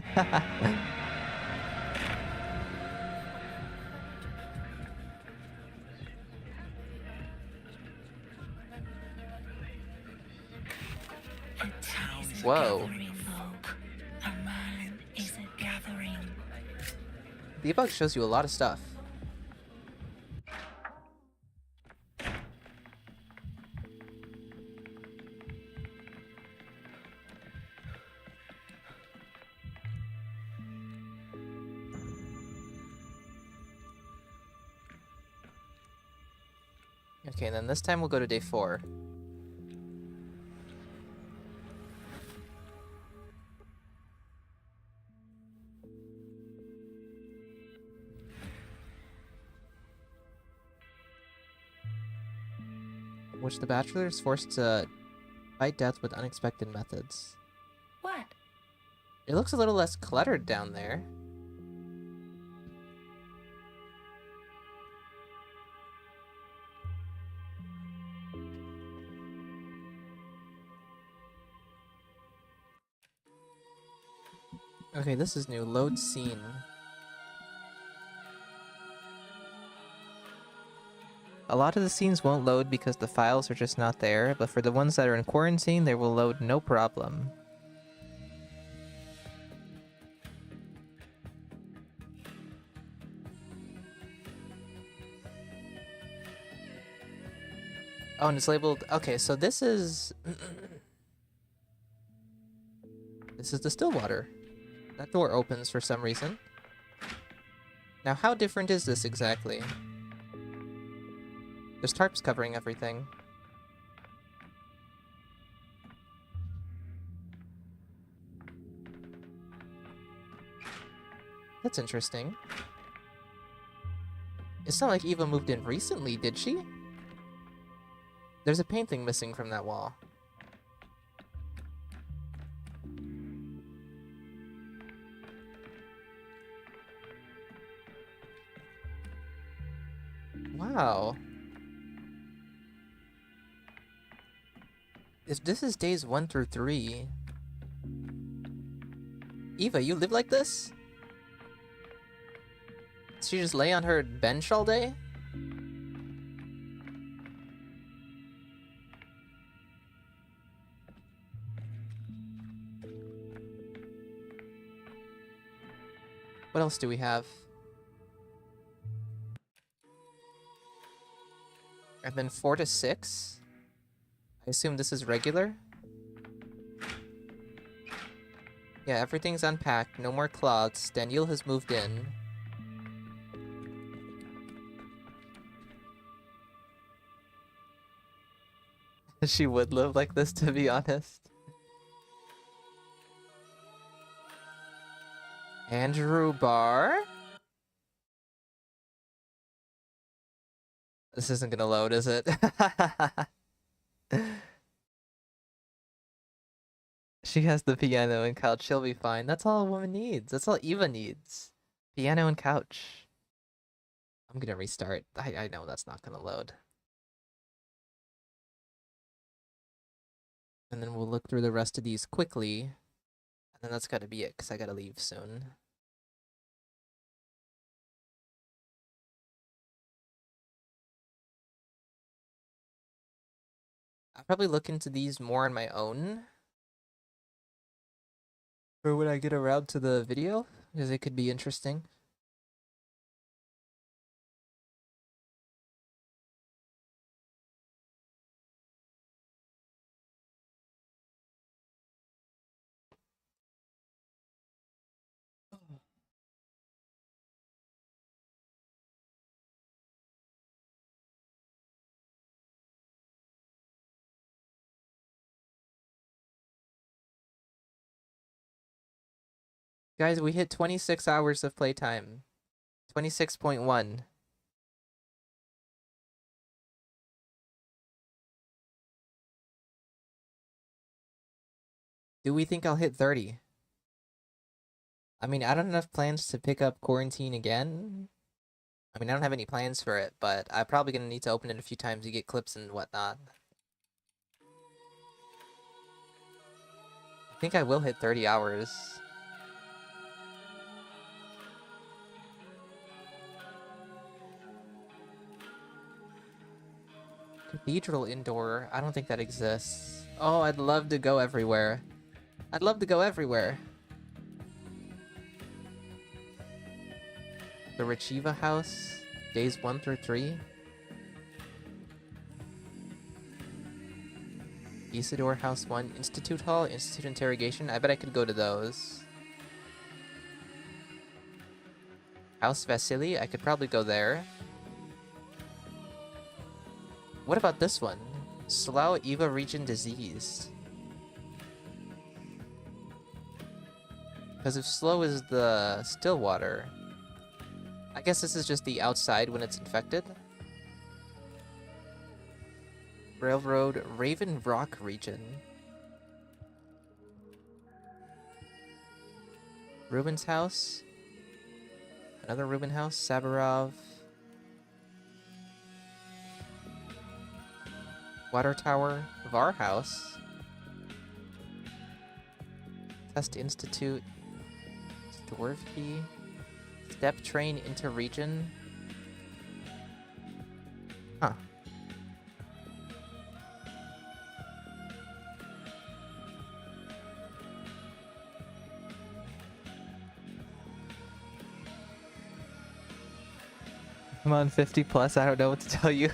F: town is
A: Whoa.
F: gathering folk. A man is a gathering.
A: Debug shows you a lot of stuff. Okay, and then this time we'll go to day 4. Which the Bachelor is forced to fight death with unexpected methods.
B: What?
A: It looks a little less cluttered down there. Okay, this is new. Load scene. A lot of the scenes won't load because the files are just not there, but for the ones that are in quarantine, they will load no problem. Oh, and it's labeled... Okay, so this is... This is the still water. That door opens for some reason. Now, how different is this exactly? There's tarps covering everything. That's interesting. It's not like Eva moved in recently, did she? There's a painting missing from that wall. Wow. This is days 1 through 3. Eva, you live like this? She just lay on her bench all day? What else do we have? And then 4 to 6? I assume this is regular? Yeah, everything's unpacked. No more cloths. Danielle has moved in. She would live like this, to be honest. Andrew Barr? This isn't gonna load, is it? She has the piano and couch. She'll be fine. That's all a woman needs. That's all Eva needs. Piano and couch. I'm gonna restart. I know that's not gonna load. And then we'll look through the rest of these quickly. And then that's gotta be it, because I gotta leave soon. I'll probably look into these more on my own. Or when I get around to the video, because it could be interesting. Guys, we hit 26 hours of playtime. 26.1. Do we think I'll hit 30? I mean, I don't have enough plans to pick up quarantine again. I mean, I don't have any plans for it, but I'm probably gonna need to open it a few times to get clips and whatnot. I think I will hit 30 hours. Cathedral indoor. I don't think that exists. Oh, I'd love to go everywhere. I'd love to go everywhere. The Richiva house. Days 1 through 3. Isidore House 1. Institute Hall. Institute Interrogation. I bet I could go to those. House Vasily. I could probably go there. What about this one? Slough Eva region diseased. Because if Slough is the still water, I guess this is just the outside when it's infected. Railroad Raven Rock region. Rubin's house. Another Rubin house. Sabarov. Water Tower, Var House, Test Institute, Dwarfy, Step Train into Region. Huh. I'm on 50 plus, I don't know what to tell you.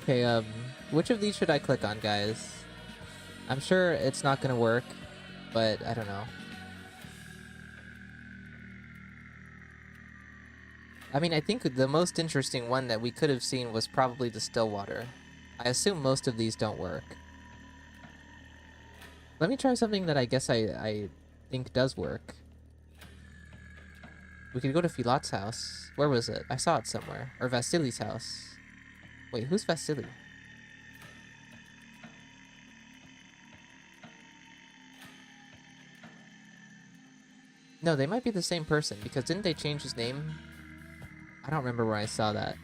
A: Okay, which of these should I click on, guys? I'm sure it's not gonna work, but I don't know. I mean, I think the most interesting one that we could have seen was probably the Stillwater. I assume most of these don't work. Let me try something that I guess I think does work. We could go to Filat's house. Where was it? I saw it somewhere. Or Vasily's house. Wait, who's Vasily? No, they might be the same person, because didn't they change his name? I don't remember where I saw that.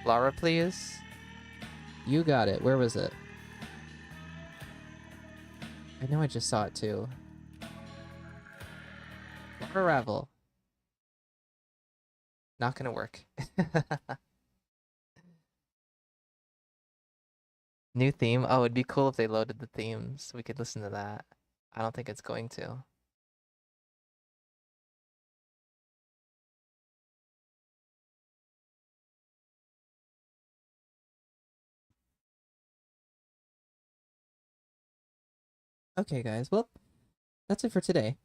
A: Laura, please? You got it. Where was it? I know I just saw it too. Laura Ravel. Not gonna work. New theme? Oh, it'd be cool if they loaded the themes. We could listen to that. I don't think it's going to. Okay, guys. Well, that's it for today.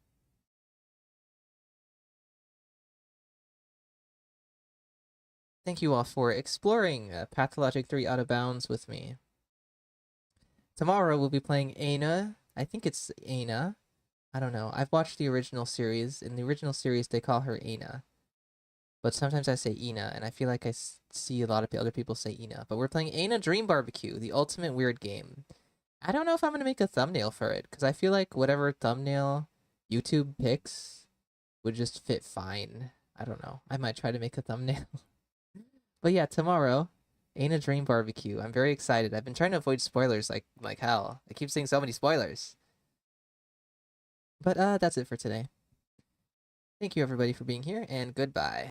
A: Thank you all for exploring Pathologic 3 Out of Bounds with me. Tomorrow we'll be playing Aina. I think it's Aina. I don't know. I've watched the original series. In the original series, they call her Aina. But sometimes I say Ina, and I feel like I see a lot of other people say Ina. But we're playing Aina Dream Barbecue, the ultimate weird game. I don't know if I'm gonna make a thumbnail for it, because I feel like whatever thumbnail YouTube picks would just fit fine. I don't know. I might try to make a thumbnail. But yeah, tomorrow, Ain't a Dream Barbecue. I'm very excited. I've been trying to avoid spoilers like hell. I keep seeing so many spoilers. But that's it for today. Thank you everybody for being here, and goodbye.